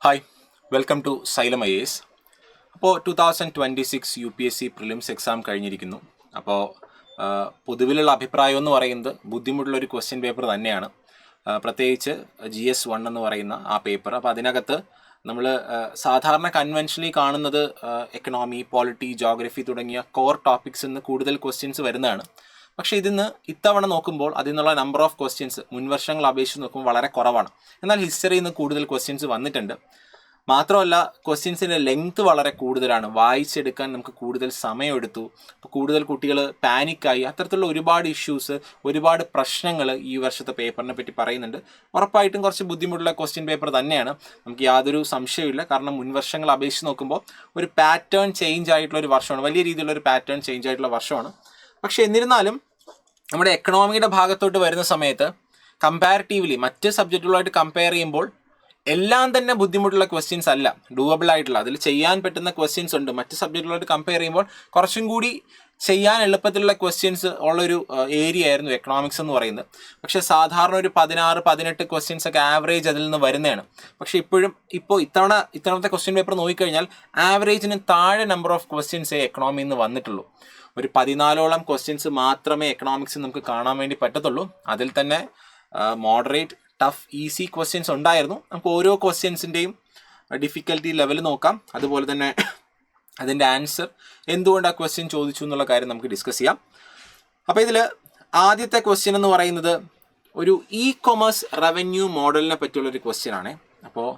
Hi, welcome to Xylem IAS. അപ്പോൾ 2026 UPSC prelims exam കഴിഞ്ഞിരിക്കുന്നു. അപ്പോൾ പൊതുവിലുള്ള അഭിപ്രായം എന്ന് പറയുന്നത് ബുദ്ധിമുട്ടുള്ളൊരു ക്വസ്റ്റ്യൻ പേപ്പർ തന്നെയാണ്, പ്രത്യേകിച്ച് GS1 എന്ന് പറയുന്ന ആ പേപ്പർ. അപ്പോൾ അതിനകത്ത് നമ്മൾ സാധാരണ കൺവെൻഷനലി കാണുന്നത് എക്കണോമി, പോളിറ്റി, ജോഗ്രഫി തുടങ്ങിയ കോർ ടോപ്പിക്സ് നിന്ന് കൂടുതൽ ക്വസ്റ്റ്യൻസ് വരുന്നതാണ്. പക്ഷേ ഇതിന്ന് ഇത്തവണ നോക്കുമ്പോൾ അതിൽ നിന്നുള്ള നമ്പർ ഓഫ് ക്വസ്റ്റ്യൻസ് മുൻവർഷങ്ങൾ അപേക്ഷിച്ച് നോക്കുമ്പോൾ വളരെ കുറവാണ്. എന്നാൽ ഹിസ്റ്ററിയിൽ നിന്ന് കൂടുതൽ ക്വസ്റ്റ്യൻസ് വന്നിട്ടുണ്ട്. മാത്രമല്ല, ക്വസ്റ്റ്യൻസിൻ്റെ ലെങ്ത് വളരെ കൂടുതലാണ്, വായിച്ചെടുക്കാൻ നമുക്ക് കൂടുതൽ സമയമെടുത്തു. അപ്പോൾ കൂടുതൽ കുട്ടികൾ പാനിക്കായി. അത്തരത്തിലുള്ള ഒരുപാട് ഇഷ്യൂസ്, ഒരുപാട് പ്രശ്നങ്ങൾ ഈ വർഷത്തെ പേപ്പറിനെ പറ്റി പറയുന്നുണ്ട്. ഉറപ്പായിട്ടും കുറച്ച് ബുദ്ധിമുട്ടുള്ള ക്വസ്റ്റ്യൻ പേപ്പർ തന്നെയാണ്, നമുക്ക് യാതൊരു സംശയമില്ല. കാരണം മുൻവർഷങ്ങൾ അപേക്ഷിച്ച് നോക്കുമ്പോൾ ഒരു പാറ്റേൺ ചേഞ്ച് ആയിട്ടുള്ള ഒരു വർഷമാണ്, വലിയ രീതിയിലുള്ള ഒരു പാറ്റേൺ ചേഞ്ച് ആയിട്ടുള്ള വർഷമാണ്. പക്ഷേ എന്നിരുന്നാലും നമ്മുടെ എക്കണോമിയുടെ ഭാഗത്തോട്ട് വരുന്ന സമയത്ത് കമ്പാരിറ്റീവ്ലി മറ്റ് സബ്ജക്റ്റുകളായിട്ട് കമ്പയർ ചെയ്യുമ്പോൾ എല്ലാം തന്നെ ബുദ്ധിമുട്ടുള്ള ക്വസ്റ്റ്യൻസ് അല്ല, ഡൂവബിൾ ആയിട്ടുള്ള, അതിൽ ചെയ്യാൻ പറ്റുന്ന ക്വസ്റ്റ്യൻസ് ഉണ്ട്. മറ്റ് സബ്ജക്റ്റുകളായിട്ട് കമ്പയർ ചെയ്യുമ്പോൾ കുറച്ചും കൂടി ചെയ്യാൻ എളുപ്പത്തിലുള്ള ക്വസ്റ്റ്യൻസ് ഉള്ളൊരു ഏരിയ ആയിരുന്നു എക്കണോമിക്സ് എന്ന് പറയുന്നത്. പക്ഷേ സാധാരണ ഒരു 16-18 ക്വസ്റ്റ്യൻസ് ഒക്കെ ആവറേജ് അതിൽ നിന്ന് വരുന്നതാണ്. പക്ഷേ ഇത്തവണത്തെ ക്വസ്റ്റ്യൻ പേപ്പർ നോക്കിക്കഴിഞ്ഞാൽ ആവറേജിന് താഴെ നമ്പർ ഓഫ് ക്വസ്റ്റ്യൻസേ എക്കണോമിയിൽ നിന്ന് വന്നിട്ടുള്ളൂ. ഒരു 14ഓളം ക്വസ്റ്റ്യൻസ് മാത്രമേ എക്കണോമിക്സിൽ നമുക്ക് കാണാൻ വേണ്ടി പറ്റത്തുള്ളൂ. അതിൽ തന്നെ മോഡറേറ്റ്, ടഫ്, ഈസി ക്വസ്റ്റ്യൻസ് ഉണ്ടായിരുന്നു. നമുക്ക് ഓരോ ക്വസ്റ്റ്യൻസിൻ്റെയും ഡിഫിക്കൽട്ടി ലെവൽ നോക്കാം. അതുപോലെ തന്നെ അതിൻ്റെ ആൻസർ, എന്തുകൊണ്ട് ആ ക്വസ്റ്റ്യൻ ചോദിച്ചു എന്നുള്ള കാര്യം നമുക്ക് ഡിസ്കസ് ചെയ്യാം. അപ്പോൾ ഇതിൽ ആദ്യത്തെ ക്വസ്റ്റ്യൻ എന്ന് പറയുന്നത് ഒരു കൊമേഴ്സ് റവന്യൂ മോഡലിനെ പറ്റിയുള്ളൊരു ക്വസ്റ്റ്യൻ ആണ്. അപ്പോൾ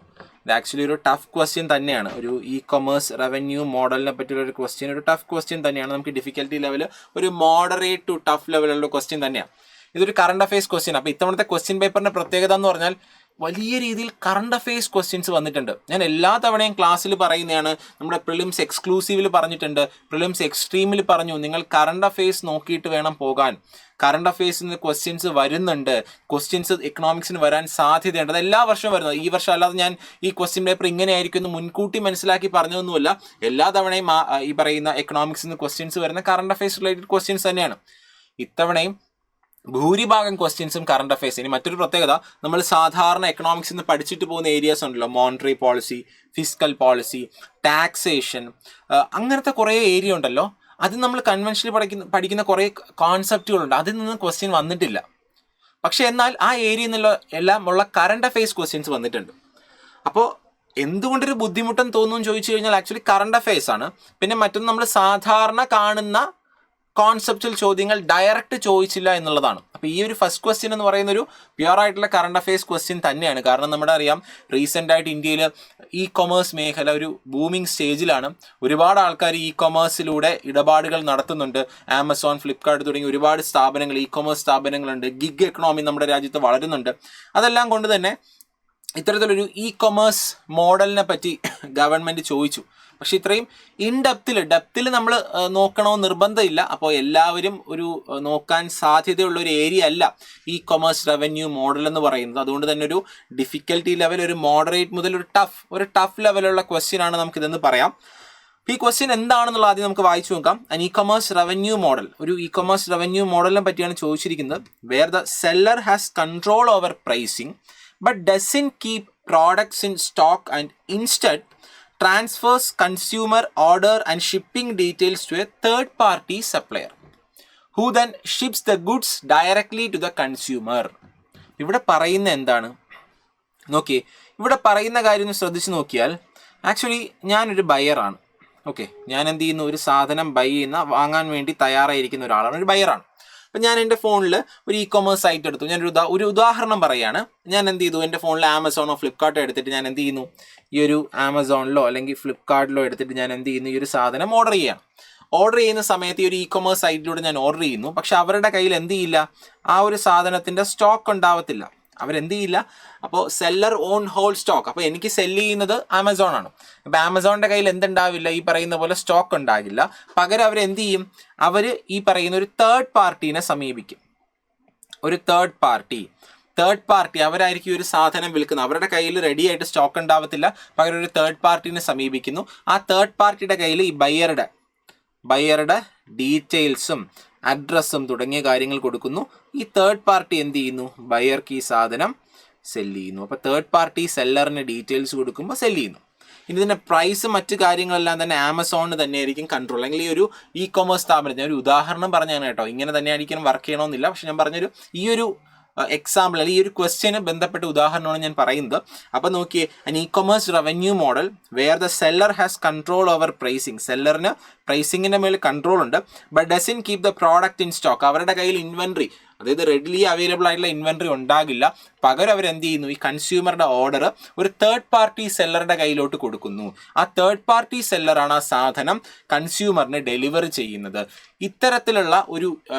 ഇത് ആക്ച്വലി ഒരു ടഫ് ക്വസ്റ്റ്യൻ തന്നെയാണ്. ഒരു കൊമേഴ്സ് റവന്യൂ മോഡലിനെ പറ്റിയുള്ള ഒരു ക്വസ്റ്റ്യൻ ഒരു ടഫ് ക്വസ്റ്റ്യൻ തന്നെയാണ്. നമുക്ക് ഡിഫിക്കൽട്ടി ലെവൽ ഒരു മോഡറേറ്റ് ടു ടഫ് ലെവലുള്ള ക്വസ്റ്റ്യൻ തന്നെയാണ്. ഇതൊരു കറണ്ട് അഫയേഴ്സ് ക്വസ്റ്റ്യൻ. അപ്പോൾ ഇത്തവണത്തെ ക്വസ്റ്റ്യൻ പേപ്പറിൻ്റെ പ്രത്യേകത എന്ന് പറഞ്ഞാൽ വലിയ രീതിയിൽ കറണ്ട് അഫയേഴ്സ് ക്വസ്റ്റ്യൻസ് വന്നിട്ടുണ്ട്. ഞാൻ എല്ലാ തവണയും ക്ലാസ്സിൽ പറയുന്നതാണ്, നമ്മുടെ പ്രിലിംസ് എക്സ്ക്ലൂസീവിൽ പറഞ്ഞിട്ടുണ്ട്, പ്രിലിംസ് എക്സ്ട്രീമിൽ പറഞ്ഞു, നിങ്ങൾ കറണ്ട് അഫയേഴ്സ് നോക്കിയിട്ട് വേണം പോകാൻ. കറണ്ട് അഫയേഴ്സിൽ നിന്ന് ക്വസ്റ്റ്യൻസ് വരുന്നുണ്ട്, ക്വസ്റ്റ്യൻസ് എക്കണോമിക്സിന് വരാൻ സാധ്യതയുണ്ട്. അത് എല്ലാ വർഷവും വരുന്നത്. ഈ വർഷം അല്ലാതെ ഞാൻ ഈ ക്വസ്റ്റ്യൻ പേപ്പർ ഇങ്ങനെയായിരിക്കും എന്ന് മുൻകൂട്ടി മനസ്സിലാക്കി പറഞ്ഞതൊന്നുമല്ല. എല്ലാ തവണയും ഈ പറയുന്ന എക്കണോമിക്സിൽ നിന്ന് ക്വസ്റ്റ്യൻസ് വരുന്ന കറണ്ട് അഫയേഴ്സ് റിലേറ്റഡ് ക്വസ്റ്റ്യൻസ് തന്നെയാണ്. ഇത്തവണയും ഭൂരിഭാഗം ക്വസ്റ്റ്യൻസും കറണ്ട് അഫയേഴ്സ്. ഇനി മറ്റൊരു പ്രത്യേകത, നമ്മൾ സാധാരണ എക്കണോമിക്സിൽ നിന്ന് പഠിച്ചിട്ട് പോകുന്ന ഏരിയാസ് ഉണ്ടല്ലോ, monetary policy, fiscal policy, taxation, അങ്ങനത്തെ കുറേ ഏരിയ ഉണ്ടല്ലോ. അത് നമ്മൾ കൺവെൻഷനിൽ പഠിക്കുന്ന കുറേ കോൺസെപ്റ്റുകളുണ്ട്, അതിൽ നിന്ന് ക്വസ്റ്റ്യൻ വന്നിട്ടില്ല. പക്ഷേ എന്നാൽ ആ ഏരിയയിൽ നിന്നുള്ള എല്ലാം ഉള്ള കറണ്ട് അഫയേഴ്സ് ക്വസ്റ്റ്യൻസ് വന്നിട്ടുണ്ട്. അപ്പോൾ എന്തുകൊണ്ടൊരു ബുദ്ധിമുട്ടെന്ന് തോന്നുന്നു ചോദിച്ചു കഴിഞ്ഞാൽ ആക്ച്വലി കറണ്ട് അഫയേഴ്സ് ആണ്. പിന്നെ മറ്റൊന്ന്, നമ്മൾ സാധാരണ കാണുന്ന കോൺസെപ്റ്റുവൽ ചോദ്യങ്ങൾ ഡയറക്റ്റ് ചോദിച്ചില്ല എന്നുള്ളതാണ്. അപ്പോൾ ഈ ഒരു ഫസ്റ്റ് ക്വസ്റ്റ്യൻ എന്ന് പറയുന്ന ഒരു പ്യുവർ ആയിട്ടുള്ള കറണ്ട് അഫയേഴ്സ് ക്വസ്റ്റ്യൻ തന്നെയാണ്. കാരണം നമ്മുടെ അറിയാം, റീസെൻ്റ് ആയിട്ട് ഇന്ത്യയിൽ കൊമേഴ്സ് മേഖല ഒരു ബൂമിംഗ് സ്റ്റേജിലാണ്. ഒരുപാട് ആൾക്കാർ കൊമേഴ്സിലൂടെ ഇടപാടുകൾ നടത്തുന്നുണ്ട്. ആമസോൺ, ഫ്ലിപ്കാർട്ട് തുടങ്ങിയ ഒരുപാട് സ്ഥാപനങ്ങൾ, കൊമേഴ്സ് സ്ഥാപനങ്ങളുണ്ട്. ഗിഗ് എക്കണോമി നമ്മുടെ രാജ്യത്ത് വളരുന്നുണ്ട്. അതെല്ലാം കൊണ്ട് തന്നെ ഇത്തരത്തിലൊരു കൊമേഴ്സ് മോഡലിനെ പറ്റി ഗവൺമെൻറ് ചോദിച്ചു. പക്ഷെ ഇത്രയും ഡെപ്തിൽ നമ്മൾ നോക്കണമെന്ന് നിർബന്ധമില്ല. അപ്പോൾ എല്ലാവരും ഒരു നോക്കാൻ സാധ്യതയുള്ള ഒരു ഏരിയ അല്ല കൊമേഴ്സ് റവന്യൂ മോഡൽ എന്ന് പറയുന്നത്. അതുകൊണ്ട് തന്നെ ഒരു ഡിഫിക്കൽട്ടി ലെവൽ, ഒരു മോഡറേറ്റ് മുതൽ ഒരു ടഫ് ലെവലുള്ള ക്വസ്റ്റ്യൻ ആണ് നമുക്കിതെന്ന് പറയാം. ഈ ക്വസ്റ്റ്യൻ എന്താണെന്നുള്ള ആദ്യം നമുക്ക് വായിച്ചു നോക്കാം. കൊമേഴ്സ് റവന്യൂ മോഡൽ, ഒരു കൊമേഴ്സ് റവന്യൂ മോഡലിനെ പറ്റിയാണ് ചോദിച്ചിരിക്കുന്നത്. Where the seller has control over pricing but doesn't keep products in stock and instead transfers consumer order and shipping details to a third party supplier who then ships the goods directly to the consumer. ഇവിടെ പറയുന്ന എന്താണ് നോക്കിയേ. ഇവിടെ പറയുന്ന കാര്യം ഒന്ന് ശ്രദ്ധിച്ച് നോക്കിയാൽ, ആക്ച്വലി ഞാനൊരു ബയറാണ്. ഓക്കെ, ഞാൻ എന്ത് ചെയ്യുന്നു, ഒരു സാധനം വാങ്ങാൻ വേണ്ടി തയ്യാറായിരിക്കുന്ന ഒരാളാണ്, ഒരു ബയറാണ്. അപ്പം ഞാൻ എൻ്റെ ഫോണിൽ ഒരു കൊമേഴ്സ് സൈറ്റ് എടുത്തു. ഞാനൊരു ഉദാഹരണം പറയുകയാണ്. ഞാൻ എന്ത് ചെയ്തു, എൻ്റെ ഫോണിൽ ആമസോണോ ഫ്ലിപ്കാർട്ടോ എടുത്തിട്ട് ഞാൻ എന്ത് ചെയ്യുന്നു, ആമസോണിലോ അല്ലെങ്കിൽ ഫ്ലിപ്കാർട്ടിലോ എടുത്തിട്ട് ഞാൻ എന്ത് ചെയ്യുന്നു, ഒരു സാധനം ഓർഡർ ചെയ്യുകയാണ്. ഓർഡർ ചെയ്യുന്ന സമയത്ത് കൊമേഴ്സ് സൈറ്റിലൂടെ ഞാൻ ഓർഡർ ചെയ്യുന്നു. പക്ഷെ അവരുടെ കയ്യിൽ എന്ത് ചെയ്യില്ല, ആ ഒരു സാധനത്തിൻ്റെ സ്റ്റോക്ക് ഉണ്ടാവത്തില്ല. അവരെന്ത് ചെയ്യില്ല. അപ്പോൾ സെല്ലർ ഓൺ ഹോൾ സ്റ്റോക്ക്. അപ്പോൾ എനിക്ക് സെല്ല് ചെയ്യുന്നത് ആമസോൺ ആണ്. അപ്പോൾ ആമസോണിൻ്റെ കയ്യിൽ എന്തുണ്ടാവില്ല, പറയുന്ന പോലെ സ്റ്റോക്ക് ഉണ്ടാകില്ല. പകരം അവരെന്ത് ചെയ്യും, അവർ പറയുന്ന ഒരു തേർഡ് പാർട്ടീനെ സമീപിക്കും. ഒരു തേർഡ് പാർട്ടി അവരായിരിക്കും ഒരു സാധനം വിൽക്കുന്നത്. അവരുടെ കയ്യിൽ റെഡി ആയിട്ട് സ്റ്റോക്ക് ഉണ്ടാവത്തില്ല. പകരം ഒരു തേർഡ് പാർട്ടീനെ സമീപിക്കുന്നു. ആ തേർഡ് പാർട്ടിയുടെ കയ്യിൽ ബയ്യറുടെ ഡീറ്റെയിൽസും അഡ്രസ്സും തുടങ്ങിയ കാര്യങ്ങൾ കൊടുക്കുന്നു. ഈ തേർഡ് പാർട്ടി എന്ത് ചെയ്യുന്നു, ബയ്യർക്ക് ഈ സാധനം സെല്ല് ചെയ്യുന്നു. അപ്പോൾ തേർഡ് പാർട്ടി സെല്ലറിന് ഡീറ്റെയിൽസ് കൊടുക്കുമ്പോൾ സെല്ല് ചെയ്യുന്നു. ഇനി ഇതിൻ്റെ പ്രൈസ് മറ്റു കാര്യങ്ങളെല്ലാം തന്നെ ആമസോണിന് തന്നെയായിരിക്കും കൺട്രോൾ. അല്ലെങ്കിൽ ഈ ഒരു ഇ കൊമേഴ്സ് സ്ഥാപനത്തിന് ഒരു ഉദാഹരണം പറഞ്ഞാണ് കേട്ടോ, ഇങ്ങനെ തന്നെ ആയിരിക്കും വർക്ക് ചെയ്യണമെന്നില്ല. പക്ഷെ ഞാൻ പറഞ്ഞൊരു ഈ ഒരു എക്സാമ്പിൾ അല്ലെങ്കിൽ ഈ ഒരു ക്വസ്റ്റ്യന് ബന്ധപ്പെട്ട ഉദാഹരണമാണ് ഞാൻ പറയുന്നത്. അപ്പോൾ നോക്കിയേ, an e-commerce revenue model where the seller has control over pricing. സെല്ലറിന് പ്രൈസിങ്ങിൻ്റെ മേൽ കൺട്രോൾ ഉണ്ട്. But doesn't keep the product in stock. അവരുടെ കയ്യിൽ ഇൻവെൻട്രി, അതായത് റെഡിലി അവൈലബിൾ ആയിട്ടുള്ള ഇൻവെൻട്രി ഉണ്ടാകില്ല. പകരം അവരെന്ത് ചെയ്യുന്നു, ഈ കൺസ്യൂമറുടെ ഓർഡർ ഒരു തേർഡ് പാർട്ടി സെല്ലറുടെ കയ്യിലോട്ട് കൊടുക്കുന്നു. ആ തേർഡ് പാർട്ടി സെല്ലറാണ് ആ സാധനം കൺസ്യൂമറിന് ഡെലിവറി ചെയ്യുന്നത്. ഇത്തരത്തിലുള്ള ഒരു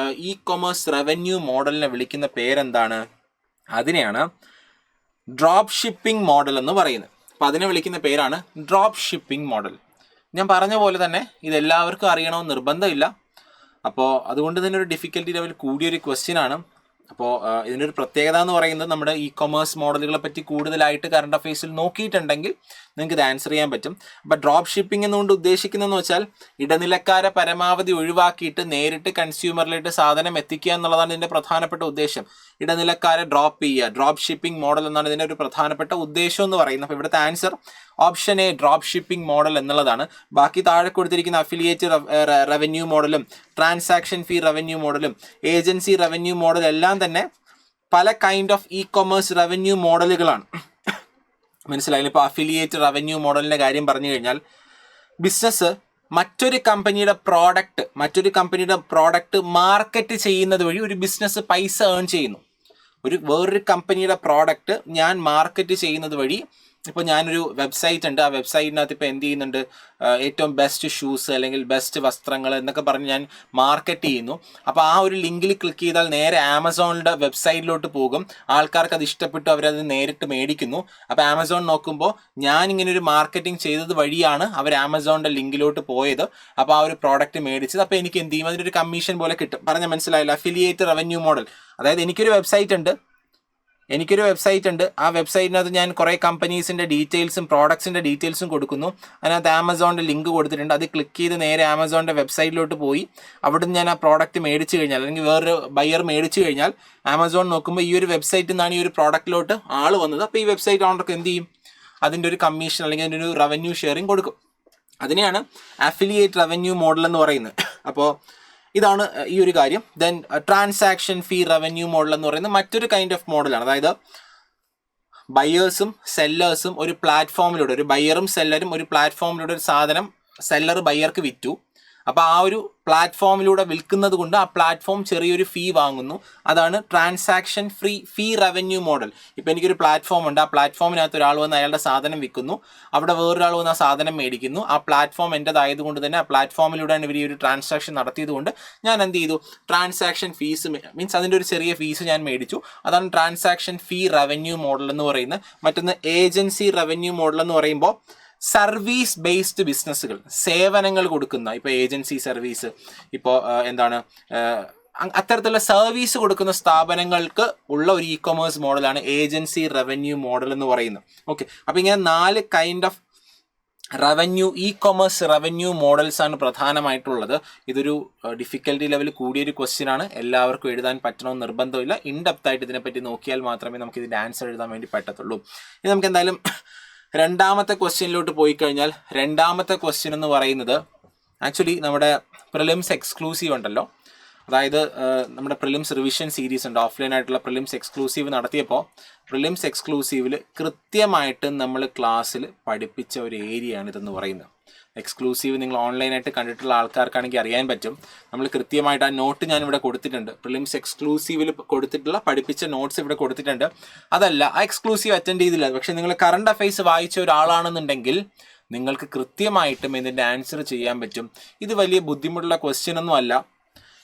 ഇ കൊമേഴ്സ് റവന്യൂ മോഡലിനെ വിളിക്കുന്ന പേരെന്താണ്? അതിനെയാണ് ഡ്രോപ്പ് ഷിപ്പിംഗ് മോഡൽ എന്ന് പറയുന്നത്. അപ്പോൾ അതിനെ വിളിക്കുന്ന പേരാണ് ഡ്രോപ്പ് ഷിപ്പിംഗ് മോഡൽ. ഞാൻ പറഞ്ഞ പോലെ തന്നെ ഇതെല്ലാവർക്കും അറിയണമെന്ന് നിർബന്ധമില്ല. അപ്പോൾ അതുകൊണ്ട് തന്നെ ഒരു ഡിഫിക്കൽട്ടി ലെവൽ കൂടിയൊരു ക്വസ്റ്റ്യൻ ആണ്. അപ്പോൾ ഇതിൻ്റെ ഒരു പ്രത്യേകത എന്ന് പറയുന്നത്, നമ്മുടെ ഇ കൊമേഴ്സ് മോഡലുകളെ പറ്റി കൂടുതലായിട്ട് കറണ്ട് അഫയേഴ്സിൽ നോക്കിയിട്ടുണ്ടെങ്കിൽ നിങ്ങൾക്ക് ഇത് ആൻസർ ചെയ്യാൻ പറ്റും. അപ്പോൾ ഡ്രോപ്പ് ഷിപ്പിംഗ് എന്നുകൊണ്ട് ഉദ്ദേശിക്കുന്നതെന്ന് വെച്ചാൽ ഇടനിലക്കാരെ പരമാവധി ഒഴിവാക്കിയിട്ട് നേരിട്ട് കൺസ്യൂമറിലേക്ക് സാധനം എത്തിക്കുക എന്നുള്ളതാണ് ഇതിൻ്റെ പ്രധാനപ്പെട്ട ഉദ്ദേശം. ഇടനിലക്കാരെ ഡ്രോപ്പ് ചെയ്യുക, ഡ്രോപ്പ് ഷിപ്പിംഗ് മോഡൽ എന്നാണ് ഇതിൻ്റെ ഒരു പ്രധാനപ്പെട്ട ഉദ്ദേശം എന്ന് പറയുന്നത്. അപ്പോൾ ഇവിടുത്തെ answer option A, drop shipping model എന്നുള്ളതാണ്. ബാക്കി താഴെ കൊടുത്തിരിക്കുന്ന അഫിലിയേറ്റ് റവന്യൂ മോഡലും ട്രാൻസാക്ഷൻ ഫീ റവന്യൂ മോഡലും ഏജൻസി റവന്യൂ മോഡൽ എല്ലാം തന്നെ പല kind of e commerce revenue മോഡലുകളാണ്. മനസ്സിലായില്ല? ഇപ്പോൾ അഫിലിയേറ്റ് റവന്യൂ മോഡലിൻ്റെ കാര്യം പറഞ്ഞു കഴിഞ്ഞാൽ, ബിസിനസ് മറ്റൊരു കമ്പനിയുടെ പ്രോഡക്റ്റ് മാർക്കറ്റ് ചെയ്യുന്നത് വഴി ഒരു ബിസിനസ് പൈസ ഏൺ ചെയ്യുന്നു. വേറൊരു കമ്പനിയുടെ പ്രോഡക്റ്റ് ഞാൻ മാർക്കറ്റ് ചെയ്യുന്നത് വഴി, ഇപ്പോൾ ഞാനൊരു വെബ്സൈറ്റ് ഉണ്ട്, ആ വെബ്സൈറ്റിനകത്ത് ഇപ്പോൾ എന്ത് ചെയ്യുന്നുണ്ട്, ഏറ്റവും ബെസ്റ്റ് ഷൂസ് അല്ലെങ്കിൽ ബെസ്റ്റ് വസ്ത്രങ്ങൾ എന്നൊക്കെ പറഞ്ഞ് ഞാൻ മാർക്കറ്റ് ചെയ്യുന്നു. അപ്പോൾ ആ ഒരു ലിങ്കിൽ ക്ലിക്ക് ചെയ്താൽ നേരെ ആമസോണിൻ്റെ വെബ്സൈറ്റിലോട്ട് പോകും. ആൾക്കാർക്ക് അത് ഇഷ്ടപ്പെട്ടു, അവരത് നേരിട്ട് മേടിക്കുന്നു. അപ്പോൾ ആമസോൺ നോക്കുമ്പോൾ ഞാനിങ്ങനെ ഒരു മാർക്കറ്റിംഗ് ചെയ്തത് വഴിയാണ് അവർ ആമസോണിൻ്റെ ലിങ്കിലോട്ട് പോയത്. അപ്പോൾ ആ ഒരു പ്രോഡക്റ്റ് മേടിച്ചത്. അപ്പോൾ എനിക്ക് എന്ത് ചെയ്യും, അതിനൊരു കമ്മീഷൻ പോലെ കിട്ടും. പറഞ്ഞാൽ മനസ്സിലായില്ല? Affiliate revenue model. അതായത് എനിക്കൊരു വെബ്സൈറ്റ് ഉണ്ട്, ആ വെബ്സൈറ്റിനകത്ത് ഞാൻ കുറേ കമ്പനീസിൻ്റെ ഡീറ്റെയിൽസും പ്രോഡക്ട്സിൻ്റെ ഡീറ്റെയിൽസും കൊടുക്കുന്നു. അതിനകത്ത് ആമസോണിൻ്റെ ലിങ്ക് കൊടുത്തിട്ടുണ്ട്. അത് ക്ലിക്ക് ചെയ്ത് നേരെ ആമസോണിൻ്റെ വെബ്സൈറ്റിലോട്ട് പോയി അവിടുന്ന് ഞാൻ ആ പ്രോഡക്റ്റ് മേടിച്ച് കഴിഞ്ഞാൽ, അല്ലെങ്കിൽ വേറൊരു ബയർ മേടിച്ച് കഴിഞ്ഞാൽ, ആമസോൺ നോക്കുമ്പോൾ ഈ ഒരു വെബ്സൈറ്റിൽ നിന്നാണ് ഈ ഒരു പ്രോഡക്റ്റിലോട്ട് ആൾ വന്നത്. അപ്പോൾ ഈ വെബ്സൈറ്റ് ഓണർക്ക് എന്ത് ചെയ്യും, അതിൻ്റെ ഒരു കമ്മീഷൻ അല്ലെങ്കിൽ അതിൻ്റെ ഒരു റവന്യൂ ഷെയറിങ് കൊടുക്കും. അതിനെയാണ് അഫിലിയേറ്റ് റവന്യൂ മോഡൽ എന്ന് പറയുന്നത്. അപ്പോൾ ഇതാണ് ഈ ഒരു കാര്യം. Then transaction fee revenue model എന്ന് പറയുന്നത് മറ്റൊരു കൈൻഡ് ഓഫ് മോഡലാണ്. അതായത് ബയേഴ്സും സെല്ലേഴ്സും ഒരു പ്ലാറ്റ്ഫോമിലൂടെ, ഒരു ബയറും സെല്ലറും ഒരു പ്ലാറ്റ്ഫോമിലൂടെ ഒരു സാധനം സെല്ലർ ബയർക്ക് വിറ്റു. അപ്പോൾ ആ ഒരു പ്ലാറ്റ്ഫോമിലൂടെ വിൽക്കുന്നത് കൊണ്ട് ആ പ്ലാറ്റ്ഫോം ചെറിയൊരു ഫീ വാങ്ങുന്നു. അതാണ് ട്രാൻസാക്ഷൻ ഫീ റവന്യൂ മോഡൽ. ഇപ്പോൾ എനിക്കൊരു പ്ലാറ്റ്ഫോം ഉണ്ട്, ആ പ്ലാറ്റ്ഫോമിനകത്ത് ഒരാൾ വന്ന് അയാളുടെ സാധനം വിൽക്കുന്നു, അവിടെ വേറൊരാൾ വന്ന് ആ സാധനം മേടിക്കുന്നു. ആ പ്ലാറ്റ്ഫോം എൻ്റെതായതുകൊണ്ട് തന്നെ ആ പ്ലാറ്റ്ഫോമിലൂടെയാണ് ഇവർ ഈ ഒരു ട്രാൻസാക്ഷൻ നടത്തിയതുകൊണ്ട് ഞാൻ എന്ത് ചെയ്തു, ട്രാൻസാക്ഷൻ ഫീസ് മീൻസ് അതിൻ്റെ ഒരു ചെറിയ ഫീസ് ഞാൻ മേടിച്ചു. അതാണ് ട്രാൻസാക്ഷൻ ഫീ റവന്യൂ മോഡൽ എന്ന് പറയുന്നത്. മറ്റൊന്ന് ഏജൻസി റവന്യൂ മോഡൽ എന്ന് പറയുമ്പോൾ സർവീസ് ബേസ്ഡ് ബിസിനസ്സുകൾ, സേവനങ്ങൾ കൊടുക്കുന്ന, ഇപ്പോൾ ഏജൻസി സർവീസ്, ഇപ്പോൾ അത്തരത്തിലുള്ള സർവീസ് കൊടുക്കുന്ന സ്ഥാപനങ്ങൾക്ക് ഉള്ള ഒരു ഇ കൊമേഴ്സ് മോഡലാണ് ഏജൻസി റവന്യൂ മോഡൽ എന്ന് പറയുന്നത്. ഓക്കെ, അപ്പോൾ ഇങ്ങനെ 4 kind of e commerce revenue models ആണ് പ്രധാനമായിട്ടുള്ളത്. ഇതൊരു ഡിഫിക്കൽട്ടി ലെവൽ കൂടിയൊരു ക്വസ്റ്റ്യൻ ആണ്. എല്ലാവർക്കും എഴുതാൻ പറ്റണമെന്ന് നിർബന്ധമില്ല. ഇൻഡെപ്ത് ആയിട്ട് ഇതിനെപ്പറ്റി നോക്കിയാൽ മാത്രമേ നമുക്ക് ഇതിൻ്റെ ആൻസർ എഴുതാൻ വേണ്ടി പറ്റത്തുള്ളൂ. ഇനി നമുക്ക് എന്തായാലും രണ്ടാമത്തെ ക്വസ്റ്റ്യനിലോട്ട് പോയി കഴിഞ്ഞാൽ, രണ്ടാമത്തെ ക്വസ്റ്റ്യൻ എന്ന് പറയുന്നത് ആക്ച്വലി നമ്മുടെ പ്രിലിംസ് എക്സ്ക്ലൂസീവ് ഉണ്ടല്ലോ, അതായത് നമ്മുടെ പ്രിലിംസ് റിവിഷൻ സീരീസ് ഉണ്ട്, ഓഫ്ലൈൻ ആയിട്ടുള്ള പ്രിലിംസ് എക്സ്ക്ലൂസീവ് നടത്തിയപ്പോൾ പ്രിലിംസ് എക്സ്ക്ലൂസീവിൽ കൃത്യമായിട്ട് നമ്മൾ ക്ലാസ്സിൽ പഠിപ്പിച്ച ഒരു ഏരിയയാണ് ഇതെന്ന് പറയുന്നത്. എക്സ്ക്ലൂസീവ് നിങ്ങൾ ഓൺലൈനായിട്ട് കണ്ടിട്ടുള്ള ആൾക്കാർക്കാണെങ്കിൽ അറിയാൻ പറ്റും. നമ്മൾ കൃത്യമായിട്ട് ആ നോട്ട് ഞാനിവിടെ കൊടുത്തിട്ടുണ്ട്. പ്രിലിംസ് എക്സ്ക്ലൂസീവിൽ കൊടുത്തിട്ടുള്ള പഠിപ്പിച്ച നോട്ട്സ് ഇവിടെ കൊടുത്തിട്ടുണ്ട്. അതല്ല, ആ എക്സ്ക്ലൂസീവ് അറ്റൻഡ് ചെയ്തില്ല, പക്ഷേ നിങ്ങൾ കറണ്ട് അഫയേഴ്സ് വായിച്ച ഒരാളാണെന്നുണ്ടെങ്കിൽ നിങ്ങൾക്ക് കൃത്യമായിട്ടും ഇതിൻ്റെ ആൻസർ ചെയ്യാൻ പറ്റും. ഇത് വലിയ ബുദ്ധിമുട്ടുള്ള ക്വസ്റ്റ്യൻ ഒന്നും അല്ല.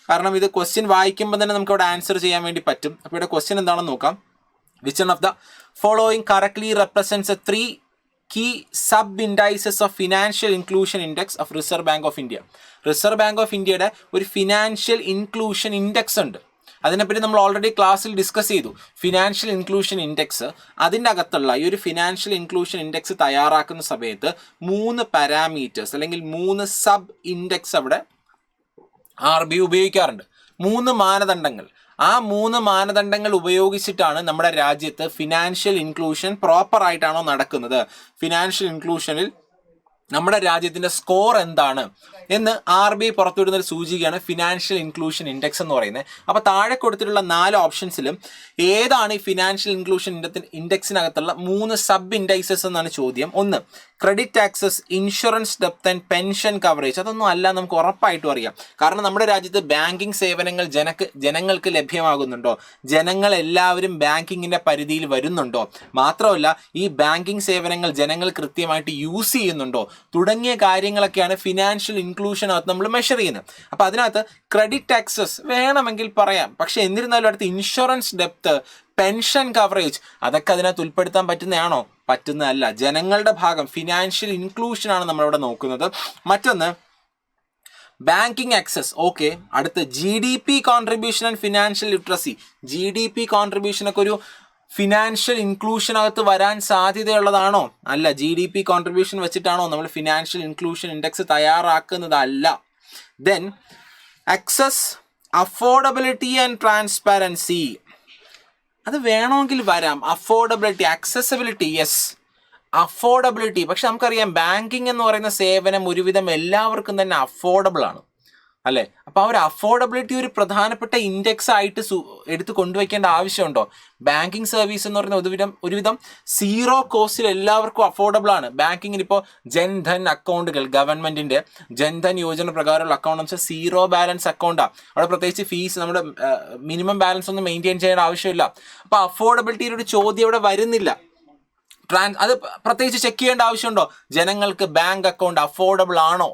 കാരണം ഇത് ക്വസ്റ്റ്യൻ വായിക്കുമ്പോൾ തന്നെ നമുക്ക് ഇവിടെ ആൻസർ ചെയ്യാൻ വേണ്ടി പറ്റും. അപ്പോൾ ഇവിടെ ക്വസ്റ്റ്യൻ എന്താണെന്ന് നോക്കാം. Which one of the following correctly represents 3 key sub-indices of Financial Inclusion Index of Reserve Bank of India. Reserve Bank of ഇന്ത്യയുടെ ഒരു ഫിനാൻഷ്യൽ ഇൻക്ലൂഷൻ ഇൻഡെക്സ് ഉണ്ട്. അതിനെപ്പറ്റി നമ്മൾ ഓൾറെഡി ക്ലാസ്സിൽ ഡിസ്കസ് ചെയ്തു. ഫിനാൻഷ്യൽ ഇൻക്ലൂഷൻ ഇൻഡെക്സ്, അതിൻ്റെ അകത്തുള്ള ഈ ഒരു ഫിനാൻഷ്യൽ ഇൻക്ലൂഷൻ ഇൻഡെക്സ് തയ്യാറാക്കുന്ന സമയത്ത് 3 പാരാമീറ്റേഴ്സ് അല്ലെങ്കിൽ 3 സബ് ഇൻഡെക്സ് അവിടെ RBI ഉപയോഗിക്കാറുണ്ട്. 3 മാനദണ്ഡങ്ങൾ. ആ 3 മാനദണ്ഡങ്ങൾ ഉപയോഗിച്ചിട്ടാണ് നമ്മുടെ രാജ്യത്ത് ഫിനാൻഷ്യൽ ഇൻക്ലൂഷൻ പ്രോപ്പർ ആയിട്ടാണോ നടക്കുന്നത്, ഫിനാൻഷ്യൽ ഇൻക്ലൂഷനിൽ നമ്മുടെ രാജ്യത്തിന്റെ സ്കോർ എന്താണ് എന്ന് RBI പുറത്തുവിടുന്ന ഒരു സൂചികയാണ് ഫിനാൻഷ്യൽ ഇൻക്ലൂഷൻ ഇൻഡെക്സ് എന്ന് പറയുന്നത്. അപ്പോൾ താഴെ കൊടുത്തിട്ടുള്ള 4 ഓപ്ഷൻസിലും ഏതാണ് ഈ ഫിനാൻഷ്യൽ ഇൻക്ലൂഷൻ ഇൻഡെക്സിനകത്തുള്ള 3 സബ് ഇൻഡെക്സസ് എന്നാണ് ചോദ്യം. 1 credit access, insurance depth and pension coverage. അതൊന്നും അല്ല, നമുക്ക് ഉറപ്പായിട്ടും അറിയാം. കാരണം നമ്മുടെ രാജ്യത്ത് ബാങ്കിങ് സേവനങ്ങൾ ജനങ്ങൾക്ക് ലഭ്യമാകുന്നുണ്ടോ, ജനങ്ങൾ എല്ലാവരും ബാങ്കിങ്ങിന്റെ പരിധിയിൽ വരുന്നുണ്ടോ, മാത്രമല്ല ഈ ബാങ്കിങ് സേവനങ്ങൾ ജനങ്ങൾ കൃത്യമായിട്ട് യൂസ് ചെയ്യുന്നുണ്ടോ തുടങ്ങിയ കാര്യങ്ങളൊക്കെയാണ് ഫിനാൻഷ്യൽ ഇൻക്ലൂഷനകത്ത് നമ്മൾ മെഷർ ചെയ്യുന്നത്. അപ്പോൾ അതിനകത്ത് ക്രെഡിറ്റ് ആക്സസ് വേണമെങ്കിൽ പറയാം, പക്ഷെ എന്നിരുന്നാലും അടുത്ത് ഇൻഷുറൻസ് ഡെപ്ത്, പെൻഷൻ കവറേജ് അതൊക്കെ അതിനകത്ത് ഉൾപ്പെടുത്താൻ പറ്റുന്നതാണോ? പറ്റുന്നതല്ല. ജനങ്ങളുടെ ഭാഗം ഫിനാൻഷ്യൽ ഇൻക്ലൂഷൻ ആണ് നമ്മളിവിടെ നോക്കുന്നത്. മറ്റൊന്ന് ബാങ്കിങ് ആക്സസ്. ഓക്കെ, അടുത്ത് GDP contribution and financial literacy. GDP കോൺട്രിബ്യൂഷനൊക്കെ ഒരു ഫിനാൻഷ്യൽ ഇൻക്ലൂഷനകത്ത് വരാൻ സാധ്യതയുള്ളതാണോ? അല്ല. GDP കോൺട്രിബ്യൂഷൻ വെച്ചിട്ടാണോ നമ്മൾ ഫിനാൻഷ്യൽ ഇൻക്ലൂഷൻ ഇൻഡെക്സ് തയ്യാറാക്കുന്നതല്ല. Then access, affordability and transparency. അത് വേണമെങ്കിൽ വരാം. Affordability, accessibility, yes. അഫോർഡബിലിറ്റി, പക്ഷെ നമുക്കറിയാം ബാങ്കിങ് എന്ന് പറയുന്ന സേവനം ഒരുവിധം എല്ലാവർക്കും തന്നെ അഫോർഡബിൾ ആണ്, അല്ലേ? അപ്പോൾ ആ ഒരു അഫോർഡബിലിറ്റി ഒരു പ്രധാനപ്പെട്ട ഇൻഡെക്സ് ആയിട്ട് എടുത്ത് കൊണ്ടുവയ്ക്കേണ്ട ആവശ്യമുണ്ടോ? ബാങ്കിങ് സർവീസ് എന്ന് പറയുന്ന ഒരുവിധം സീറോ കോസ്റ്റിൽ എല്ലാവർക്കും അഫോർഡബിൾ ആണ്. ബാങ്കിങ്ങിന് ഇപ്പോൾ ജൻധൻ അക്കൗണ്ടുകൾ, ഗവൺമെന്റിന്റെ ജൻധൻ യോജന പ്രകാരമുള്ള അക്കൗണ്ട് എന്ന് വെച്ചാൽ സീറോ ബാലൻസ് അക്കൗണ്ടാണ്. അവിടെ പ്രത്യേകിച്ച് ഫീസ്, നമ്മുടെ മിനിമം ബാലൻസ് ഒന്നും മെയിൻറ്റെയിൻ ചെയ്യേണ്ട ആവശ്യമില്ല. അപ്പോൾ അഫോർഡബിലിറ്റിയുടെ ഒരു ചോദ്യം ഇവിടെ വരുന്നില്ല. അത് പ്രത്യേകിച്ച് ചെക്ക് ചെയ്യേണ്ട ആവശ്യമുണ്ടോ? ജനങ്ങൾക്ക് ബാങ്ക് അക്കൗണ്ട് അഫോർഡബിൾ ആണോ?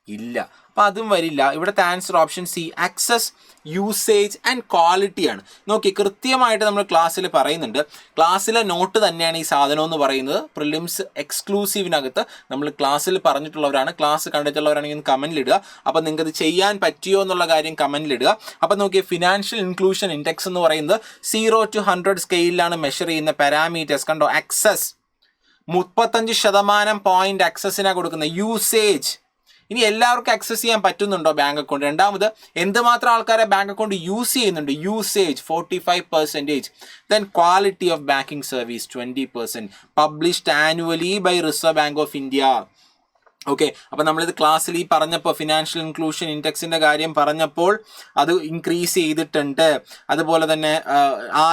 ഇല്ല. അപ്പം അതും വരില്ല. ഇവിടുത്തെ answer option C, access, usage and quality ആണ്. നോക്കി, കൃത്യമായിട്ട് നമ്മൾ ക്ലാസ്സിൽ പറയുന്നുണ്ട്. ക്ലാസ്സിലെ നോട്ട് തന്നെയാണ് ഈ സാധനം എന്ന് പറയുന്നത്. പ്രിലിംസ് എക്സ്ക്ലൂസീവിനകത്ത് നമ്മൾ ക്ലാസ്സിൽ പറഞ്ഞിട്ടുള്ളവരാണ്. ക്ലാസ് കണ്ടിട്ടുള്ളവരാണെങ്കിൽ കമൻറ്റിലിടുക. അപ്പം നിങ്ങൾക്ക് ഇത് ചെയ്യാൻ പറ്റിയോ എന്നുള്ള കാര്യം കമൻറ്റിലിടുക. അപ്പം നോക്കി, ഫിനാൻഷ്യൽ ഇൻക്ലൂഷൻ ഇൻഡെക്സ് എന്ന് പറയുന്നത് 0 to 100 സ്കെയിലാണ് മെഷർ ചെയ്യുന്ന പാരാമീറ്റേഴ്സ്. കണ്ടോ, ആക്സസ് 35% പോയിന്റ് ആക്സസിനാണ് കൊടുക്കുന്നത്. യൂസേജ്, ഇനി എല്ലാവർക്കും ആക്സസ് ചെയ്യാൻ പറ്റുന്നുണ്ടോ ബാങ്ക് അക്കൗണ്ട്? രണ്ടാമത്, എന്തുമാത്രം ആൾക്കാരെ ബാങ്ക് അക്കൗണ്ട് യൂസ് ചെയ്യുന്നുണ്ട്? Usage 45%. Then quality of banking service 20%. Published annually by Reserve Bank of India. Okay, അപ്പം നമ്മളിത് ക്ലാസ്സിൽ ഈ പറഞ്ഞപ്പോൾ ഫിനാൻഷ്യൽ ഇൻക്ലൂഷൻ ഇൻഡെക്സിൻ്റെ കാര്യം പറഞ്ഞപ്പോൾ അത് ഇൻക്രീസ് ചെയ്തിട്ടുണ്ട്. അതുപോലെ തന്നെ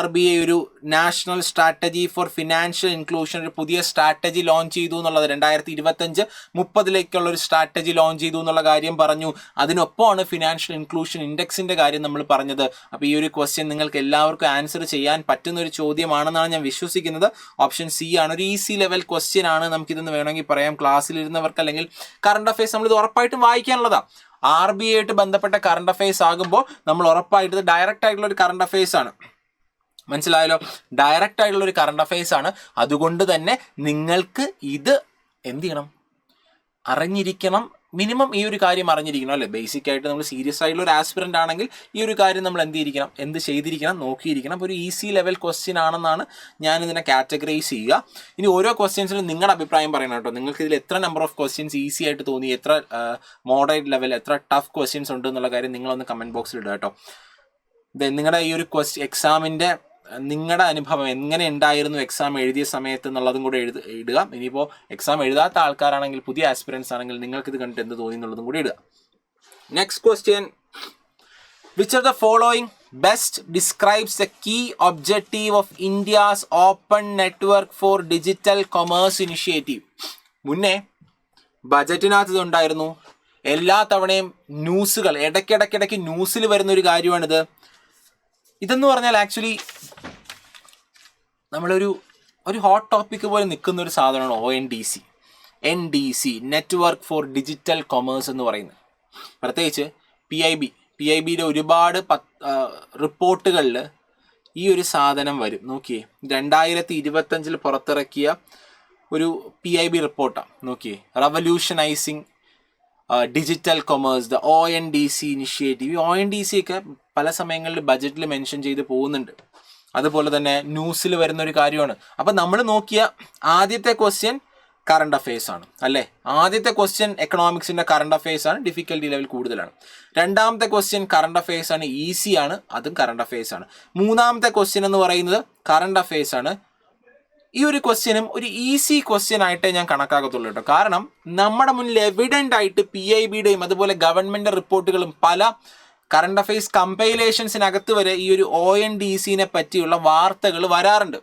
RBI ഒരു national strategy four financial inclusion ഒരു പുതിയ സ്ട്രാറ്റജി ലോഞ്ച് ചെയ്തു എന്നുള്ളത് 2025-30 ഒരു സ്ട്രാറ്റജി ലോഞ്ച് ചെയ്തു എന്നുള്ള കാര്യം പറഞ്ഞു. അതിനൊപ്പമാണ് ഫിനാൻഷ്യൽ ഇൻക്ലൂഷൻ ഇൻഡെക്സിൻ്റെ കാര്യം നമ്മൾ പറഞ്ഞത്. അപ്പോൾ ഈ ഒരു ക്വസ്റ്റ്യൻ നിങ്ങൾക്ക് എല്ലാവർക്കും ആൻസർ ചെയ്യാൻ പറ്റുന്ന ഒരു ചോദ്യമാണെന്നാണ് ഞാൻ വിശ്വസിക്കുന്നത്. ഓപ്ഷൻ സി ആണ്. ഒരു ഈസി ലെവൽ ക്വസ്റ്റ്യൻ ആണ്. നമുക്കിതെന്ന് വേണമെങ്കിൽ പറയാം. ക്ലാസ്സിലിരുന്നവർക്ക് അല്ലെങ്കിൽ കറണ്ട് അഫയേഴ്സ് നമ്മൾ ഇത് ഉറപ്പായിട്ടും വായിക്കാനുള്ളതാണ്. RBI ആയിട്ട് ബന്ധപ്പെട്ട കറണ്ട് അഫയേഴ്സ് ആകുമ്പോൾ നമ്മൾ ഉറപ്പായിട്ട് ഡയറക്റ്റ് ആയിട്ടുള്ള ഒരു കറണ്ട് അഫയേഴ്സ് ആണ്. മനസ്സിലായല്ലോ? ഡയറക്റ്റ് ആയിട്ടുള്ള ഒരു കറണ്ട് അഫയേഴ്സ് ആണ്. അതുകൊണ്ട് തന്നെ നിങ്ങൾക്ക് ഇത് എന്ത് ചെയ്യണം? അറിഞ്ഞിരിക്കണം. മിനിമം ഈ ഒരു കാര്യം അറിഞ്ഞിരിക്കണം, അല്ലേ? ബേസിക് ആയിട്ട് നമ്മൾ സീരിയസ് ആയിട്ടുള്ള ഒരു ആസ്പിറൻ്റ് ആണെങ്കിൽ ഈ ഒരു കാര്യം നമ്മൾ എന്ത് ചെയ്തിരിക്കണം, നോക്കിയിരിക്കണം. അപ്പോൾ ഒരു ഈസി ലെവൽ ക്വസ്റ്റ്യൻ ആണെന്നാണ് ഞാനിതിനെ കാറ്റഗറൈസ് ചെയ്യുക. ഇനി ഓരോ ക്വസ്റ്റ്യൻസിലും നിങ്ങളുടെ അഭിപ്രായം പറയണം കേട്ടോ. നിങ്ങൾക്ക് ഇതിൽ എത്ര നമ്പർ ഓഫ് ക്വസ്റ്റ്യൻസ് ഈസി ആയിട്ട് തോന്നി, എത്ര മോഡറേറ്റ് ലെവൽ, എത്ര ടഫ് ക്വസ്റ്റ്യൻസ് ഉണ്ട് എന്നുള്ള കാര്യം നിങ്ങളൊന്ന് കമൻറ്റ് ബോക്സിൽ ഇടുക കേട്ടോ. നിങ്ങളുടെ ഈ ഒരു എക്സാമിൻ്റെ നിങ്ങളുടെ അനുഭവം എങ്ങനെ ഉണ്ടായിരുന്നു എക്സാം എഴുതിയ സമയത്ത് എന്നുള്ളതും കൂടെ ഇടുക. ഇനിയിപ്പോൾ എക്സാം എഴുതാത്ത ആൾക്കാരാണെങ്കിൽ, പുതിയ ആസ്പിറൻസ് ആണെങ്കിൽ നിങ്ങൾക്കിത് കണ്ടിട്ട് എന്ത് തോന്നി എന്നുള്ളതും കൂടി ഇടുക. Next question, which of the following best describes the key objective of India's open network for digital commerce initiative? മുന്നേ ബജറ്റിനകത്ത് ഇതുണ്ടായിരുന്നു. എല്ലാ തവണയും ന്യൂസുകൾ, ഇടയ്ക്കിടയ്ക്ക് ന്യൂസിൽ വരുന്ന ഒരു കാര്യമാണിത്. ഇതെന്ന് പറഞ്ഞാൽ ആക്ച്വലി നമ്മളൊരു ഹോട്ട് ടോപ്പിക്ക് പോലെ നിൽക്കുന്ന ഒരു സാധനമാണ് NDC, network for digital commerce എന്ന് പറയുന്നത്. പ്രത്യേകിച്ച് PIBയുടെ ഒരുപാട് റിപ്പോർട്ടുകളിൽ ഈ ഒരു സാധനം വരും. നോക്കിയേ, 2025 പുറത്തിറക്കിയ ഒരു PIB റിപ്പോർട്ടാണ്. നോക്കിയേ, revolutionising digital commerce, the ONDC initiative. ഈ ONDC ഒക്കെ പല സമയങ്ങളിൽ ബജറ്റിൽ മെൻഷൻ ചെയ്ത് പോകുന്നുണ്ട്. അതുപോലെ തന്നെ ന്യൂസിൽ വരുന്ന ഒരു കാര്യമാണ്. അപ്പം നമ്മൾ നോക്കിയ ആദ്യത്തെ ക്വസ്റ്റ്യൻ കറണ്ട് അഫയേഴ്സ് ആണ് അല്ലേ. ആദ്യത്തെ ക്വസ്റ്റ്യൻ എക്കണോമിക്സിന്റെ കറണ്ട് അഫയേഴ്സ് ആണ്, ഡിഫിക്കൽട്ടി ലെവൽ കൂടുതലാണ്. രണ്ടാമത്തെ ക്വസ്റ്റ്യൻ കറണ്ട് അഫയേഴ്സ് ആണ്, ഈസി ആണ്, അതും കറണ്ട് അഫയേഴ്സ് ആണ്. മൂന്നാമത്തെ ക്വസ്റ്റ്യൻ എന്ന് പറയുന്നത് കറണ്ട് അഫയേഴ്സ് ആണ്. ഈ ഒരു ക്വസ്റ്റ്യനും ഒരു ഈസി ക്വസ്റ്റ്യൻ ആയിട്ടേ ഞാൻ കണക്കാക്കത്തുള്ളൂ കേട്ടോ. കാരണം നമ്മുടെ മുന്നിൽ എവിഡന്റ് ആയിട്ട് PIBയുടെയും അതുപോലെ ഗവൺമെന്റ് റിപ്പോർട്ടുകളും പല കറണ്ട് അഫയേഴ്സ് കമ്പൈലേഷൻസിനകത്ത് വരെ ഈ ഒരു ONDCനെ പറ്റിയുള്ള വാർത്തകൾ വരാറുണ്ട്.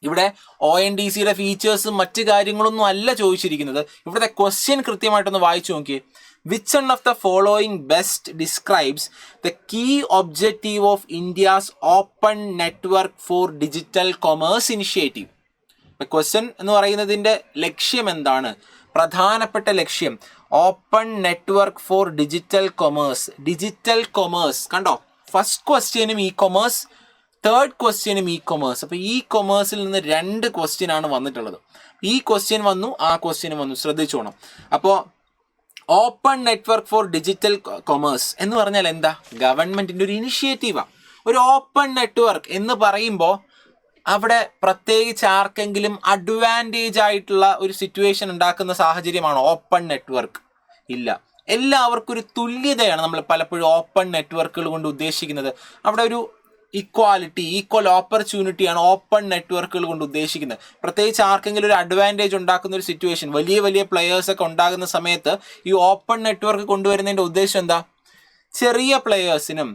ഇവിടെ ONDCയുടെ ഫീച്ചേഴ്സും മറ്റു കാര്യങ്ങളൊന്നും അല്ല ചോദിച്ചിരിക്കുന്നത്. ഇവിടുത്തെ ക്വസ്റ്റ്യൻ കൃത്യമായിട്ടൊന്ന് വായിച്ചു നോക്കിയേ. Which one of the following best describes the key objective of India's Open Network for Digital Commerce Initiative? Question എന്ന് പറയുന്നതിൻ്റെ ലക്ഷ്യം എന്താണ്? പ്രധാനപ്പെട്ട ലക്ഷ്യം open network for digital commerce. Digital commerce കണ്ടോ, ഫസ്റ്റ് ക്വസ്റ്റ്യനും ഇ കൊമേഴ്സ്, തേർഡ് ക്വസ്റ്റ്യനും ഇ കൊമേഴ്സ്. അപ്പോൾ ഇ കൊമേഴ്സിൽ നിന്ന് 2 ക്വസ്റ്റ്യൻ ആണ് വന്നിട്ടുള്ളത്. ഈ ക്വസ്റ്റ്യൻ വന്നു, ആ ക്വസ്റ്റ്യനും വന്നു, ശ്രദ്ധിച്ചോണം. അപ്പോൾ open network for digital commerce എന്ന് പറഞ്ഞാൽ എന്താ? ഗവൺമെന്റിന്റെ ഒരു ഇനിഷ്യേറ്റീവാണ്. ഒരു ഓപ്പൺ നെറ്റ്വർക്ക് എന്ന് പറയുമ്പോൾ അവിടെ പ്രത്യേകിച്ച് ആർക്കെങ്കിലും അഡ്വാൻറ്റേജ് ആയിട്ടുള്ള ഒരു സിറ്റുവേഷൻ ഉണ്ടാക്കുന്ന സാഹചര്യമാണ് ഓപ്പൺ നെറ്റ്വർക്ക്. ഇല്ല, എല്ലാവർക്കും ഒരു തുല്യതയാണ് നമ്മൾ പലപ്പോഴും ഓപ്പൺ നെറ്റ്വർക്കുകൾ കൊണ്ട് ഉദ്ദേശിക്കുന്നത്. അവിടെ ഒരു ഇക്വാലിറ്റി, ഈക്വൽ ഓപ്പർച്യൂണിറ്റിയാണ് ഓപ്പൺ നെറ്റ്വർക്കുകൾ കൊണ്ട് ഉദ്ദേശിക്കുന്നത്. പ്രത്യേകിച്ച് ആർക്കെങ്കിലും ഒരു അഡ്വാൻറ്റേജ് ഉണ്ടാക്കുന്ന ഒരു സിറ്റുവേഷൻ, വലിയ വലിയ പ്ലെയേഴ്സൊക്കെ ഉണ്ടാകുന്ന സമയത്ത് ഈ ഓപ്പൺ നെറ്റ്വർക്ക് കൊണ്ടുവരുന്നതിൻ്റെ ഉദ്ദേശം എന്താ? ചെറിയ പ്ലെയേഴ്സിനും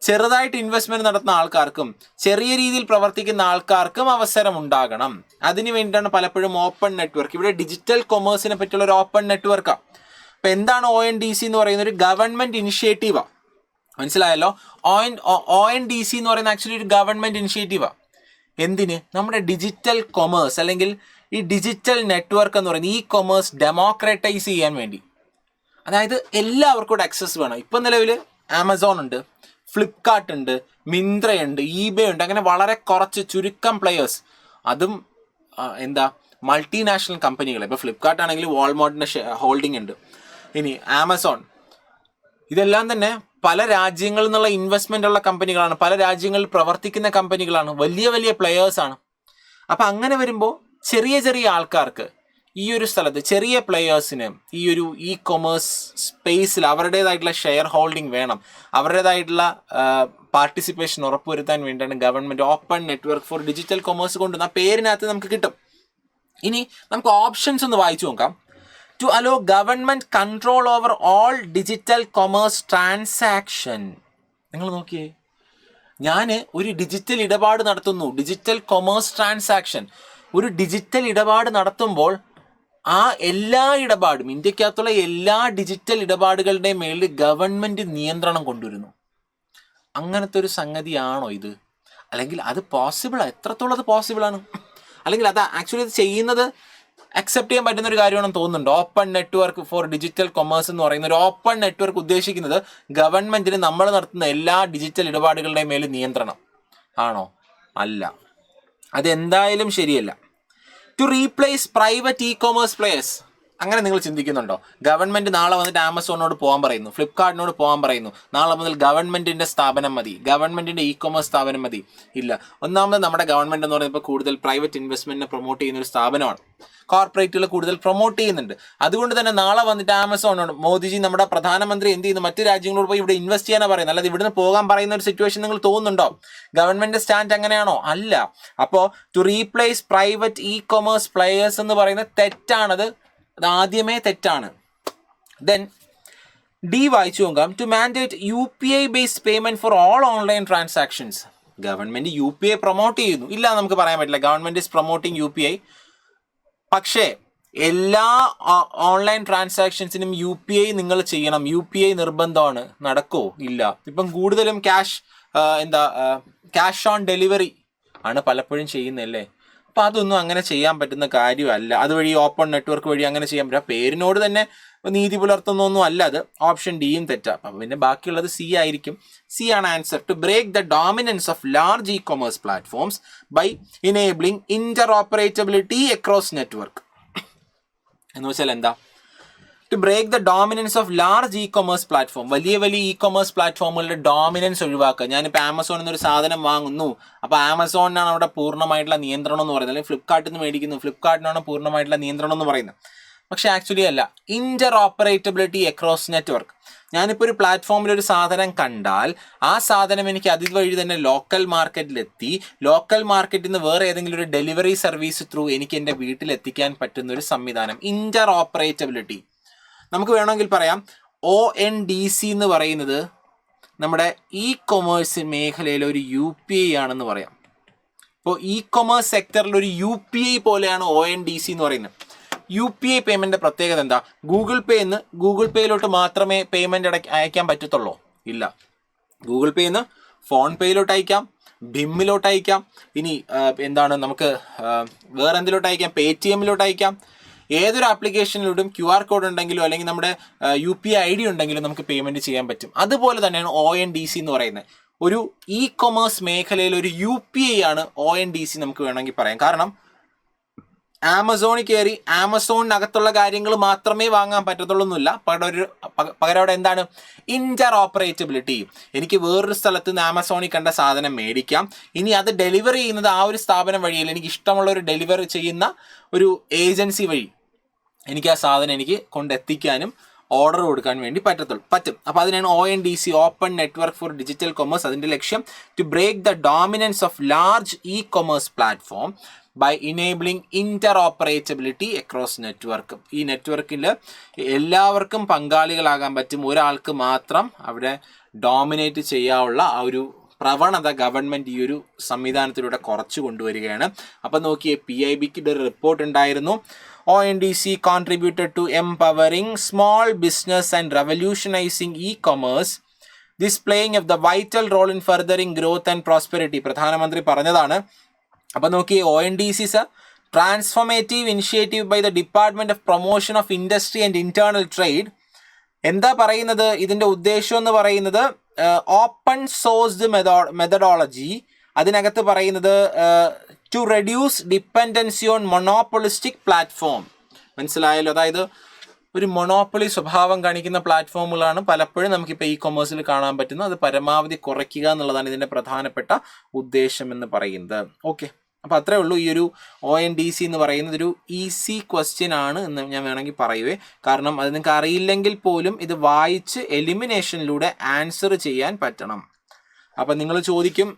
ചെറുതായിട്ട് ഇൻവെസ്റ്റ്മെന്റ് നടത്തുന്ന ആൾക്കാർക്കും ചെറിയ രീതിയിൽ പ്രവർത്തിക്കുന്ന ആൾക്കാർക്കും അവസരം ഉണ്ടാകണം. അതിനു വേണ്ടിയിട്ടാണ് പലപ്പോഴും ഓപ്പൺ നെറ്റ്വർക്ക്. ഇവിടെ ഡിജിറ്റൽ കൊമേഴ്സിനെ പറ്റിയുള്ള ഒരു ഓപ്പൺ നെറ്റ്വർക്കാണ്. അപ്പം എന്താണ് ONDC എന്ന് പറയുന്ന ഒരു ഗവൺമെന്റ് ഇനിഷ്യേറ്റീവാണ്. മനസ്സിലായല്ലോ? ONDC എന്ന് പറയുന്ന ആക്ച്വലി ഒരു ഗവൺമെന്റ് ഇനിഷ്യേറ്റീവാണ്. എന്തിന്? നമ്മുടെ ഡിജിറ്റൽ കൊമേഴ്സ് അല്ലെങ്കിൽ ഈ ഡിജിറ്റൽ നെറ്റ്വർക്ക് എന്ന് പറയുന്നത് ഈ കൊമേഴ്സ് ഡെമോക്രാറ്റൈസ് ചെയ്യാൻ വേണ്ടി. അതായത് എല്ലാവർക്കും കൂടെ ആക്സസ് വേണം. ഇപ്പം നിലവിൽ ആമസോൺ ഉണ്ട്, ഫ്ലിപ്കാർട്ട് ഉണ്ട്, മിന്ത്രയുണ്ട്, eBay ഉണ്ട്. അങ്ങനെ വളരെ കുറച്ച് ചുരുക്കം പ്ലെയേഴ്സ്, അതും എന്താ മൾട്ടിനാഷണൽ കമ്പനികൾ. ഇപ്പോൾ ഫ്ലിപ്കാർട്ട് ആണെങ്കിൽ വാൾമാർട്ടിൻ്റെ ഹോൾഡിംഗ് ഉണ്ട്. ഇനി ആമസോൺ, ഇതെല്ലാം തന്നെ പല രാജ്യങ്ങളിൽ നിന്നുള്ള ഇൻവെസ്റ്റ്മെൻ്റ് ഉള്ള കമ്പനികളാണ്, പല രാജ്യങ്ങളിൽ പ്രവർത്തിക്കുന്ന കമ്പനികളാണ്, വലിയ വലിയ പ്ലെയേഴ്സാണ്. അപ്പം അങ്ങനെ വരുമ്പോൾ ചെറിയ ചെറിയ ആൾക്കാർക്ക് ഈ ഒരു സ്ഥലത്ത്, ചെറിയ പ്ലെയേഴ്സിന് ഈ ഒരു ഇ കൊമേഴ്സ് സ്പേസിൽ അവരുടേതായിട്ടുള്ള ഷെയർ ഹോൾഡിംഗ് വേണം, അവരുടേതായിട്ടുള്ള പാർട്ടിസിപ്പേഷൻ ഉറപ്പുവരുത്താൻ വേണ്ടിയാണ് government open network for digital commerce കൊണ്ടുവന്ന ആ പേരിനകത്ത് നമുക്ക് കിട്ടും. ഇനി നമുക്ക് ഓപ്ഷൻസ് ഒന്ന് വായിച്ചു നോക്കാം. To allow government control over all digital commerce transaction. നിങ്ങൾ നോക്കിയേ, ഞാൻ ഒരു ഡിജിറ്റൽ ഇടപാട് നടത്തുന്നു, ഡിജിറ്റൽ കൊമേഴ്സ് ട്രാൻസാക്ഷൻ. ഒരു ഡിജിറ്റൽ ഇടപാട് നടത്തുമ്പോൾ ആ എല്ലാ ഇടപാടും, ഇന്ത്യക്കകത്തുള്ള എല്ലാ ഡിജിറ്റൽ ഇടപാടുകളുടെയും മേളിൽ ഗവൺമെൻറ് നിയന്ത്രണം കൊണ്ടുവരുന്നു. അങ്ങനത്തെ ഒരു സംഗതിയാണോ ഇത്? അല്ലെങ്കിൽ അത് പോസിബിളാണ്? എത്രത്തോളം അത് പോസിബിളാണ്? അല്ലെങ്കിൽ അത് ആക്ച്വലി ഇത് ചെയ്യുന്നത് അക്സെപ്റ്റ് ചെയ്യാൻ പറ്റുന്ന ഒരു കാര്യമാണെന്ന് തോന്നുന്നുണ്ട്. Open network for digital commerce എന്ന് പറയുന്ന ഒരു ഓപ്പൺ നെറ്റ്വർക്ക് ഉദ്ദേശിക്കുന്നത് ഗവൺമെൻറ്റിന് നമ്മൾ നടത്തുന്ന എല്ലാ ഡിജിറ്റൽ ഇടപാടുകളുടെയും മേൽ നിയന്ത്രണം ആണോ? അല്ല, അതെന്തായാലും ശരിയല്ല. To replace private e commerce players, അങ്ങനെ നിങ്ങൾ ചിന്തിക്കുന്നുണ്ടോ? ഗവൺമെൻറ് നാളെ വന്നിട്ട് ആമസോണിനോട് പോകാൻ പറയുന്നു, ഫ്ലിപ്കാർട്ടിനോട് പോകാൻ പറയുന്നു, നാളെ മുതൽ ഗവൺമെൻറ്റിൻ്റെ സ്ഥാപനം മതി, ഗവൺമെൻറ്റിൻ്റെ ഇ കൊമേഴ്സ് സ്ഥാപനം മതി. ഇല്ല. ഒന്നാമത് നമ്മുടെ ഗവൺമെൻറ് എന്ന് പറയുമ്പോൾ കൂടുതൽ പ്രൈവറ്റ് ഇൻവെസ്റ്റ്മെൻറ്റിനെ പ്രൊമോട്ട് ചെയ്യുന്ന ഒരു സ്ഥാപനമാണ്. കോർപ്പറേറ്റുകൾ കൂടുതൽ പ്രൊമോട്ട് ചെയ്യുന്നുണ്ട്. അതുകൊണ്ട് തന്നെ നാളെ വന്നിട്ട് ആമസോണോട് മോദിജി, നമ്മുടെ പ്രധാനമന്ത്രി എന്ത് ചെയ്യുന്നു, മറ്റു രാജ്യങ്ങളോട് പോയി ഇവിടെ ഇൻവെസ്റ്റ് ചെയ്യാനാണ് പറയുന്നത്, അല്ലാതെ ഇവിടുന്ന് പോകാൻ പറയുന്ന ഒരു സിറ്റുവേഷൻ നിങ്ങൾ തോന്നുന്നുണ്ടോ? ഗവൺമെൻറ് സ്റ്റാൻഡ് അങ്ങനെയാണോ? അല്ല. അപ്പോൾ to replace private e commerce players എന്ന് പറയുന്നത് തെറ്റാണത്. അത് ആദ്യമേ തെറ്റാണ്. ദെൻ ഡി വായിച്ചു നോക്കാം. To mandate UPI based payment for all online transactions. Government UPI promote ചെയ്യുന്നു, ഇല്ല നമുക്ക് പറയാൻ പറ്റില്ല. Government is promoting UPI. പക്ഷേ എല്ലാ ഓൺലൈൻ ട്രാൻസാക്ഷൻസിനും UPI നിങ്ങൾ ചെയ്യണം, UPI നിർബന്ധമാണ്. നടക്കോ? ഇല്ല. ഇപ്പം കൂടുതലും ക്യാഷ് ഓൺ ഡെലിവറി ആണ് പലപ്പോഴും ചെയ്യുന്നതല്ലേ. അപ്പം അതൊന്നും അങ്ങനെ ചെയ്യാൻ പറ്റുന്ന കാര്യമല്ല. അതുവഴി ഓപ്പൺ നെറ്റ്വർക്ക് വഴി അങ്ങനെ ചെയ്യാൻ പറ്റും. ആ പേരിനോട് തന്നെ നീതി പുലർത്തുന്നൊന്നും അല്ല അത്. ഓപ്ഷൻ ഡിയും തെറ്റാം. അപ്പം പിന്നെ ബാക്കിയുള്ളത് സി ആയിരിക്കും. സി ആണ് answer. To break the dominance of large e commerce platforms by enabling interoperability across network. എന്ന് വെച്ചാൽ എന്താ? To break the dominance of large e commerce platform. വലിയ ഇ കൊമേഴ്സ് പ്ലാറ്റ്ഫോമുകളുടെ ഡോമിനൻസ് ഒഴിവാക്കുക. ഞാനിപ്പോൾ ആമസോണിൽ നിന്നൊരു സാധനം വാങ്ങുന്നു, അപ്പോൾ ആമസോണിനാണ് അവിടെ പൂർണ്ണമായിട്ടുള്ള നിയന്ത്രണം എന്ന് പറയുന്നത്, അല്ലെങ്കിൽ ഫ്ലിപ്കാർട്ടിൽ നിന്ന് മേടിക്കുന്നു, ഫ്ലിപ്കാർട്ടിനാണ് പൂർണ്ണമായിട്ടുള്ള നിയന്ത്രണം എന്ന് പറയുന്നത്. പക്ഷെ ആക്ച്വലി അല്ല. Interoperability across network. ഞാനിപ്പോൾ ഒരു പ്ലാറ്റ്ഫോമിൽ ഒരു സാധനം കണ്ടാൽ ആ സാധനം എനിക്ക് അതുവഴി തന്നെ ലോക്കൽ മാർക്കറ്റിലെത്തി, ലോക്കൽ മാർക്കറ്റിൽ നിന്ന് വേറെ ഏതെങ്കിലും ഒരു ഡെലിവറി സർവീസ് ത്രൂ എനിക്ക് എൻ്റെ വീട്ടിലെത്തിക്കാൻ പറ്റുന്ന ഒരു സംവിധാനം, ഇന്റർ ഓപ്പറേറ്റബിലിറ്റി. നമുക്ക് വേണമെങ്കിൽ പറയാം ONDC എന്ന് പറയുന്നത് നമ്മുടെ ഇ കൊമേഴ്സ് മേഖലയിലെ ഒരു UPI ആണെന്ന് പറയാം. ഇപ്പോൾ ഇ കൊമേഴ്സ് സെക്ടറിൽ ഒരു UPI പോലെയാണ് ONDC എന്ന് പറയുന്നത്. UPI പേയ്മെൻറ്റിൻ്റെ പ്രത്യേകത എന്താ? ഗൂഗിൾ പേന്ന് ഗൂഗിൾ പേയിലോട്ട് മാത്രമേ പേയ്മെൻറ്റ് അയക്കാൻ പറ്റത്തുള്ളൂ? ഇല്ല. ഗൂഗിൾ പേന്ന് ഫോൺ പേയിലോട്ട് അയക്കാം, ഭീമിലോട്ട് അയക്കാം, ഇനി നമുക്ക് വേറെ എന്തിലോട്ട് അയക്കാം, പേടിഎമ്മിലോട്ട് അയക്കാം. ഏതൊരു ആപ്ലിക്കേഷനിലൂടെയും QR കോഡ് ഉണ്ടെങ്കിലോ അല്ലെങ്കിൽ നമ്മുടെ UPI ID ഉണ്ടെങ്കിലും നമുക്ക് പേയ്മെൻറ്റ് ചെയ്യാൻ പറ്റും. അതുപോലെ തന്നെയാണ് ONDC എന്ന് പറയുന്നത്. ഒരു ഇ കൊമേഴ്സ് മേഖലയിൽ ഒരു UPI ആണ് ONDC നമുക്ക് വേണമെങ്കിൽ പറയാം. കാരണം ആമസോണിൽ കയറി ആമസോണിനകത്തുള്ള കാര്യങ്ങൾ മാത്രമേ വാങ്ങാൻ പറ്റത്തുള്ളൂ എന്നില്ല. പകരം അവിടെ എന്താണ്? ഇന്റർ ഓപ്പറേറ്റബിലിറ്റി. എനിക്ക് വേറൊരു സ്ഥലത്ത് നിന്ന് ആമസോണിൽ കണ്ട സാധനം മേടിക്കാം, ഇനി അത് ഡെലിവറി ചെയ്യുന്നത് ആ ഒരു സ്ഥാപനം വഴിയല്ല, എനിക്ക് ഇഷ്ടമുള്ള ഒരു ഡെലിവറി ചെയ്യുന്ന ഒരു ഏജൻസി വഴി എനിക്ക് ആ സാധനം എനിക്ക് കൊണ്ടെത്തിക്കാനും ഓർഡർ കൊടുക്കാൻ വേണ്ടി പറ്റും. അപ്പോൾ അതിനാണ് ONDC, open network for digital commerce. അതിൻ്റെ ലക്ഷ്യം to break the dominance of large e commerce platform by enabling interoperability across network. ഈ നെറ്റ്വർക്കിൽ എല്ലാവർക്കും പങ്കാളികളാകാൻ പറ്റും, ഒരാൾക്ക് മാത്രം അവിടെ ഡോമിനേറ്റ് ചെയ്യാനുള്ള ആ ഒരു പ്രവണത ഗവൺമെൻറ് ഈ ഒരു സംവിധാനത്തിലൂടെ കുറച്ച് കൊണ്ടുവരികയാണ്. അപ്പം നോക്കിയേ, PIBക്ക് ഒരു റിപ്പോർട്ട് ഉണ്ടായിരുന്നു. ONDC contributed to empowering small business and revolutionizing e-commerce, displaying of the vital role in furthering growth and prosperity. പ്രധാനമന്ത്രി പറഞ്ഞതാണ്. അപ്പം നോക്കി, ONDC is a transformative initiative by the Department of Promotion of Industry and Internal Trade. എന്താ പറയുന്നത്? ഇതിൻ്റെ ഉദ്ദേശം എന്ന് പറയുന്നത് ഓപ്പൺ സോഴ്സ്ഡ് മെത്തഡോളജി. അതിനകത്ത് പറയുന്നത് to reduce dependency on monopolistic platform. മനസ്സിലായല്ലോ? അതായത് ഒരു മൊണോപ്പൊളി സ്വഭാവം കാണിക്കുന്ന പ്ലാറ്റ്ഫോമുകളാണ് പലപ്പോഴും നമുക്കിപ്പോൾ ഇ കൊമേഴ്സിൽ കാണാൻ പറ്റുന്നത്. അത് പരമാവധി കുറയ്ക്കുക എന്നുള്ളതാണ് ഇതിൻ്റെ പ്രധാനപ്പെട്ട ഉദ്ദേശം എന്ന് പറയുന്നത്. ഓക്കെ, അപ്പോൾ അത്രേ ഉള്ളൂ. ഈ ഒരു ONDC എന്ന് പറയുന്നത് ഒരു ഈസി ക്വസ്റ്റ്യൻ ആണ് എന്ന് ഞാൻ വേണമെങ്കിൽ പറയുവേ. കാരണം അത് നിങ്ങൾക്ക് അറിയില്ലെങ്കിൽ പോലും ഇത് വായിച്ച് എലിമിനേഷനിലൂടെ ആൻസർ ചെയ്യാൻ പറ്റണം. അപ്പം നിങ്ങൾ ചോദിക്കും,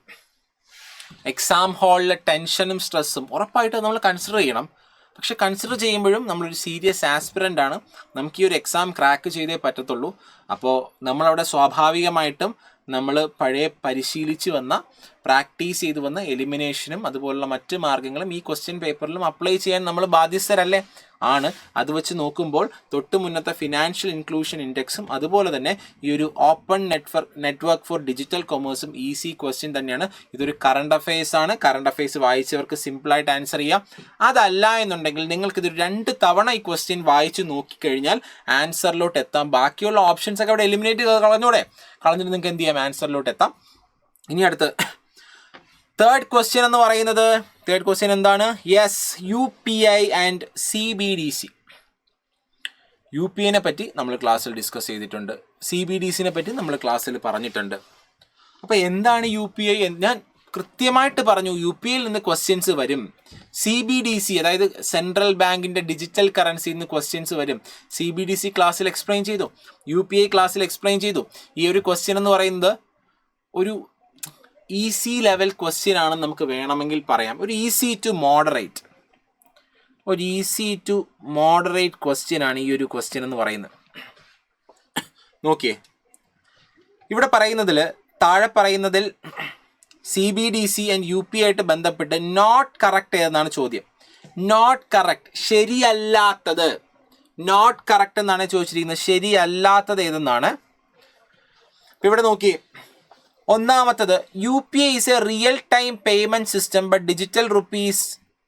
എക്സാം ഹാളിലെ ടെൻഷനും സ്ട്രെസ്സും ഉറപ്പായിട്ട് നമ്മൾ കൺസിഡർ ചെയ്യണം. പക്ഷെ കൺസിഡർ ചെയ്യുമ്പോഴും നമ്മളൊരു സീരിയസ് ആസ്പിറൻ്റ് ആണ്, നമുക്ക് ഈ ഒരു എക്സാം ക്രാക്ക് ചെയ്തേ പറ്റത്തുള്ളൂ. അപ്പോൾ നമ്മളവിടെ സ്വാഭാവികമായിട്ടും നമ്മൾ പഴയ പരിശീലിച്ച് വന്ന, പ്രാക്ടീസ് ചെയ്ത് വന്ന എലിമിനേഷനും അതുപോലുള്ള മറ്റ് മാർഗ്ഗങ്ങളും ഈ ക്വസ്റ്റ്യൻ പേപ്പറിലും അപ്ലൈ ചെയ്യാൻ നമ്മൾ ബാധ്യസ്ഥരല്ലേ? ആണ്. അത് വെച്ച് നോക്കുമ്പോൾ തൊട്ട് മുന്നത്തെ ഫിനാൻഷ്യൽ ഇൻക്ലൂഷൻ ഇൻഡെക്സും അതുപോലെ തന്നെ ഈ ഒരു ഓപ്പൺ നെറ്റ്വർക്ക് ഫോർ ഡിജിറ്റൽ കൊമേഴ്സും ഈസി ക്വസ്റ്റ്യൻ തന്നെയാണ്. ഇതൊരു കറണ്ട് അഫയേഴ്സ് ആണ്. കറണ്ട് അഫയേഴ്സ് വായിച്ചവർക്ക് സിമ്പിളായിട്ട് ആൻസർ ചെയ്യാം. അതല്ല എന്നുണ്ടെങ്കിൽ നിങ്ങൾക്കിതൊരു 2 തവണ ഈ ക്വസ്റ്റ്യൻ വായിച്ച് നോക്കിക്കഴിഞ്ഞാൽ ആൻസറിലോട്ട് എത്താം. ബാക്കിയുള്ള ഓപ്ഷൻസ് ഒക്കെ അവിടെ എലിമിനേറ്റ് ചെയ്ത് കളഞ്ഞിട്ട് നിങ്ങൾക്ക് എന്ത് ചെയ്യാം? ആൻസറിലോട്ട് എത്താം. ഇനി അടുത്ത് തേർഡ് ക്വസ്റ്റ്യൻ എന്ന് പറയുന്നത്, തേർഡ് ക്വസ്റ്റ്യൻ എന്താണ്? Yes, UPI and CBDC. UPIനെ പറ്റി നമ്മൾ ക്ലാസ്സിൽ ഡിസ്കസ് ചെയ്തിട്ടുണ്ട്, CBDCനെ പറ്റി നമ്മൾ ക്ലാസ്സിൽ പറഞ്ഞിട്ടുണ്ട്. അപ്പോൾ എന്താണ് UPI? ഞാൻ കൃത്യമായിട്ട് പറഞ്ഞു, UPIയിൽ നിന്ന് ക്വസ്റ്റ്യൻസ് വരും. CBDC അതായത് സെൻട്രൽ ബാങ്കിൻ്റെ ഡിജിറ്റൽ കറൻസിയിൽ നിന്ന് ക്വസ്റ്റ്യൻസ് വരും. CBDC ക്ലാസ്സിൽ എക്സ്പ്ലെയിൻ ചെയ്തു, UPI ക്ലാസ്സിൽ എക്സ്പ്ലെയിൻ ചെയ്തു. ഈ ഒരു ക്വസ്റ്റ്യൻ എന്ന് പറയുന്നത് ഒരു ഈസി ലെവൽ ക്വസ്റ്റ്യൻ ആണെന്ന് നമുക്ക് വേണമെങ്കിൽ പറയാം. ഒരു ഈസി ടു മോഡറേറ്റ് ക്വസ്റ്റ്യൻ ആണ് ഈ ഒരു ക്വസ്റ്റ്യൻ എന്ന് പറയുന്നത്. നോക്കിയേ, ഇവിടെ പറയുന്നതിൽ, താഴെ പറയുന്നതിൽ CBDC ആൻഡ് UPI ആയിട്ട് ബന്ധപ്പെട്ട് നോട്ട് കറക്റ്റ് ഏതെന്നാണ് ചോദ്യം. നോട്ട് കറക്റ്റ്, ശരിയല്ലാത്തത്. നോട്ട് കറക്റ്റ് എന്നാണ് ചോദിച്ചിരിക്കുന്നത്. ശരിയല്ലാത്തത് ഏതെന്നാണ്. ഇവിടെ നോക്കിയേ, ഒന്നാമത്തത്, UPI is a real time payment system but digital rupees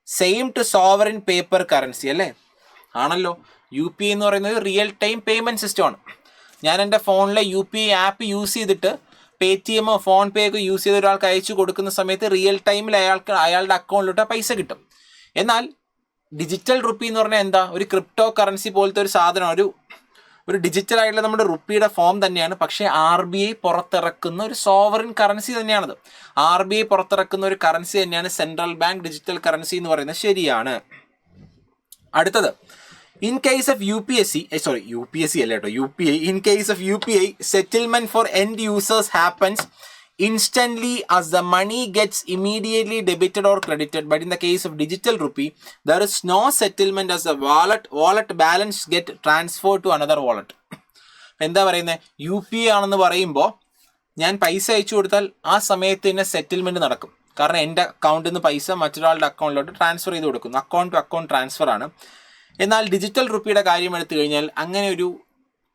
same to sovereign paper currency അല്ലേ? ആണല്ലോ. UPI എന്ന് പറയുന്നത് റിയൽ ടൈം പേയ്മെൻറ്റ് സിസ്റ്റമാണ്. ഞാൻ എൻ്റെ ഫോണിലെ UPI ആപ്പ് യൂസ് ചെയ്തിട്ട് പേടിഎമ്മോ ഫോൺ പേ ഒക്കെ യൂസ് ചെയ്ത് ഒരാൾക്ക് അയച്ചു കൊടുക്കുന്ന സമയത്ത് റിയൽ ടൈമിൽ അയാളുടെ അക്കൗണ്ടിലോട്ട് പൈസ കിട്ടും. എന്നാൽ ഡിജിറ്റൽ റുപ്പി എന്ന് പറഞ്ഞാൽ എന്താ? ഒരു ക്രിപ്റ്റോ കറൻസി പോലത്തെ ഒരു സാധനം, ഒരു ഡിജിറ്റൽ ആയിട്ടുള്ള നമ്മുടെ റുപ്പിയുടെ ഫോം തന്നെയാണ്. പക്ഷേ RBI പുറത്തിറക്കുന്ന ഒരു സോവറിൻ കറൻസി തന്നെയാണത്. RBI പുറത്തിറക്കുന്ന ഒരു കറൻസി തന്നെയാണ് സെൻട്രൽ ബാങ്ക് ഡിജിറ്റൽ കറൻസി എന്ന് പറയുന്നത്. ശരിയാണ്. അടുത്തത്, in case of UPI, in case of UPI, settlement for end users happens instantly as the money gets immediately debited or credited, but in the case of digital rupee there is no settlement as the wallet balance get transferred to another wallet. എന്താ പറയുന്നത്, UPI ആണെന്ന് പറയുമ്പോൾ ഞാൻ പൈസ അയച്ചു കൊടുത്താൽ ആ സമയത്ത് തന്നെ സെറ്റിൽമെൻറ്റ് നടക്കും. കാരണം എൻ്റെ അക്കൗണ്ടിൽ നിന്ന് പൈസ മറ്റൊരാളുടെ അക്കൗണ്ടിലോട്ട് ട്രാൻസ്ഫർ ചെയ്ത് കൊടുക്കുന്നു. അക്കൗണ്ട് ടു അക്കൗണ്ട് ട്രാൻസ്ഫർ ആണ്. എന്നാൽ ഡിജിറ്റൽ റുപ്പിയുടെ കാര്യം എടുത്തു കഴിഞ്ഞാൽ അങ്ങനെ ഒരു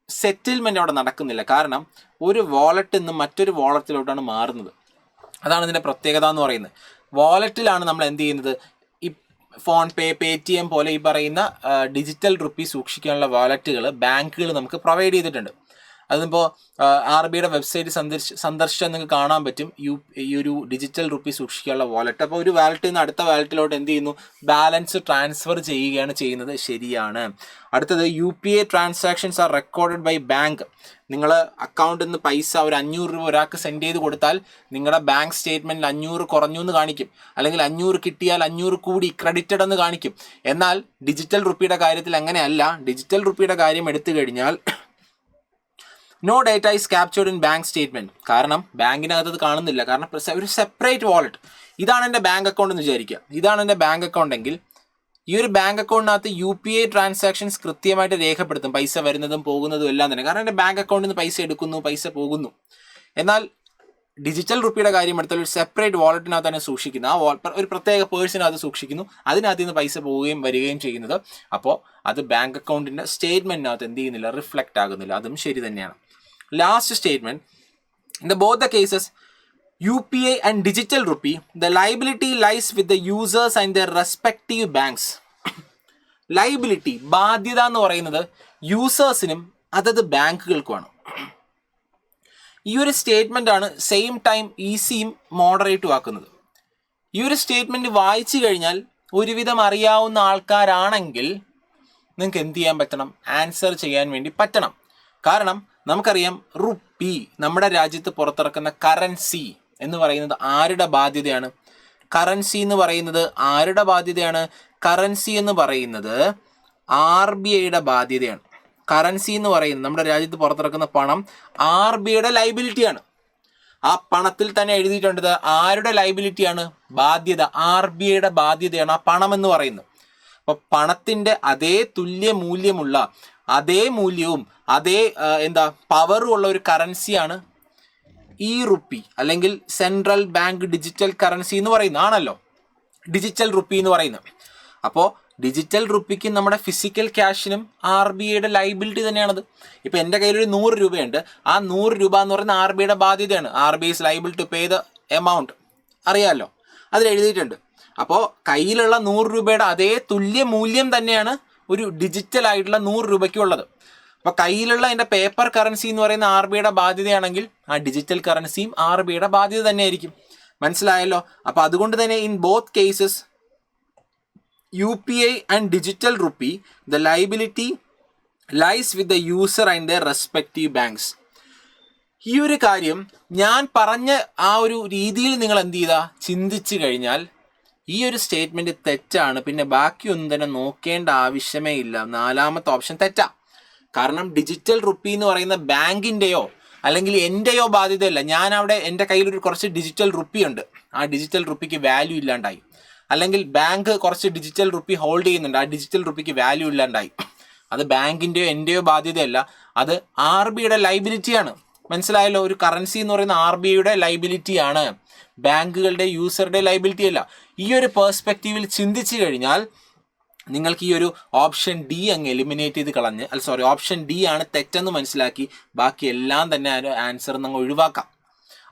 സെറ്റിൽമെൻറ്റ് അവിടെ നടക്കുന്നില്ല. കാരണം ഒരു വാളറ്റിൽ നിന്ന് മറ്റൊരു വാളറ്റിലോട്ടാണ് മാറുന്നത്. അതാണ് ഇതിൻ്റെ പ്രത്യേകത എന്ന് പറയുന്നത്. വാളറ്റിലാണ് നമ്മൾ എന്ത് ചെയ്യുന്നത്, ഈ ഫോൺപേ, Paytm പോലെ ഈ പറയുന്ന ഡിജിറ്റൽ റുപ്പി സൂക്ഷിക്കാനുള്ള വാലറ്റുകൾ ബാങ്കുകൾ നമുക്ക് പ്രൊവൈഡ് ചെയ്തിട്ടുണ്ട്. അതിപ്പോൾ RBIയുടെ വെബ്സൈറ്റ് സന്ദർശിച്ചാൽ നിങ്ങൾക്ക് കാണാൻ പറ്റും ഈ ഒരു ഡിജിറ്റൽ റുപ്പി സൂക്ഷിക്കാനുള്ള വാലറ്റ്. അപ്പോൾ ഒരു വാലറ്റിൽ നിന്ന് അടുത്ത വാലറ്റിലോട്ട് എന്ത് ചെയ്യുന്നു, ബാലൻസ് ട്രാൻസ്ഫർ ചെയ്യുകയാണ് ചെയ്യുന്നത്. ശരിയാണ്. അടുത്തത്, UPI transactions are recorded by bank. നിങ്ങൾ അക്കൗണ്ടിൽ നിന്ന് പൈസ ഒരു 500 രൂപ ഒരാൾക്ക് സെൻഡ് ചെയ്ത് കൊടുത്താൽ നിങ്ങളുടെ ബാങ്ക് സ്റ്റേറ്റ്മെൻറ്റിൽ 500 കുറഞ്ഞു എന്ന് കാണിക്കും, അല്ലെങ്കിൽ 500 കിട്ടിയാൽ 500 കൂടി ക്രെഡിറ്റഡ് എന്ന് കാണിക്കും. എന്നാൽ ഡിജിറ്റൽ റുപ്പിയുടെ കാര്യത്തിൽ അങ്ങനെയല്ല. ഡിജിറ്റൽ റുപ്പിയുടെ കാര്യം എടുത്തു കഴിഞ്ഞാൽ no data is captured in bank statement. കാരണം ബാങ്കിനകത്ത് അത് കാണുന്നില്ല. കാരണം ഒരു സെപ്പറേറ്റ് വാളറ്റ്, ഇതാണ് എൻ്റെ ബാങ്ക് അക്കൗണ്ട് എന്ന് വിചാരിക്കുക. ഇതാണ് എൻ്റെ ബാങ്ക് അക്കൗണ്ട് എങ്കിൽ ഈ ഒരു ബാങ്ക് അക്കൗണ്ടിനകത്ത് UPI ട്രാൻസാക്ഷൻസ് കൃത്യമായിട്ട് രേഖപ്പെടുത്തും, പൈസ വരുന്നതും പോകുന്നതും എല്ലാം തന്നെ. കാരണം എൻ്റെ ബാങ്ക് അക്കൗണ്ടിൽ നിന്ന് പൈസ എടുക്കുന്നു, പൈസ പോകുന്നു. എന്നാൽ ഡിജിറ്റൽ റുപ്പിയുടെ കാര്യം എടുത്താൽ ഒരു സെപ്പറേറ്റ് വാളറ്റിനകത്ത് തന്നെ സൂക്ഷിക്കുന്നു. ആ ഒരു പ്രത്യേക പേഴ്സിനകത്ത് സൂക്ഷിക്കുന്നു, അതിനകത്ത് നിന്ന് പൈസ പോവുകയും വരികയും ചെയ്യുന്നത്. അപ്പോൾ അത് ബാങ്ക് അക്കൗണ്ടിൻ്റെ സ്റ്റേറ്റ്മെൻറ്റിനകത്ത് എന്ത് ചെയ്യുന്നില്ല, റിഫ്ലക്റ്റ് ആകുന്നില്ല. അതും ശരി തന്നെയാണ്. Last statement, in both the cases UPI and digital rupee, the liability lies with the users and their respective banks. Liability, ബാധ്യത എന്ന് പറയുന്നത് യൂസേഴ്സിനും അതത് ബാങ്കുകൾക്കുമാണ്. ഈ ഒരു സ്റ്റേറ്റ്മെൻ്റ് ആണ് സെയിം ടൈം ഈസിയും മോഡറേറ്റും ആക്കുന്നത്. ഈ ഒരു സ്റ്റേറ്റ്മെൻറ്റ് വായിച്ചു കഴിഞ്ഞാൽ ഒരുവിധം അറിയാവുന്ന ആൾക്കാരാണെങ്കിൽ നിങ്ങൾക്ക് എന്ത് ചെയ്യാൻ പറ്റണം, ആൻസർ ചെയ്യാൻ വേണ്ടി പറ്റണം. കാരണം നമുക്കറിയാം റുപ്പി നമ്മുടെ രാജ്യത്ത് പുറത്തിറക്കുന്ന കറൻസി എന്ന് പറയുന്നത് ആരുടെ ബാധ്യതയാണ്? കറൻസി എന്ന് പറയുന്നത് ആരുടെ ബാധ്യതയാണ്? കറൻസി എന്ന് പറയുന്നത് RBIയുടെ ബാധ്യതയാണ്. കറൻസി എന്ന് പറയുന്നത് നമ്മുടെ രാജ്യത്ത് പുറത്തിറക്കുന്ന പണം RBIയുടെ ലൈബിലിറ്റിയാണ്. ആ പണത്തിൽ തന്നെ എഴുതിയിട്ടുണ്ട് ആരുടെ ലൈബിലിറ്റിയാണ്? ബാധ്യത, RBIയുടെ ബാധ്യതയാണ് ആ പണം എന്ന് പറയുന്നത്. അപ്പോൾ പണത്തിൻ്റെ അതേ തുല്യ മൂല്യമുള്ള, അതേ മൂല്യവും അതേ പവറും ഉള്ള ഒരു കറൻസിയാണ് ഈ റുപ്പി, അല്ലെങ്കിൽ സെൻട്രൽ ബാങ്ക് ഡിജിറ്റൽ കറൻസി എന്ന് പറയുന്നത് ആണല്ലോ ഡിജിറ്റൽ റുപ്പി എന്ന് പറയുന്നത്. അപ്പോൾ ഡിജിറ്റൽ റുപ്പിക്കും നമ്മുടെ ഫിസിക്കൽ ക്യാഷിനും RBIയുടെ ലൈബിലിറ്റി തന്നെയാണത്. ഇപ്പോൾ എൻ്റെ കയ്യിലൊരു 100 രൂപയുണ്ട്. ആ 100 രൂപ എന്ന് പറയുന്നത് RBIയുടെ ബാധ്യതയാണ്. RBI is liable to pay the amount, അറിയാമല്ലോ, അതിൽ എഴുതിയിട്ടുണ്ട്. അപ്പോൾ കയ്യിലുള്ള 100 രൂപയുടെ അതേ തുല്യ മൂല്യം തന്നെയാണ് ഒരു ഡിജിറ്റൽ ആയിട്ടുള്ള 100 രൂപയ്ക്കുള്ളത്. അപ്പോൾ കയ്യിലുള്ള എൻ്റെ പേപ്പർ കറൻസി എന്ന് പറയുന്ന RBIയുടെ ബാധ്യതയാണെങ്കിൽ ആ ഡിജിറ്റൽ കറൻസിയും RBIയുടെ ബാധ്യത തന്നെയായിരിക്കും. മനസ്സിലായല്ലോ? അപ്പോൾ അതുകൊണ്ട് തന്നെ in both cases UPI and digital rupee, the liability lies with the user and their respective banks. ഈ ഒരു കാര്യം ഞാൻ പറഞ്ഞ ആ ഒരു രീതിയിൽ നിങ്ങൾ എന്ത് ചെയ്താ ചിന്തിച്ചു കഴിഞ്ഞാൽ ഈ ഒരു സ്റ്റേറ്റ്മെൻറ്റ് തെറ്റാണ്. പിന്നെ ബാക്കിയൊന്നും തന്നെ നോക്കേണ്ട ആവശ്യമേ ഇല്ല. 4ാമത്തെ ഓപ്ഷൻ തെറ്റാ. കാരണം ഡിജിറ്റൽ റുപ്പി എന്ന് പറയുന്ന ബാങ്കിൻ്റെയോ അല്ലെങ്കിൽ എൻ്റെയോ ബാധ്യതയല്ല. ഞാൻ അവിടെ എൻ്റെ കയ്യിലൊരു കുറച്ച് ഡിജിറ്റൽ റുപ്പി ഉണ്ട്, ആ ഡിജിറ്റൽ റുപ്പിക്ക് വാല്യൂ ഇല്ലാണ്ടായി. അല്ലെങ്കിൽ ബാങ്ക് കുറച്ച് ഡിജിറ്റൽ റുപ്പി ഹോൾഡ് ചെയ്യുന്നുണ്ട്, ആ ഡിജിറ്റൽ റുപ്പിക്ക് വാല്യൂ ഇല്ലാണ്ടായി. അത് ബാങ്കിൻ്റെയോ എൻ്റെയോ ബാധ്യതയല്ല, അത് RBIയുടെ ലൈബിലിറ്റിയാണ്. മനസ്സിലായല്ലോ? ഒരു കറൻസി എന്ന് പറയുന്ന RBIയുടെ ലൈബിലിറ്റിയാണ്, ബാങ്കുകളുടെ യൂസറുടെ ലൈബിലിറ്റി അല്ല. ഈ ഒരു പേഴ്സ്പെക്റ്റീവിൽ ചിന്തിച്ചു കഴിഞ്ഞാൽ നിങ്ങൾക്ക് ഈ ഒരു ഓപ്ഷൻ ഡി അങ്ങ് എലിമിനേറ്റ് ചെയ്ത് കളഞ്ഞ്, ഓപ്ഷൻ ഡി ആണ് തെറ്റെന്ന് മനസ്സിലാക്കി ബാക്കി എല്ലാം തന്നെ ആൻസർ അങ്ങ് ഒഴിവാക്കാം.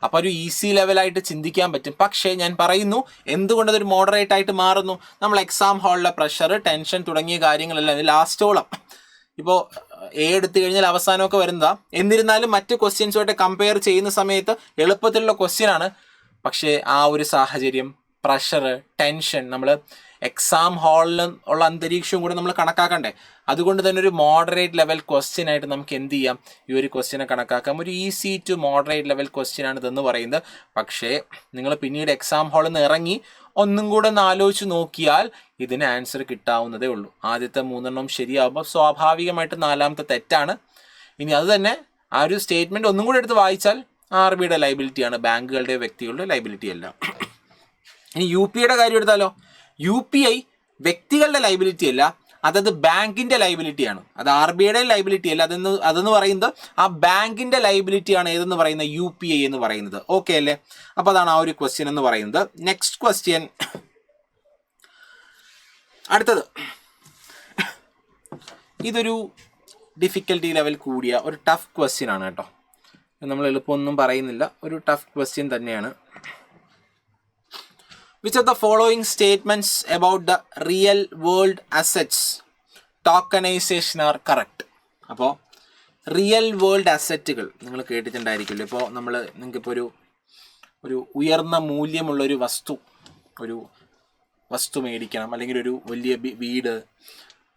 അപ്പോൾ ഒരു ഈസി ലെവലായിട്ട് ചിന്തിക്കാൻ പറ്റും. പക്ഷേ ഞാൻ പറയുന്നു, എന്തുകൊണ്ട് അതൊരു മോഡറേറ്റ് ആയിട്ട് മാറുന്നു? നമ്മൾ എക്സാം ഹാളിലെ പ്രഷർ, ടെൻഷൻ തുടങ്ങിയ കാര്യങ്ങളെല്ലാം ലാസ്റ്റോളം, ഇപ്പോൾ എടുത്തു കഴിഞ്ഞാൽ അവസാനമൊക്കെ വരുന്നതാ. എന്നിരുന്നാലും മറ്റ് ക്വസ്റ്റ്യൻസുമായിട്ട് കമ്പയർ ചെയ്യുന്ന സമയത്ത് എളുപ്പത്തിലുള്ള ക്വസ്റ്റ്യൻ ആണ്. പക്ഷേ ആ ഒരു സാഹചര്യം പ്രഷർ, ടെൻഷൻ, നമ്മൾ എക്സാം ഹാളിൽ ഉള്ള അന്തരീക്ഷവും കൂടെ നമ്മൾ കണക്കാക്കണ്ടേ. അതുകൊണ്ട് തന്നെ ഒരു മോഡറേറ്റ് ലെവൽ ക്വസ്റ്റ്യൻ ആയിട്ട് നമുക്ക് എന്ത് ചെയ്യാം, ഈ ഒരു ക്വസ്റ്റ്യനെ കണക്കാക്കാം. ഒരു easy to moderate level question ആണ് ഇതെന്ന് പറയുന്നത്. പക്ഷേ നിങ്ങൾ പിന്നീട് എക്സാം ഹാളിൽ നിന്ന് ഇറങ്ങി ഒന്നും കൂടെ ഒന്ന് ആലോചിച്ച് നോക്കിയാൽ ഇതിന് ആൻസർ കിട്ടാവുന്നതേ ഉള്ളൂ. ആദ്യത്തെ 3 ശരിയാകുമ്പോൾ സ്വാഭാവികമായിട്ട് 4ാമത്തെ തെറ്റാണ്. ഇനി അത് തന്നെ ആ ഒരു സ്റ്റേറ്റ്മെൻറ്റ് ഒന്നും കൂടെ എടുത്ത് വായിച്ചാൽ RBIയുടെ ലൈബിലിറ്റിയാണ്, ബാങ്കുകളുടെ വ്യക്തികളുടെ ലൈബിലിറ്റി അല്ല. ഇനി UPIയുടെ കാര്യം എടുത്താലോ, UPI വ്യക്തികളുടെ ലൈബിലിറ്റി അല്ല, അതത് ബാങ്കിൻ്റെ ലൈബിലിറ്റിയാണ്. അത് RBIയുടെ ലൈബിലിറ്റി അല്ല, അതെന്ന് പറയുന്നത് ആ ബാങ്കിൻ്റെ ലൈബിലിറ്റിയാണ്. ഏതെന്ന് പറയുന്നത് UPI എന്ന് പറയുന്നത്. ഓക്കെ അല്ലേ? അപ്പോൾ അതാണ് ആ ഒരു ക്വസ്റ്റ്യൻ എന്ന് പറയുന്നത്. നെക്സ്റ്റ് ക്വസ്റ്റ്യൻ, അടുത്തത്. ഇതൊരു ഡിഫിക്കൽട്ടി ലെവൽ കൂടിയ ഒരു ടഫ് ക്വസ്റ്റ്യൻ ആണ് കേട്ടോ. നമ്മൾ എളുപ്പമൊന്നും പറയുന്നില്ല, ഒരു ടഫ് ക്വസ്റ്റ്യൻ തന്നെയാണ്. Which of the following statements about the real world assets tokenization are correct? അപ്പോൾ റിയൽ വേൾഡ് അസറ്റുകൾ നിങ്ങൾ കേട്ടിട്ടുണ്ടായിരിക്കുമല്ലോ. ഇപ്പോൾ നിങ്ങൾക്കിപ്പോൾ ഒരു ഉയർന്ന മൂല്യമുള്ളൊരു വസ്തു മേടിക്കണം, അല്ലെങ്കിൽ ഒരു വലിയ വീട്,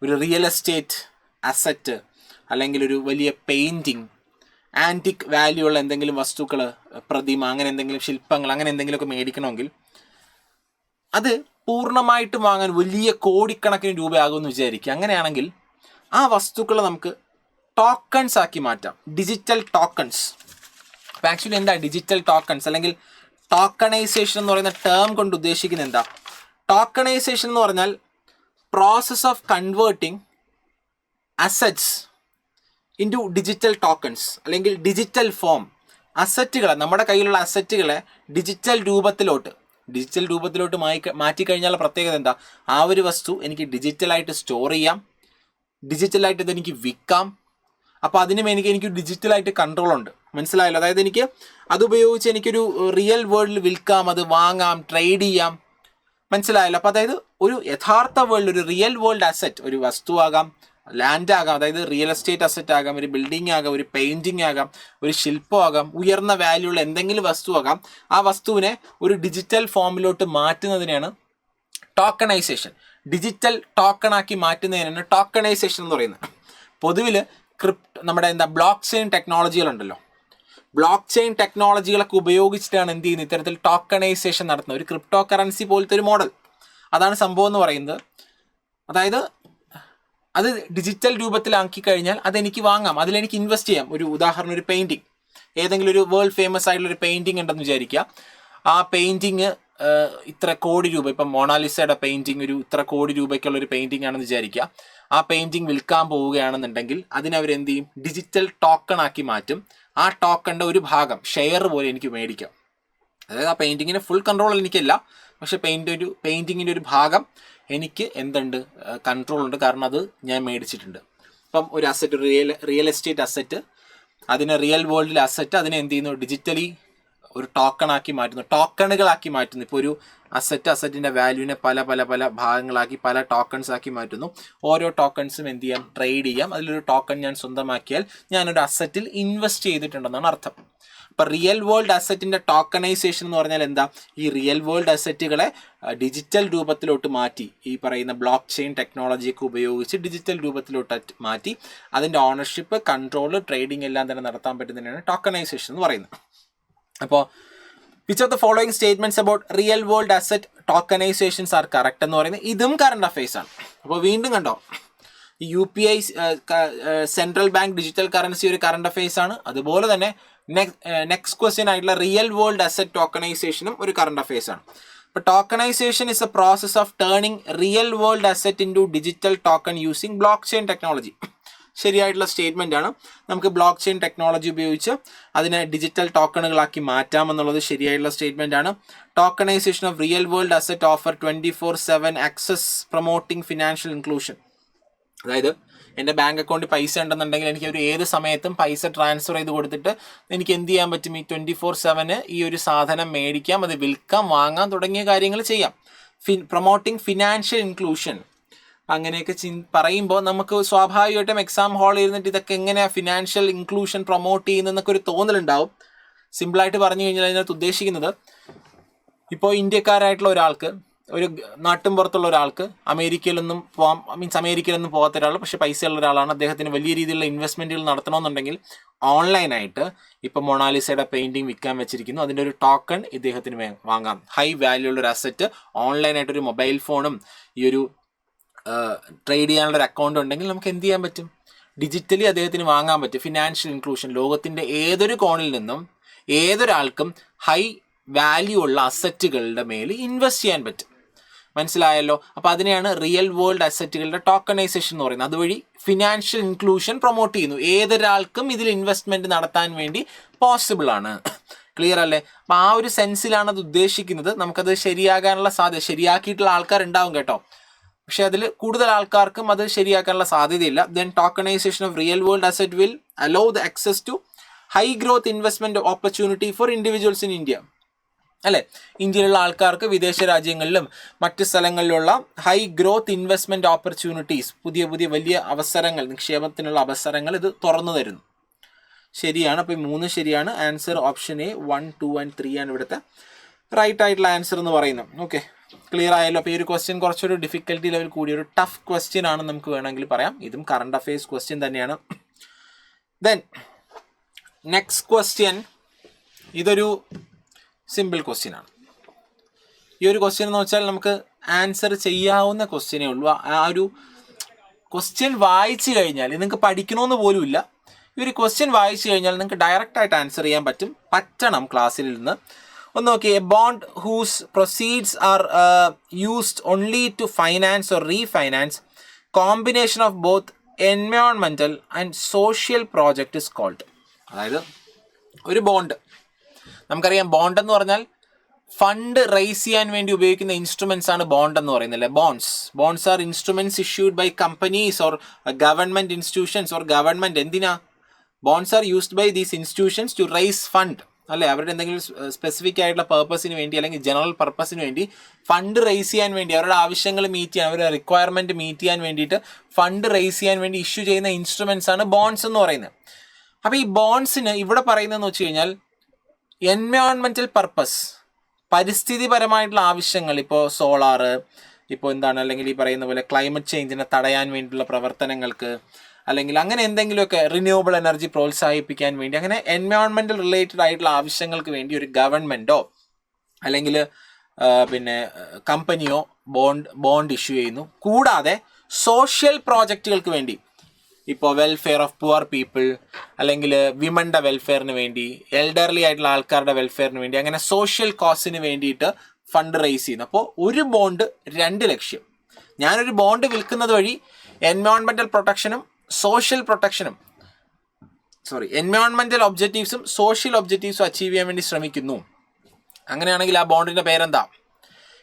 ഒരു റിയൽ എസ്റ്റേറ്റ് അസറ്റ്, അല്ലെങ്കിൽ ഒരു വലിയ പെയിൻറ്റിങ്, ആൻറ്റിക് വാല്യൂ ഉള്ള എന്തെങ്കിലും വസ്തുക്കൾ, പ്രതിമ, അങ്ങനെ എന്തെങ്കിലും ശില്പങ്ങൾ, അങ്ങനെ എന്തെങ്കിലുമൊക്കെ മേടിക്കണമെങ്കിൽ അത് പൂർണ്ണമായിട്ടും വാങ്ങാൻ വലിയ കോടിക്കണക്കിന് രൂപയാകുമെന്ന് വിചാരിക്കുക. അങ്ങനെയാണെങ്കിൽ ആ വസ്തുക്കളെ നമുക്ക് ടോക്കൺസ് ആക്കി മാറ്റാം, ഡിജിറ്റൽ ടോക്കൺസ്. അപ്പോൾ ആക്ച്വലി എന്താ ഡിജിറ്റൽ ടോക്കൺസ് അല്ലെങ്കിൽ ടോക്കണൈസേഷൻ എന്ന് പറയുന്ന ടേം കൊണ്ട് ഉദ്ദേശിക്കുന്നത് എന്താ? ടോക്കണൈസേഷൻ എന്ന് പറഞ്ഞാൽ process of converting assets into digital tokens, അല്ലെങ്കിൽ ഡിജിറ്റൽ ഫോം. അസറ്റുകളെ, നമ്മുടെ കയ്യിലുള്ള അസറ്റുകളെ ഡിജിറ്റൽ രൂപത്തിലോട്ട് മാറ്റിക്കഴിഞ്ഞാൽ പ്രത്യേകത എന്താ? ആ ഒരു വസ്തു എനിക്ക് ഡിജിറ്റലായിട്ട് സ്റ്റോർ ചെയ്യാം, ഡിജിറ്റലായിട്ട് ഇതെനിക്ക് വിൽക്കാം. അപ്പോൾ അതിനും എനിക്ക് ഡിജിറ്റലായിട്ട് കൺട്രോൾ ഉണ്ട്. മനസ്സിലായല്ലോ? അതായത് എനിക്ക് അതുപയോഗിച്ച് എനിക്കൊരു റിയൽ വേൾഡിൽ വിൽക്കാം, അത് വാങ്ങാം, ട്രേഡ് ചെയ്യാം. മനസ്സിലായല്ലോ? അപ്പോൾ അതായത് ഒരു യഥാർത്ഥ വേൾഡ്, ഒരു റിയൽ വേൾഡ് അസറ്റ്, ഒരു വസ്തുവാകാം, ലാൻഡ് ആകാം, അതായത് റിയൽ എസ്റ്റേറ്റ് അസറ്റ് ആകാം, ഒരു ബിൽഡിംഗ് ആകാം, ഒരു പെയിൻറ്റിങ് ആകാം, ഒരു ശില്പമാകാം, ഉയർന്ന വാല്യൂ ഉള്ള എന്തെങ്കിലും വസ്തുവാകാം. ആ വസ്തുവിനെ ഒരു ഡിജിറ്റൽ ഫോമിലോട്ട് മാറ്റുന്നതിനെയാണ് ടോക്കണൈസേഷൻ. ഡിജിറ്റൽ ടോക്കണാക്കി മാറ്റുന്നതിനാണ് ടോക്കണൈസേഷൻ എന്ന് പറയുന്നത്. പൊതുവിൽ നമ്മുടെ ബ്ലോക്ക് ചെയിൻ ടെക്നോളജികളുണ്ടല്ലോ, ബ്ലോക്ക് ചെയിൻ ടെക്നോളജികളൊക്കെ ഉപയോഗിച്ചിട്ടാണ് എന്ത് ചെയ്യുന്നത്, ഇത്തരത്തിൽ ടോക്കണൈസേഷൻ നടത്തുന്നത്. ഒരു ക്രിപ്റ്റോ കറൻസി പോലത്തെ ഒരു മോഡൽ, അതാണ് സംഭവം എന്ന് പറയുന്നത്. അതായത് അത് ഡിജിറ്റൽ രൂപത്തിലാക്കി കഴിഞ്ഞാൽ അതെനിക്ക് വാങ്ങാം, അതിലെനിക്ക് ഇൻവെസ്റ്റ് ചെയ്യാം. ഒരു ഉദാഹരണം, ഒരു പെയിൻറ്റിങ്, ഏതെങ്കിലും ഒരു വേൾഡ് ഫേമസ് ആയിട്ടുള്ളൊരു പെയിൻറ്റിങ് ഉണ്ടെന്ന് വിചാരിക്കുക. ആ പെയിൻറ്റിങ് ഇത്ര കോടി രൂപ, ഇപ്പം മൊണാലിസയുടെ പെയിൻറ്റിങ് ഒരു ഇത്ര കോടി രൂപയ്ക്കുള്ളൊരു പെയിൻറ്റിങ് ആണെന്ന് വിചാരിക്കുക. ആ പെയിൻറ്റിങ് വിൽക്കാൻ പോവുകയാണെന്നുണ്ടെങ്കിൽ അതിനവരെന്ത് ചെയ്യും, ഡിജിറ്റൽ ടോക്കൺ ആക്കി മാറ്റും. ആ ടോക്കണിൻ്റെ ഒരു ഭാഗം ഷെയർ പോലെ എനിക്ക് മേടിക്കാം. അതായത് ആ പെയിൻറ്റിങ്ങിന് ഫുൾ കൺട്രോൾ എനിക്കല്ല, പക്ഷേ പെയിൻറ്റിങ്ങിൻ്റെ ഒരു ഭാഗം എനിക്ക് എന്തുണ്ട്, കൺട്രോൾ ഉണ്ട്, കാരണം അത് ഞാൻ മേടിച്ചിട്ടുണ്ട്. ഇപ്പം ഒരു അസറ്റ്, ഒരു റിയൽ എസ്റ്റേറ്റ് അസറ്റ്, അതിനെ റിയൽ വേൾഡിലെ അസറ്റ്, അതിനെ എന്ത് ചെയ്യുന്നു, ഡിജിറ്റലി ഒരു ടോക്കണാക്കി മാറ്റുന്നു, ടോക്കണുകളാക്കി മാറ്റുന്നു. ഇപ്പോൾ ഒരു അസറ്റിൻ്റെ വാല്യൂവിനെ പല പല പല ഭാഗങ്ങളാക്കി പല ടോക്കൺസ് ആക്കി മാറ്റുന്നു. ഓരോ ടോക്കൺസും എന്ത് ചെയ്യാം, ട്രേഡ് ചെയ്യാം. അതിലൊരു ടോക്കൺ ഞാൻ സ്വന്തമാക്കിയാൽ ഞാനൊരു അസറ്റിൽ ഇൻവെസ്റ്റ് ചെയ്തിട്ടുണ്ടെന്നാണ് അർത്ഥം. അപ്പോൾ റിയൽ വേൾഡ് അസറ്റിൻ്റെ ടോക്കണൈസേഷൻ എന്ന് പറഞ്ഞാൽ എന്താ, ഈ റിയൽ വേൾഡ് അസറ്റുകളെ ഡിജിറ്റൽ രൂപത്തിലോട്ട് മാറ്റി, ഈ പറയുന്ന ബ്ലോക്ക് ചെയിൻ ടെക്നോളജിയൊക്കെ ഉപയോഗിച്ച് ഡിജിറ്റൽ രൂപത്തിലോട്ട് മാറ്റി അതിൻ്റെ ഓണർഷിപ്പ്, കൺട്രോൾ, ട്രേഡിംഗ് എല്ലാം തന്നെ നടത്താൻ പറ്റുന്നതിനാണ് ടോക്കണൈസേഷൻ എന്ന് പറയുന്നത്. അപ്പോൾ which of the following statements about real world asset tokenisations are correct എന്ന് പറയുന്നത് ഇതും കറണ്ട് അഫയേഴ്സ് ആണ്. അപ്പോൾ വീണ്ടും കണ്ടോ, ഈ UPI central bank digital currency ഒരു കറണ്ട് അഫയേഴ്സ് ആണ്. അതുപോലെ തന്നെ നെക്സ്റ്റ് ക്വസ്റ്റ്യൻ ആയിട്ടുള്ള റിയൽ വേൾഡ് അസറ്റ് ടോക്കണൈസേഷനും ഒരു കറണ്ട് അഫയേഴ്സ് ആണ്. അപ്പോൾ tokenization is a process of turning real world asset into digital token using blockchain technology. ശരിയായിട്ടുള്ള സ്റ്റേറ്റ്മെൻ്റ് ആണ്. നമുക്ക് ബ്ലോക്ക് ചെയിൻ ടെക്നോളജി ഉപയോഗിച്ച് അതിനെ ഡിജിറ്റൽ ടോക്കണുകളാക്കി മാറ്റാമെന്നുള്ളത് ശരിയായിട്ടുള്ള സ്റ്റേറ്റ്മെൻ്റ് ആണ്. Tokenisation of real world asset offer 24/7 access promoting financial inclusion. അതായത് എൻ്റെ bank അക്കൗണ്ടിൽ പൈസ ഉണ്ടെന്നുണ്ടെങ്കിൽ എനിക്ക് ഒരു ഏത് സമയത്തും പൈസ ട്രാൻസ്ഫർ ചെയ്ത് കൊടുത്തിട്ട് എനിക്ക് എന്ത് ചെയ്യാൻ പറ്റും, ഈ 24/7 ഈ ഒരു സാധനം മേടിക്കാം, അത് വിൽക്കാം, വാങ്ങാം, തുടങ്ങിയ കാര്യങ്ങൾ ചെയ്യാം. പ്രൊമോട്ടിംഗ് ഫിനാൻഷ്യൽ ഇൻക്ലൂഷൻ അങ്ങനെയൊക്കെ പറയുമ്പോൾ നമുക്ക് സ്വാഭാവികമായിട്ടും എക്സാം ഹാളിൽ ഇരുന്നിട്ട് ഇതൊക്കെ എങ്ങനെയാണ് ഫിനാൻഷ്യൽ ഇൻക്ലൂഷൻ പ്രൊമോട്ട് ചെയ്യുന്നതെന്നൊക്കെ ഒരു തോന്നലുണ്ടാവും. സിമ്പിളായിട്ട് പറഞ്ഞു കഴിഞ്ഞാൽ അതിനകത്ത് ഉദ്ദേശിക്കുന്നത് ഇപ്പോൾ ഇന്ത്യക്കാരായിട്ടുള്ള ഒരാൾക്ക്, ഒരു നാട്ടും പുറത്തുള്ള ഒരാൾക്ക് അമേരിക്കയിലൊന്നും പോകാം, അമേരിക്കയിലൊന്നും പോകാത്ത ഒരാൾ, പക്ഷേ പൈസയുള്ള ഒരാളാണ്, അദ്ദേഹത്തിന് വലിയ രീതിയിലുള്ള ഇൻവെസ്റ്റ്മെൻറ്റുകൾ നടത്തണമെന്നുണ്ടെങ്കിൽ ഓൺലൈനായിട്ട് ഇപ്പോൾ മൊണാലിസയുടെ പെയിൻറ്റിങ് വിൽക്കാൻ വെച്ചിരിക്കുന്നു. അതിൻ്റെ ഒരു ടോക്കൺ ഇദ്ദേഹത്തിന് വാങ്ങാം. ഹൈ വാല്യൂ ഉള്ളൊരു അസറ്റ്, ഓൺലൈനായിട്ടൊരു മൊബൈൽ ഫോണും ഈ ഒരു ട്രേഡ് ചെയ്യാനുള്ള ഒരു അക്കൗണ്ട് ഉണ്ടെങ്കിൽ നമുക്ക് എന്ത് ചെയ്യാൻ പറ്റും? ഡിജിറ്റലി അദ്ദേഹത്തിന് വാങ്ങാൻ പറ്റും. ഫിനാൻഷ്യൽ ഇൻക്ലൂഷൻ, ലോകത്തിൻ്റെ ഏതൊരു കോണിൽ നിന്നും ഏതൊരാൾക്കും ഹൈ വാല്യൂ ഉള്ള അസറ്റുകളുടെ മേൽ ഇൻവെസ്റ്റ് ചെയ്യാൻ പറ്റും. മനസ്സിലായല്ലോ? അപ്പോൾ അതിനെയാണ് റിയൽ വേൾഡ് അസറ്റുകളുടെ ടോക്കണൈസേഷൻ എന്ന് പറയുന്നത്. അതുവഴി ഫിനാൻഷ്യൽ ഇൻക്ലൂഷൻ പ്രൊമോട്ട് ചെയ്യുന്നു. ഏതൊരാൾക്കും ഇതിൽ ഇൻവെസ്റ്റ്മെൻറ്റ് നടത്താൻ വേണ്ടി പോസിബിൾ ആണ്. ക്ലിയർ അല്ലേ? അപ്പോൾ ആ ഒരു സെൻസിലാണ് അത് ഉദ്ദേശിക്കുന്നത്. നമുക്കത് ശരിയാകാനുള്ള സാധ്യത, ശരിയാക്കിയിട്ടുള്ള ആൾക്കാരുണ്ടാവും കേട്ടോ, പക്ഷേ അതിൽ കൂടുതൽ ആൾക്കാർക്കും അത് ശരിയാക്കാനുള്ള സാധ്യതയില്ല. Then tokenization of real world asset will allow the access to high growth investment opportunity for individuals in India. അല്ലേ? ഇന്ത്യയിലുള്ള ആൾക്കാർക്ക് വിദേശ രാജ്യങ്ങളിലും മറ്റ് സ്ഥലങ്ങളിലുള്ള ഹൈ ഗ്രോത്ത് ഇൻവെസ്റ്റ്മെൻറ്റ് ഓപ്പർച്യൂണിറ്റീസ്, പുതിയ പുതിയ വലിയ അവസരങ്ങൾ, നിക്ഷേപത്തിനുള്ള അവസരങ്ങൾ ഇത് തുറന്നു തരുന്നു. ശരിയാണ്. അപ്പോൾ ഈ 3 ശരിയാണ്. ആൻസർ ഓപ്ഷൻ എ 1, 2 and 3 ആണ് ഇവിടുത്തെ റൈറ്റ് ആയിട്ടുള്ള ആൻസർ എന്ന് പറയുന്നത്. ഓക്കെ, ക്ലിയർ ആയല്ലോ? അപ്പോൾ ഈ ഒരു ക്വസ്റ്റ്യൻ കുറച്ചൊരു ഡിഫിക്കൽട്ടി ലെവൽ കൂടിയ ഒരു ടഫ് ക്വസ്റ്റ്യൻ ആണ് നമുക്ക് വേണമെങ്കിൽ പറയാം. ഇതും കറണ്ട് അഫയേഴ്സ് ക്വസ്റ്റ്യൻ തന്നെയാണ്. ദെൻ നെക്സ്റ്റ് ക്വസ്റ്റ്യൻ, ഇതൊരു സിമ്പിൾ ക്വസ്റ്റ്യൻ ആണ്. ഈ ഒരു ക്വസ്റ്റ്യൻ എന്ന് വെച്ചാൽ നമുക്ക് ആൻസർ ചെയ്യാവുന്ന ക്വസ്റ്റ്യനേ ഉള്ളൂ. ആ ഒരു ക്വസ്റ്റ്യൻ വായിച്ചു കഴിഞ്ഞാൽ നിങ്ങൾക്ക് പഠിക്കണമെന്ന് പോലുമില്ല. ഈ ഒരു ക്വസ്റ്റ്യൻ വായിച്ചു കഴിഞ്ഞാൽ നിങ്ങൾക്ക് ഡയറക്റ്റായിട്ട് ആൻസർ ചെയ്യാൻ പറ്റണം ക്ലാസ്സിൽ നിന്ന്. ഒന്ന് നോക്കിയേ. A bond whose proceeds are used only to finance or refinance combination of both environmental and social project is called. അതായത് ഒരു ബോണ്ട്, നമുക്കറിയാം ബോണ്ട് എന്ന് പറഞ്ഞാൽ ഫണ്ട് റൈസ് ചെയ്യാൻ വേണ്ടി ഉപയോഗിക്കുന്ന ഇൻസ്ട്രുമെന്റ്സ് ആണ് ബോണ്ട് എന്ന് പറയുന്നത് അല്ലേ? Bonds are instruments issued by companies or government institutions or government. എന്തിനാ? Bonds are used by these institutions to raise fund, അല്ലേ? അവരുടെ എന്തെങ്കിലും സ്പെസിഫിക് ആയിട്ടുള്ള പർപ്പസിന് വേണ്ടി അല്ലെങ്കിൽ ജനറൽ പർപ്പസിന് വേണ്ടി ഫണ്ട് റൈസ് ചെയ്യാൻ വേണ്ടി, അവരുടെ ആവശ്യങ്ങൾ മീറ്റ് ചെയ്യാൻ, അവരുടെ റിക്വയർമെന്റ് മീറ്റ് ചെയ്യാൻ വേണ്ടിയിട്ട് ഫണ്ട് റൈസ് ചെയ്യാൻ വേണ്ടി ഇഷ്യൂ ചെയ്യുന്ന ഇൻസ്ട്രുമെന്റ്സ് ആണ് ബോണ്ട്സ് എന്ന് പറയുന്നത്. അപ്പോൾ ഈ ബോണ്ട്സിന് ഇവിടെ പറയുന്നതെന്ന് വെച്ച് കഴിഞ്ഞാൽ എൻവയോൺമെൻറ്റൽ പർപ്പസ്, പരിസ്ഥിതിപരമായിട്ടുള്ള ആവശ്യങ്ങൾ, ഇപ്പോൾ സോളാറ്, ഇപ്പോൾ എന്താണ്, അല്ലെങ്കിൽ ഈ പറയുന്ന പോലെ ക്ലൈമറ്റ് ചേഞ്ചിനെ തടയാൻ വേണ്ടിയിട്ടുള്ള പ്രവർത്തനങ്ങൾക്ക്, അല്ലെങ്കിൽ അങ്ങനെ എന്തെങ്കിലുമൊക്കെ റിന്യൂവബിൾ എനർജി പ്രോത്സാഹിപ്പിക്കാൻ വേണ്ടി, അങ്ങനെ എൻവയോൺമെൻറ്റൽ റിലേറ്റഡ് ആയിട്ടുള്ള ആവശ്യങ്ങൾക്ക് വേണ്ടി ഒരു ഗവൺമെൻറ്റോ അല്ലെങ്കിൽ പിന്നെ കമ്പനിയോ ബോണ്ട് ഇഷ്യൂ ചെയ്യുന്നു. കൂടാതെ സോഷ്യൽ പ്രോജക്റ്റുകൾക്ക് വേണ്ടി, ഇപ്പോൾ വെൽഫെയർ ഓഫ് പുവർ പീപ്പിൾ, അല്ലെങ്കിൽ വിമൻ്റെ വെൽഫെയറിന് വേണ്ടി, എൽഡർലി ആയിട്ടുള്ള ആൾക്കാരുടെ വെൽഫെയറിന് വേണ്ടി, അങ്ങനെ സോഷ്യൽ കോസിന് വേണ്ടിയിട്ട് ഫണ്ട് റൈസ് ചെയ്യുന്നു. അപ്പോൾ ഒരു ബോണ്ട് 2 ലക്ഷ്യം. ഞാനൊരു ബോണ്ട് വിൽക്കുന്നത് വഴി എൻവയോൺമെൻറ്റൽ പ്രൊട്ടക്ഷനും സോഷ്യൽ പ്രൊട്ടക്ഷനും, എൻവയോൺമെൻറ്റൽ ഒബ്ജക്റ്റീവ്സും സോഷ്യൽ ഒബ്ജക്റ്റീവ്സും അച്ചീവ് ചെയ്യാൻ വേണ്ടി ശ്രമിക്കുന്നു. അങ്ങനെയാണെങ്കിൽ ആ ബോണ്ടിൻ്റെ പേരെന്താ?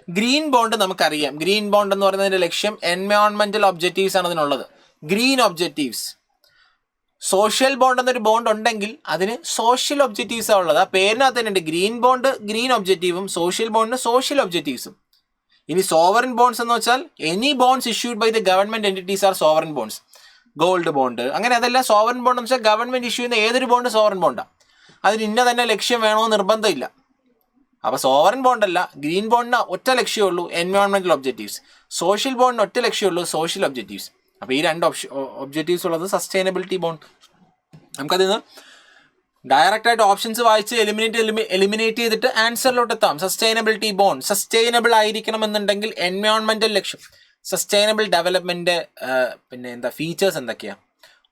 Green bond. നമുക്കറിയാം ഗ്രീൻ ബോണ്ട് എന്ന് പറയുന്നതിൻ്റെ ലക്ഷ്യം എൻവയോൺമെൻറ്റൽ ഒബ്ജക്റ്റീവ്സ് ആണ് അതിനുള്ളത്, ഗ്രീൻ ഒബ്ജക്റ്റീവ്സ്. സോഷ്യൽ ബോണ്ട് എന്നൊരു ബോണ്ട് ഉണ്ടെങ്കിൽ അതിന് സോഷ്യൽ ഒബ്ജക്റ്റീവ്സാണ് ഉള്ളത്. ആ പേരിനകത്ത് തന്നെ ഉണ്ട്, ഗ്രീൻ ബോണ്ട് ഗ്രീൻ ഒബ്ജക്റ്റീവും സോഷ്യൽ ബോണ്ടിന് സോഷ്യൽ ഒബ്ജക്റ്റീവ്സും. ഇനി സോവറിൻ ബോണ്ട്സ് എന്ന് വെച്ചാൽ any bonds issued by the government entities are sovereign bonds. Gold bond അങ്ങനെ അതെല്ലാം സോവറിൻ ബോണ്ട് എന്ന് വെച്ചാൽ ഗവൺമെന്റ് ഇഷ്യൂ ചെയ്യുന്ന ഏതൊരു ബോണ്ട് സോവറിൻ ബോണ്ടാണ്. അതിന് ഇന്ന തന്നെ ലക്ഷ്യം വേണമെന്ന് നിർബന്ധമില്ല. അപ്പോൾ സോവറിൻ ബോണ്ടല്ല, ഗ്രീൻ ബോണ്ടിന് ഒറ്റ ലക്ഷ്യമേ ഉള്ളൂ എൻവയോൺമെന്റൽ ഒബ്ജക്റ്റീവ്സ്, സോഷ്യൽ ബോണ്ടിന് ഒറ്റ ലക്ഷ്യമേ ഉള്ളൂ സോഷ്യൽ ഒബ്ജക്റ്റീവ്സ്. അപ്പോൾ ഈ 2 ഒബ്ജക്റ്റീവ്സ് ഉള്ളത് സസ്റ്റൈനബിലിറ്റി ബോണ്ട്. നമുക്കതിൽ നിന്ന് ഡയറക്റ്റായിട്ട് ഓപ്ഷൻസ് വായിച്ച് എലിമിനേറ്റ് ചെയ്തിട്ട് ആൻസറിലോട്ട് എത്താം. സസ്റ്റൈനബിലിറ്റി ബോണ്ട്, സസ്റ്റൈനബിൾ ആയിരിക്കണം എന്നുണ്ടെങ്കിൽ എൻവയോൺമെന്റൽ ലക്ഷ്യം, സസ്റ്റൈനബിൾ ഡെവലപ്മെന്റ് പിന്നെ എന്താ ഫീച്ചേഴ്സ് എന്തൊക്കെയാണ്?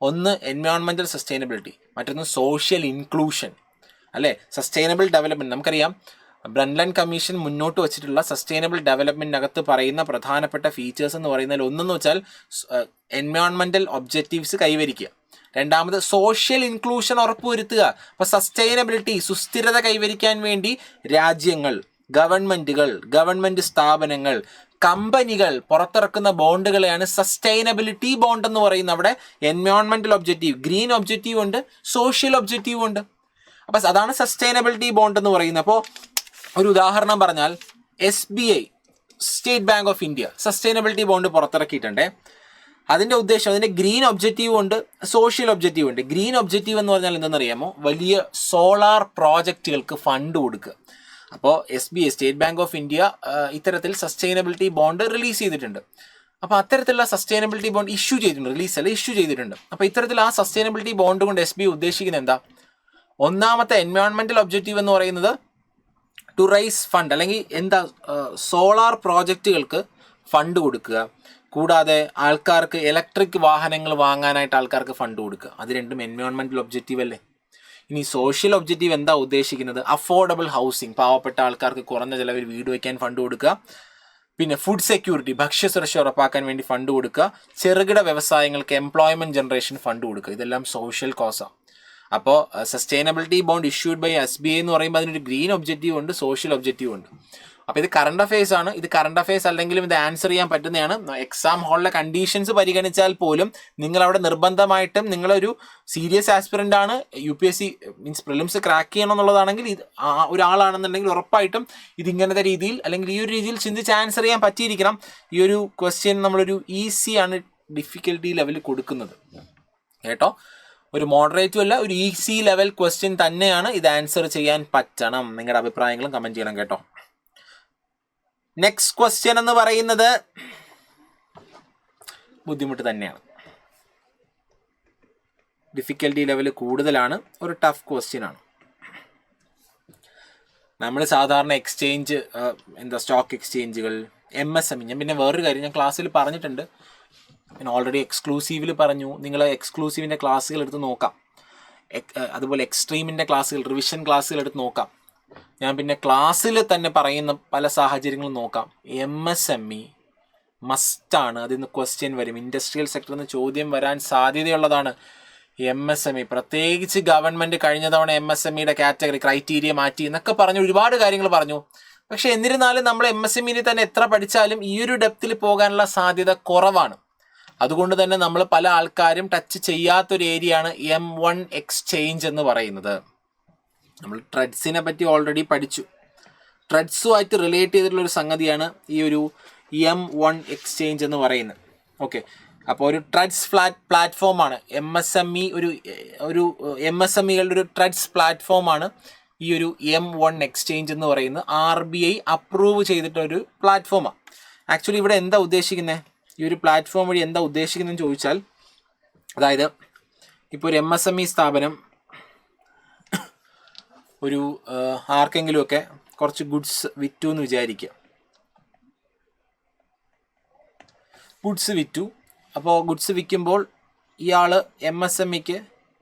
ഒന്ന് എൻവയോൺമെന്റൽ സസ്റ്റൈനബിലിറ്റി, മറ്റൊന്ന് സോഷ്യൽ ഇൻക്ലൂഷൻ, അല്ലേ? സസ്റ്റൈനബിൾ ഡെവലപ്മെന്റ് നമുക്കറിയാം ബ്രണ്ട്ലൻ കമ്മീഷൻ മുന്നോട്ട് വച്ചിട്ടുള്ള സസ്റ്റൈനബിൾ ഡെവലപ്മെന്റിനകത്ത് പറയുന്ന പ്രധാനപ്പെട്ട ഫീച്ചേഴ്സ് എന്ന് പറയുന്നതിൽ ഒന്നെന്ന് വെച്ചാൽ എൻവയോൺമെന്റൽ ഒബ്ജക്റ്റീവ്സ് കൈവരിക്കുക, രണ്ടാമത് സോഷ്യൽ ഇൻക്ലൂഷൻ ഉറപ്പുവരുത്തുക. അപ്പോൾ സസ്റ്റൈനബിലിറ്റി, സുസ്ഥിരത കൈവരിക്കാൻ വേണ്ടി രാജ്യങ്ങൾ, ഗവൺമെന്റുകൾ, ഗവൺമെന്റ് സ്ഥാപനങ്ങൾ, കമ്പനികൾ പുറത്തിറക്കുന്ന ബോണ്ടുകളെയാണ് സസ്റ്റൈനബിലിറ്റി ബോണ്ട് എന്ന് പറയുന്നത്. അവിടെ എൻവയോൺമെന്റൽ ഒബ്ജക്റ്റീവ്, ഗ്രീൻ ഒബ്ജക്റ്റീവ് ഉണ്ട്, സോഷ്യൽ ഒബ്ജക്റ്റീവ് ഉണ്ട്. അപ്പം അതാണ് സസ്റ്റൈനബിലിറ്റി ബോണ്ട് എന്ന് പറയുന്നത്. അപ്പോൾ ഒരു ഉദാഹരണം പറഞ്ഞാൽ SBI, state bank of India, sustainability bond പുറത്തിറക്കിയിട്ടുണ്ട്. അതിൻ്റെ ഉദ്ദേശം, അതിൻ്റെ ഗ്രീൻ ഒബ്ജക്റ്റീവ് ഉണ്ട്, സോഷ്യൽ ഒബ്ജക്റ്റീവ് ഉണ്ട്. ഗ്രീൻ ഒബ്ജക്റ്റീവ് എന്ന് പറഞ്ഞാൽ എന്തെന്നറിയാമോ? വലിയ സോളാർ പ്രോജക്റ്റുകൾക്ക് ഫണ്ട് കൊടുക്കുക. അപ്പോൾ SBI state bank of India ഇത്തരത്തിൽ സസ്റ്റൈനബിലിറ്റി ബോണ്ട് റിലീസ് ചെയ്തിട്ടുണ്ട്. അപ്പോൾ അത്തരത്തിലുള്ള സസ്റ്റൈനബിലിറ്റി ബോണ്ട് ഇഷ്യൂ ചെയ്തിട്ടുണ്ട്, ഇഷ്യൂ ചെയ്തിട്ടുണ്ട്. അപ്പോൾ ഇത്തരത്തിൽ ആ സസ്റ്റൈനബിലിറ്റി ബോണ്ട് കൊണ്ട് SBI ഉദ്ദേശിക്കുന്നത് എന്താ? ഒന്നാമത്തെ എൻവയോൺമെന്റൽ ഒബ്ജക്റ്റീവ് എന്ന് പറയുന്നത് ടു റൈസ് ഫണ്ട്, അല്ലെങ്കിൽ എന്താ, സോളാർ പ്രോജക്റ്റുകൾക്ക് ഫണ്ട് കൊടുക്കുക, കൂടാതെ ആൾക്കാർക്ക് ഇലക്ട്രിക് വാഹനങ്ങൾ വാങ്ങാനായിട്ട് ആൾക്കാർക്ക് ഫണ്ട് കൊടുക്കുക. അത് രണ്ടും എൻവയോൺമെന്റൽ ഒബ്ജക്റ്റീവ് അല്ലേ? ഇനി സോഷ്യൽ ഒബ്ജക്റ്റീവ് എന്താ ഉദ്ദേശിക്കുന്നത്? അഫോർഡബിൾ ഹൗസിംഗ്, പാവപ്പെട്ട ആൾക്കാർക്ക് കുറഞ്ഞ ചിലവിൽ വീട് വയ്ക്കാൻ ഫണ്ട് കൊടുക്കുക. പിന്നെ ഫുഡ് സെക്യൂരിറ്റി, ഭക്ഷ്യസുരക്ഷ ഉറപ്പാക്കാൻ വേണ്ടി ഫണ്ട് കൊടുക്കുക. ചെറുകിട വ്യവസായങ്ങൾക്ക് എംപ്ലോയ്മെന്റ് ജനറേഷൻ ഫണ്ട് കൊടുക്കുക. ഇതെല്ലാം സോഷ്യൽ കോസാണ്. അപ്പോൾ sustainability bond issued by SBI എന്ന് പറയുമ്പോൾ അതിനൊരു ഗ്രീൻ ഒബ്ജക്റ്റീവ് ഉണ്ട്, സോഷ്യൽ ഒബ്ജക്റ്റീവ് ഉണ്ട്. അപ്പോൾ ഇത് കറണ്ട് അഫയേഴ്സ് ആണ്. ഇത് കറണ്ട് അഫയേഴ്സ് അല്ലെങ്കിലും ഇത് ആൻസർ ചെയ്യാൻ പറ്റുന്നതാണ്. എക്സാം ഹാളിലെ കണ്ടീഷൻസ് പരിഗണിച്ചാൽ പോലും നിങ്ങൾ അവിടെ നിർബന്ധമായിട്ടും നിങ്ങളൊരു സീരിയസ് ആസ്പിറൻ്റ് ആണ്, UPSC മീൻസ് പ്രിലിംസ് ക്രാക്ക് ചെയ്യണം എന്നുള്ളതാണെങ്കിൽ ഇത് ഒരാളാണെന്നുണ്ടെങ്കിൽ ഉറപ്പായിട്ടും ഇതിങ്ങനത്തെ രീതിയിൽ അല്ലെങ്കിൽ ഈ ഒരു രീതിയിൽ ചിന്തിച്ച് ആൻസർ ചെയ്യാൻ പറ്റിയിരിക്കണം. ഈ ഒരു ക്വസ്റ്റ്യൻ നമ്മളൊരു ഈസി ആണ് ഡിഫിക്കൽട്ടി ലെവൽ കൊടുക്കുന്നത് കേട്ടോ. ഒരു മോഡറേറ്റും അല്ല, ഒരു ഈസി ലെവൽ ക്വസ്റ്റ്യൻ തന്നെയാണ്. ഇത് ആൻസർ ചെയ്യാൻ പറ്റണം. നിങ്ങളുടെ അഭിപ്രായങ്ങളും കമൻറ്റ് ചെയ്യണം കേട്ടോ. നെക്സ്റ്റ് ക്വസ്റ്റ്യൻ എന്ന് പറയുന്നത് ബുദ്ധിമുട്ട് തന്നെയാണ്, ഡിഫിക്കൽട്ടി ലെവൽ കൂടുതലാണ്, ഒരു ടഫ് ക്വസ്റ്റ്യൻ ആണ്. നമ്മൾ സാധാരണ എക്സ്ചേഞ്ച് സ്റ്റോക്ക് എക്സ്ചേഞ്ചുകൾ, MSME, ഞാൻ പിന്നെ വേറൊരു കാര്യം ഞാൻ ക്ലാസ്സിൽ പറഞ്ഞിട്ടുണ്ട്, ഞാൻ ഓൾറെഡി എക്സ്ക്ലൂസീവിൽ പറഞ്ഞു. നിങ്ങൾ എക്സ്ക്ലൂസീവിൻ്റെ ക്ലാസ്സുകൾ എടുത്ത് നോക്കാം, അതുപോലെ എക്സ്ട്രീമിൻ്റെ ക്ലാസ്സുകൾ, റിവിഷൻ ക്ലാസ്സുകൾ എടുത്ത് നോക്കാം. ഞാൻ പിന്നെ ക്ലാസ്സിൽ തന്നെ പറയുന്ന പല സാഹചര്യങ്ങളും നോക്കാം. MSME മസ്റ്റാണ്, അതിൽ നിന്ന് ക്വസ്റ്റ്യൻ വരും. ഇൻഡസ്ട്രിയൽ സെക്ടറിൽ നിന്ന് ചോദ്യം വരാൻ സാധ്യതയുള്ളതാണ് MSME. പ്രത്യേകിച്ച് ഗവൺമെൻറ് കഴിഞ്ഞ തവണ MSMEയുടെ കാറ്റഗറി ക്രൈറ്റീരിയ മാറ്റി എന്നൊക്കെ പറഞ്ഞു, ഒരുപാട് കാര്യങ്ങൾ പറഞ്ഞു. പക്ഷെ എന്നിരുന്നാലും നമ്മൾ MSMEനെ തന്നെ എത്ര പഠിച്ചാലും ഈ ഒരു ഡെപ്തിൽ പോകാനുള്ള സാധ്യത കുറവാണ്. അതുകൊണ്ട് തന്നെ നമ്മൾ പല ആൾക്കാരും ടച്ച് ചെയ്യാത്തൊരു ഏരിയയാണ് M1 എക്സ്ചേഞ്ച് എന്ന് പറയുന്നത്. നമ്മൾ ട്രെഡ്സിനെ പറ്റി ഓൾറെഡി പഠിച്ചു. ട്രെഡ്സുമായിട്ട് റിലേറ്റ് ചെയ്തിട്ടുള്ളൊരു സംഗതിയാണ് ഈ ഒരു M1 എക്സ്ചേഞ്ച് എന്ന് പറയുന്നത്. ഓക്കെ, അപ്പോൾ ഒരു ട്രെഡ്സ് പ്ലാറ്റ്ഫോമാണ് MSME, ഒരു MSMEകളുടെ ഒരു ട്രെഡ്സ് പ്ലാറ്റ്ഫോമാണ് ഈ ഒരു M1 എക്സ്ചേഞ്ച് എന്ന് പറയുന്നത്. RBI അപ്രൂവ് ചെയ്തിട്ടൊരു പ്ലാറ്റ്ഫോമാണ്. ആക്ച്വലി ഇവിടെ എന്താ ഉദ്ദേശിക്കുന്നത്, ഈ ഒരു പ്ലാറ്റ്ഫോം വഴി എന്താ ഉദ്ദേശിക്കുന്നതെന്ന് ചോദിച്ചാൽ, അതായത് ഇപ്പോൾ ഒരു MSME സ്ഥാപനം ഒരു ആർക്കെങ്കിലുമൊക്കെ കുറച്ച് ഗുഡ്സ് വിറ്റു എന്ന് വിചാരിക്കുക. ഗുഡ്സ് വിറ്റു. അപ്പോൾ ഗുഡ്സ് വിൽക്കുമ്പോൾ ഇയാൾ MSMEക്ക്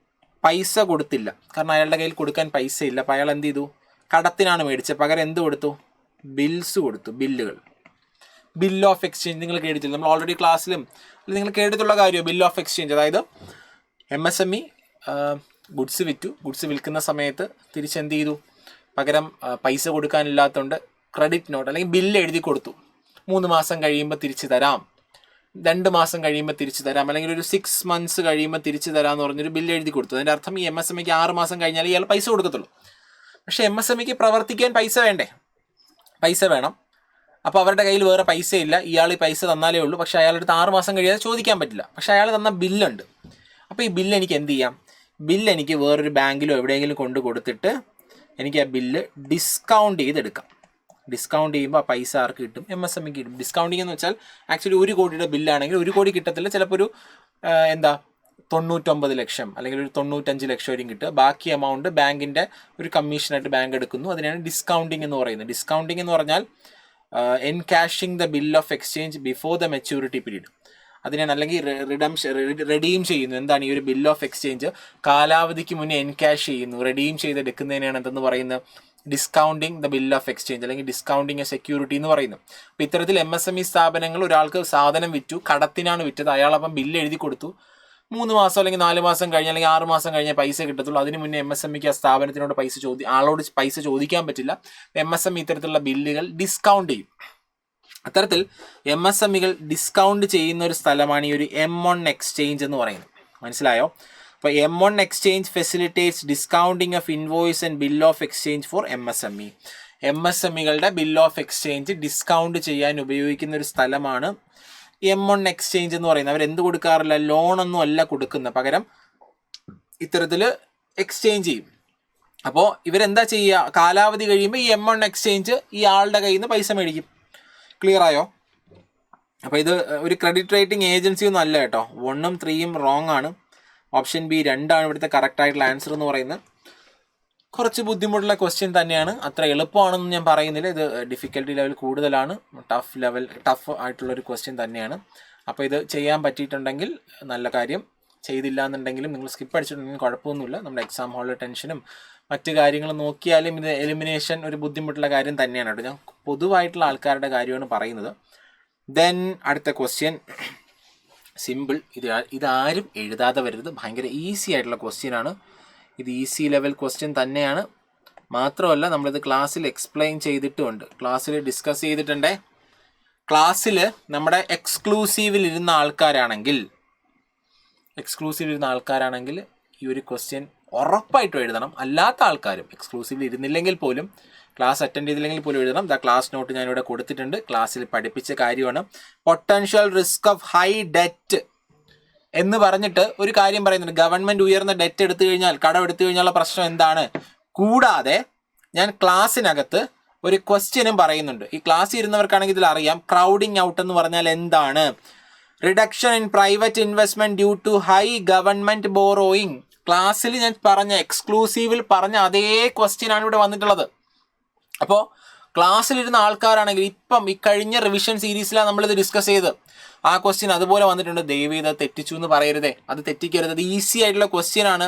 പൈസ കൊടുത്തില്ല, കാരണം അയാളുടെ കയ്യിൽ കൊടുക്കാൻ പൈസ ഇല്ല. അപ്പോൾ അയാൾ എന്ത് ചെയ്തു? കടത്തിനാണ് മേടിച്ചത്. പകരം എന്ത് കൊടുത്തു? ബിൽസ് കൊടുത്തു, ബില്ലുകൾ. ബിൽ ഓഫ് എക്സ്ചേഞ്ച് നിങ്ങൾ കേട്ടിട്ടില്ല, നമ്മൾ ഓൾറെഡി ക്ലാസ്സിലും നിങ്ങൾ കേട്ടിട്ടുള്ള കാര്യം ബിൽ ഓഫ് എക്സ്ചേഞ്ച്. അതായത് MSME ഗുഡ്സ് വിറ്റു, ഗുഡ്സ് വിൽക്കുന്ന സമയത്ത് തിരിച്ചെന്ത് ചെയ്തു? പകരം പൈസ കൊടുക്കാനില്ലാത്തതുകൊണ്ട് ക്രെഡിറ്റ് നോട്ട് അല്ലെങ്കിൽ ബില്ല് എഴുതി കൊടുത്തു. 3 മാസം കഴിയുമ്പോൾ തിരിച്ചു തരാം, 2 മാസം കഴിയുമ്പോൾ തിരിച്ചു തരാം, അല്ലെങ്കിൽ ഒരു 6 months കഴിയുമ്പോൾ തിരിച്ചു തരാമെന്ന് പറഞ്ഞൊരു ബില്ല് എഴുതി കൊടുത്തു. അതിൻ്റെ അർത്ഥം ഈ MSMEക്ക് 6 മാസം കഴിഞ്ഞാൽ ഇയാൾ പൈസ കൊടുക്കത്തുള്ളൂ. പക്ഷേ MSMEക്ക് പ്രവർത്തിക്കാൻ പൈസ വേണ്ടേ? പൈസ വേണം. അപ്പോൾ അവരുടെ കയ്യിൽ വേറെ പൈസ ഇല്ല, ഇയാൾ ഈ പൈസ തന്നാലേ ഉള്ളൂ. പക്ഷേ അയാളുടെ 6 മാസം കഴിയാതെ ചോദിക്കാൻ പറ്റില്ല. പക്ഷേ അയാൾ തന്ന ബില്ലുണ്ട്. അപ്പോൾ ഈ ബില്ല് എനിക്ക് എന്ത് ചെയ്യാം? ബില്ല് എനിക്ക് വേറൊരു ബാങ്കിലോ എവിടെയെങ്കിലും കൊണ്ട് കൊടുത്തിട്ട് എനിക്ക് ആ ബില്ല് ഡിസ്കൗണ്ട് ചെയ്തെടുക്കാം. ഡിസ്കൗണ്ട് ചെയ്യുമ്പോൾ ആ പൈസ ആർക്ക് കിട്ടും? MSMEക്ക് കിട്ടും. ഡിസ്കൗണ്ടിങ് എന്ന് വെച്ചാൽ ആക്ച്വലി 1 കോടിയുടെ ബില്ലാണെങ്കിൽ 1 കോടി കിട്ടത്തില്ല, ചിലപ്പോൾ ഒരു 99 ലക്ഷം അല്ലെങ്കിൽ ഒരു 95 ലക്ഷം വരെയും കിട്ടുക. ബാക്കി എമൗണ്ട് ബാങ്കിൻ്റെ ഒരു കമ്മീഷനായിട്ട് ബാങ്ക് എടുക്കുന്നു. അതിനാണ് ഡിസ്കൗണ്ടിങ് എന്ന് പറയുന്നത്. ഡിസ്കൗണ്ടിങ് എന്ന് പറഞ്ഞാൽ encashing the bill of exchange before the maturity period. അതിനാണ്, അല്ലെങ്കിൽ റെഡീം ചെയ്യുന്നു. എന്താണ് ഈ ഒരു ബിൽ ഓഫ് എക്സ്ചേഞ്ച്? കാലാവധിക്ക് മുന്നേ എൻകാഷ് ചെയ്യുന്നു, റെഡീം ചെയ്തെടുക്കുന്നതിനാണ് എന്തെന്ന് പറയുന്നത്? Discounting the bill of exchange അല്ലെങ്കിൽ ഡിസ്കൗണ്ടിങ് എ സെക്യൂരിറ്റി എന്ന് പറയുന്നു. അപ്പോൾ ഇത്തരത്തിൽ MSME സ്ഥാപനങ്ങൾ ഒരാൾക്ക് സാധനം വിറ്റു, കടത്തിനാണ് വിറ്റത്, അയാളപ്പം ബില്ല് എഴുതി കൊടുത്തു. 3 മാസം അല്ലെങ്കിൽ 4 മാസം കഴിഞ്ഞ് അല്ലെങ്കിൽ 6 മാസം കഴിഞ്ഞാൽ പൈസ കിട്ടത്തുള്ളൂ. അതിന് മുന്നേ MSMEക്ക് ആ സ്ഥാപനത്തിനോട് ആളോട് പൈസ ചോദിക്കാൻ പറ്റില്ല. MSME ഇത്തരത്തിലുള്ള ബില്ലുകൾ ഡിസ്കൗണ്ട് ചെയ്യും. അത്തരത്തിൽ MSMEകൾ ഡിസ്കൗണ്ട് ചെയ്യുന്ന ഒരു സ്ഥലമാണ് ഈ ഒരു M1 എക്സ്ചേഞ്ച് എന്ന് പറയുന്നത്. മനസ്സിലായോ? അപ്പോൾ M1 exchange facilitates discounting of invoice and bill of exchange for MSME. MSMEകളുടെ ബിൽ ഓഫ് എക്സ്ചേഞ്ച് ഡിസ്കൗണ്ട് ചെയ്യാൻ ഉപയോഗിക്കുന്ന ഒരു സ്ഥലമാണ് M1 എക്സ്ചേഞ്ച് എന്ന് പറയുന്നത്. അവരെന്ത് കൊടുക്കാറില്ല? ലോണൊന്നും അല്ല കൊടുക്കുന്നത്, പകരം ഇത്തരത്തിൽ എക്സ്ചേഞ്ച് ചെയ്യും. അപ്പോൾ ഇവരെന്താ ചെയ്യുക, കാലാവധി കഴിയുമ്പോൾ ഈ M1 എക്സ്ചേഞ്ച് ഈ ആളുടെ കയ്യിൽ നിന്ന് പൈസ മേടിക്കും. ക്ലിയർ ആയോ? അപ്പോൾ ഇത് ഒരു ക്രെഡിറ്റ് റേറ്റിംഗ് ഏജൻസി ഒന്നും അല്ല കേട്ടോ. 1ഉം 3ഉം റോങ് ആണ്. ഓപ്ഷൻ ബി 2ആണ് ഇവിടുത്തെ കറക്റ്റ് ആയിട്ടുള്ള ആൻസർ എന്ന് പറയുന്നത്. കുറച്ച് ബുദ്ധിമുട്ടുള്ള ക്വസ്റ്റ്യൻ തന്നെയാണ്, അത്ര എളുപ്പമാണെന്ന് ഞാൻ പറയുന്നില്ല. ഇത് ഡിഫിക്കൽട്ടി ലെവൽ കൂടുതലാണ്, ടഫ് ആയിട്ടുള്ളൊരു ക്വസ്റ്റ്യൻ തന്നെയാണ്. അപ്പോൾ ഇത് ചെയ്യാൻ പറ്റിയിട്ടുണ്ടെങ്കിൽ നല്ല കാര്യം, ചെയ്തില്ല എന്നുണ്ടെങ്കിലും നിങ്ങൾ സ്കിപ്പ് അടിച്ചിട്ടുണ്ടെങ്കിൽ കുഴപ്പമൊന്നുമില്ല. നമ്മുടെ എക്സാം ഹാളിലെ ടെൻഷനും മറ്റു കാര്യങ്ങൾ നോക്കിയാലും ഇത് എലിമിനേഷൻ ഒരു ബുദ്ധിമുട്ടുള്ള കാര്യം തന്നെയാണ് കേട്ടോ. ഞാൻ പൊതുവായിട്ടുള്ള ആൾക്കാരുടെ കാര്യമാണ് പറയുന്നത്. ദെൻ അടുത്ത ക്വസ്റ്റ്യൻ സിമ്പിൾ, ഇതാരും എഴുതാതെ വരരുത്, ഭയങ്കര ഈസി ആയിട്ടുള്ള ക്വസ്റ്റ്യനാണ്. ഇത് ഈസി ലെവൽ ക്വസ്റ്റ്യൻ തന്നെയാണ്. മാത്രമല്ല നമ്മളിത് ക്ലാസ്സിൽ എക്സ്പ്ലെയിൻ ചെയ്തിട്ടുമുണ്ട്, ക്ലാസ്സിൽ ഡിസ്കസ് ചെയ്തിട്ടുണ്ടേ. ക്ലാസ്സിൽ നമ്മുടെ എക്സ്ക്ലൂസീവിൽ ഇരുന്ന ആൾക്കാരാണെങ്കിൽ ഈ ഒരു ക്വസ്റ്റ്യൻ ഉറപ്പായിട്ടും എഴുതണം. അല്ലാത്ത ആൾക്കാരും എക്സ്ക്ലൂസീവിൽ ഇരുന്നില്ലെങ്കിൽ പോലും, ക്ലാസ് അറ്റൻഡ് ചെയ്തില്ലെങ്കിൽ പോലും എഴുതണം. ക്ലാസ് നോട്ട് ഞാനിവിടെ കൊടുത്തിട്ടുണ്ട്, ക്ലാസ്സിൽ പഠിപ്പിച്ച കാര്യമാണ്. Potential risk of high debt എന്ന് പറഞ്ഞിട്ട് ഒരു കാര്യം പറയുന്നുണ്ട്. ഗവൺമെൻറ് ഉയർന്ന ഡെറ്റ് എടുത്തു കഴിഞ്ഞാൽ, കടം എടുത്തു കഴിഞ്ഞാലുള്ള പ്രശ്നം എന്താണ്. കൂടാതെ ഞാൻ ക്ലാസ്സിനകത്ത് ഒരു ക്വസ്റ്റ്യനും പറയുന്നുണ്ട്. ഈ ക്ലാസ്സിൽ ഇരുന്നവർക്കാണെങ്കിൽ ഇതിൽ അറിയാം, ക്രൗഡിങ് ഔട്ട് എന്ന് പറഞ്ഞാൽ എന്താണ്. Reduction in private investment due to high government borrowing. ക്ലാസ്സിൽ ഞാൻ പറഞ്ഞ എക്സ്ക്ലൂസീവിൽ പറഞ്ഞ അതേ ക്വസ്റ്റ്യനാണ് ഇവിടെ വന്നിട്ടുള്ളത്. അപ്പോൾ ക്ലാസ്സിലിരുന്ന ആൾക്കാരാണെങ്കിൽ ഇപ്പം ഈ കഴിഞ്ഞ റിവിഷൻ സീരീസിലാണ് നമ്മളിത് ഡിസ്കസ് ചെയ്ത്, ആ ക്വസ്റ്റ്യൻ അതുപോലെ വന്നിട്ടുണ്ട്. ദയവ് ചെയ്ത് തെറ്റിച്ചു എന്ന് പറയരുതേ, അത് തെറ്റിക്കരുത്. അത് ഈസി ആയിട്ടുള്ള ക്വസ്റ്റ്യൻ ആണ്.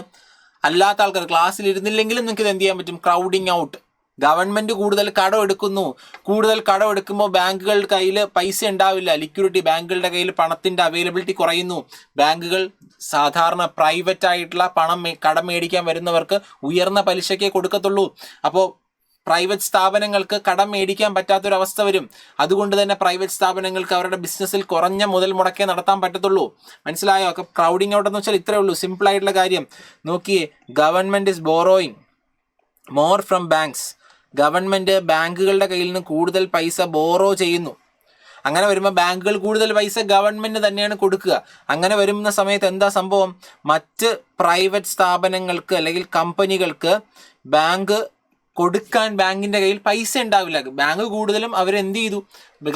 അല്ലാത്ത ആൾക്കാർ ക്ലാസ്സിൽ ഇരുന്നില്ലെങ്കിലും നിങ്ങൾക്ക് ഇത് എന്ത് ചെയ്യാൻ പറ്റും, ക്രൗഡിങ് ഔട്ട്. ഗവൺമെന്റ് കൂടുതൽ കടം എടുക്കുന്നു, കൂടുതൽ കടം എടുക്കുമ്പോൾ ബാങ്കുകളുടെ കയ്യിൽ പൈസ ഉണ്ടാവില്ല, ലിക്വിഡിറ്റി, ബാങ്കുകളുടെ കയ്യിൽ പണത്തിന്റെ അവൈലബിലിറ്റി കുറയുന്നു. ബാങ്കുകൾ സാധാരണ പ്രൈവറ്റ് ആയിട്ടുള്ള കടം മേടിക്കാൻ വരുന്നവർക്ക് ഉയർന്ന പലിശയ്ക്കേ കൊടുക്കത്തുള്ളൂ. അപ്പോൾ പ്രൈവറ്റ് സ്ഥാപനങ്ങൾക്ക് കടം മേടിക്കാൻ പറ്റാത്തൊരവസ്ഥ വരും. അതുകൊണ്ട് തന്നെ പ്രൈവറ്റ് സ്ഥാപനങ്ങൾക്ക് അവരുടെ ബിസിനസ്സിൽ കുറഞ്ഞ മുതൽ മുടക്കേ നടത്താൻ പറ്റത്തുള്ളൂ. മനസ്സിലായോ? ഒക്കെ ക്രൗഡിങ് ഔട്ട് എന്ന് വെച്ചാൽ ഇത്രയേ ഉള്ളൂ, സിമ്പിൾ ആയിട്ടുള്ള കാര്യം. നോക്കിയേ, government is borrowing more from banks. Government ബാങ്കുകളുടെ കയ്യിൽ നിന്ന് കൂടുതൽ പൈസ ബോറോ ചെയ്യുന്നു. അങ്ങനെ വരുമ്പോൾ ബാങ്കുകൾ കൂടുതൽ പൈസ ഗവൺമെന്റ് തന്നെയാണ് കൊടുക്കുക. അങ്ങനെ വരുന്ന സമയത്ത് എന്താ സംഭവം, മറ്റ് പ്രൈവറ്റ് സ്ഥാപനങ്ങൾക്ക് അല്ലെങ്കിൽ കമ്പനികൾക്ക് ബാങ്ക് കൊടുക്കാൻ ബാങ്കിന്റെ കയ്യിൽ പൈസ ഉണ്ടാവില്ല. ബാങ്ക് കൂടുതലും അവരെന്ത് ചെയ്തു,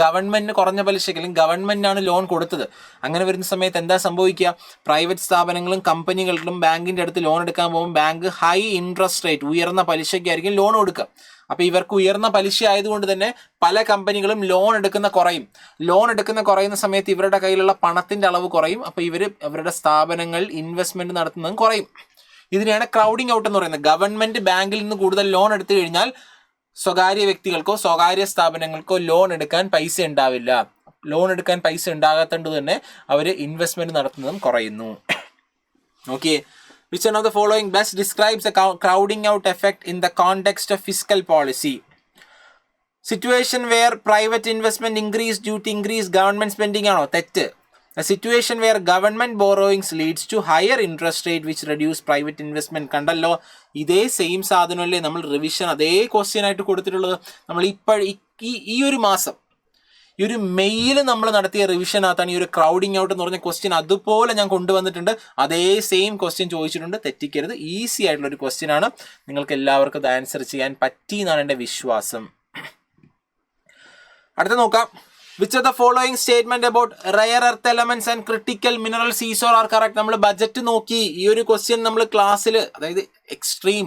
ഗവൺമെന്റിന് കുറഞ്ഞ പലിശയ്ക്ക്, അല്ലെങ്കിൽ ഗവൺമെന്റാണ് ലോൺ കൊടുത്തത്. അങ്ങനെ വരുന്ന സമയത്ത് എന്താ സംഭവിക്കുക, പ്രൈവറ്റ് സ്ഥാപനങ്ങളും കമ്പനികൾക്കും ബാങ്കിന്റെ അടുത്ത് ലോൺ എടുക്കാൻ പോകുമ്പോൾ ബാങ്ക് ഹൈ ഇൻട്രസ്റ്റ് റേറ്റ്, ഉയർന്ന പലിശയ്ക്കായിരിക്കും ലോൺ കൊടുക്കുക. അപ്പോൾ ഇവർക്ക് ഉയർന്ന പലിശ ആയതുകൊണ്ട് തന്നെ പല കമ്പനികളും ലോൺ എടുക്കുന്ന കുറയുന്ന സമയത്ത് ഇവരുടെ കയ്യിലുള്ള പണത്തിന്റെ അളവ് കുറയും. അപ്പോൾ അവരുടെ സ്ഥാപനങ്ങൾ ഇൻവെസ്റ്റ്മെന്റ് നടത്തുന്നതും കുറയും. ഇതിനെയാണ് ക്രൗഡിങ് ഔട്ട് എന്ന് പറയുന്നത്. ഗവൺമെന്റ് ബാങ്കിൽ നിന്ന് കൂടുതൽ ലോൺ എടുത്തു കഴിഞ്ഞാൽ സ്വകാര്യ വ്യക്തികൾക്കോ സ്വകാര്യ സ്ഥാപനങ്ങൾക്കോ ലോൺ എടുക്കാൻ പൈസ ഉണ്ടാവില്ല. ലോൺ എടുക്കാൻ പൈസ ഉണ്ടാകാത്തത് തന്നെ അവർ ഇൻവെസ്റ്റ്മെന്റ് നടത്തുന്നതും കുറയുന്നു. Okay, which one of the following best describes the crowding out effect in the context of fiscal policy? Situation where private investment increase due to increased government spending ആണോ? തെറ്റ്. A situation where government borrowings leads to higher interest rate which reduce private investment. കണ്ടല്ലോ, ഇതേ same സാധനമല്ലേ നമ്മൾ revision അതേ question ആയിട്ട് കൊടുത്തിട്ടുള്ളത്. നമ്മൾ ഈ ഒരു മാസം, ഈ ഒരു മെയിൽ നമ്മൾ നടത്തിയ റിവിഷനകത്താണ് ഈ ഒരു ക്രൗഡിങ് ഔട്ട് എന്ന് പറഞ്ഞ ക്വസ്റ്റ്യൻ അതുപോലെ ഞാൻ കൊണ്ടുവന്നിട്ടുണ്ട്. അതേ സെയിം ക്വസ്റ്റ്യൻ ചോദിച്ചിട്ടുണ്ട്, തെറ്റിക്കരുത്. ഈസി ആയിട്ടുള്ള ഒരു ക്വസ്റ്റ്യൻ ആണ്, നിങ്ങൾക്ക് എല്ലാവർക്കും ഇത് ആൻസർ ചെയ്യാൻ പറ്റി എന്നാണ് എൻ്റെ വിശ്വാസം. അടുത്ത നോക്കാം. Which of the following statement about rare earth elements and critical minerals is or are correct? നമ്മൾ ബജറ്റ് നോക്കി ഈ ഒരു ക്വസ്റ്റ്യൻ നമ്മൾ ക്ലാസ്സിൽ, അതായത് എക്സ്ട്രീം,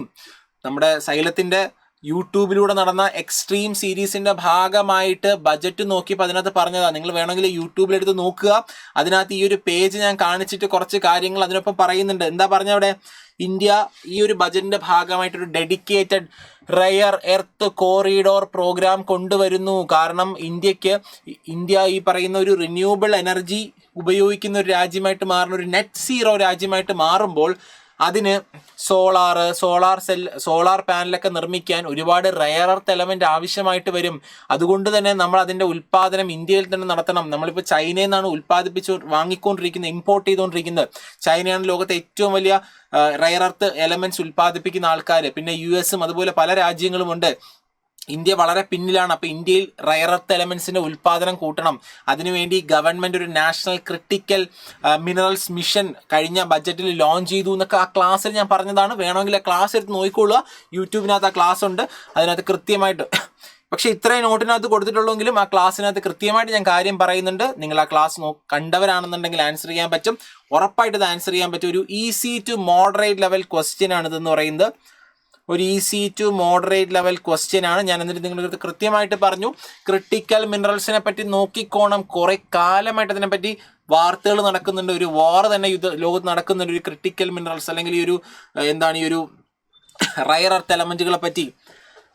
നമ്മുടെ സൈലത്തിന്റെ യൂട്യൂബിലൂടെ നടന്ന എക്സ്ട്രീം സീരീസിന്റെ ഭാഗമായിട്ട് ബജറ്റ് നോക്കിയപ്പോൾ അതിനകത്ത് പറഞ്ഞതാണ്. നിങ്ങൾ വേണമെങ്കിൽ യൂട്യൂബിലെടുത്ത് നോക്കുക, അതിനകത്ത് ഈ ഒരു പേജ് ഞാൻ കാണിച്ചിട്ട് കുറച്ച് കാര്യങ്ങൾ അതിനൊപ്പം പറയുന്നുണ്ട്. എന്താ പറഞ്ഞ അവിടെ, ഇന്ത്യ ഈ ഒരു ബജറ്റിന്റെ ഭാഗമായിട്ടൊരു dedicated rare earth corridor programme കൊണ്ടുവരുന്നു. കാരണം ഇന്ത്യ ഈ പറയുന്ന ഒരു റിന്യൂവബിൾ എനർജി ഉപയോഗിക്കുന്ന ഒരു രാജ്യമായിട്ട് മാറുന്ന, ഒരു നെറ്റ് സീറോ രാജ്യമായിട്ട് മാറുമ്പോൾ അതിന് സോളാർ പാനലൊക്കെ നിർമ്മിക്കാൻ ഒരുപാട് റെയർ എർത്ത് എലമെന്റ് ആവശ്യമായിട്ട് വരും. അതുകൊണ്ട് തന്നെ നമ്മൾ അതിന്റെ ഉൽപ്പാദനം ഇന്ത്യയിൽ തന്നെ നടത്തണം. നമ്മളിപ്പോൾ ചൈനയിൽ നിന്നാണ് വാങ്ങിക്കൊണ്ടിരിക്കുന്നത്, ഇമ്പോർട്ട് ചെയ്തുകൊണ്ടിരിക്കുന്നത്. ചൈനയാണ് ലോകത്തെ ഏറ്റവും വലിയ റെയർ എർത്ത് എലമെന്റ്സ് ഉൽപ്പാദിപ്പിക്കുന്ന ആൾക്കാർ. പിന്നെ US അതുപോലെ പല രാജ്യങ്ങളുമുണ്ട്. ഇന്ത്യ വളരെ പിന്നിലാണ്. അപ്പോൾ ഇന്ത്യയിൽ റയർ എർത്ത് എലമെന്റ്സിന്റെ ഉൽപ്പാദനം കൂട്ടണം. അതിനുവേണ്ടി ഗവൺമെന്റ് ഒരു നാഷണൽ ക്രിട്ടിക്കൽ മിനറൽസ് മിഷൻ കഴിഞ്ഞ ബഡ്ജറ്റിൽ ലോഞ്ച് ചെയ്തു എന്നൊക്കെ ആ ക്ലാസ്സിൽ ഞാൻ പറഞ്ഞതാണ്. വേണമെങ്കിൽ ആ ക്ലാസ് എടുത്ത് നോക്കിക്കൊള്ളുക, യൂട്യൂബിനകത്ത് ആ ക്ലാസ് ഉണ്ട്, അതിനകത്ത് കൃത്യമായിട്ട്. പക്ഷേ ഇത്രയും നോട്ടിനകത്ത് കൊടുത്തിട്ടുള്ളെങ്കിലും ആ ക്ലാസ്സിനകത്ത് കൃത്യമായിട്ട് ഞാൻ കാര്യം പറയുന്നുണ്ട്. നിങ്ങൾ ആ ക്ലാസ് കണ്ടവരാണെന്നുണ്ടെങ്കിൽ ആൻസർ ചെയ്യാൻ പറ്റും, ഉറപ്പായിട്ട് ഇത് ആൻസർ ചെയ്യാൻ പറ്റും. ഒരു easy to moderate level question ആണ് ഇതെന്ന് പറയുന്നത്. ഒരു easy to moderate level question ആണ്. ഞാൻ എന്നിട്ട് നിങ്ങൾക്ക് കൃത്യമായിട്ട് പറഞ്ഞു. ക്രിട്ടിക്കൽ മിനറൽസിനെ പറ്റി നോക്കിക്കോണം. കുറെ കാലമായിട്ട് അതിനെപ്പറ്റി വാർത്തകൾ നടക്കുന്നുണ്ട്. ഒരു വാർ തന്നെ ലോകത്ത് നടക്കുന്നുണ്ട് ഒരു ക്രിട്ടിക്കൽ മിനറൽസ് അല്ലെങ്കിൽ ഈ ഒരു റയർ എർത്ത് എലമെന്റുകളെ പറ്റി.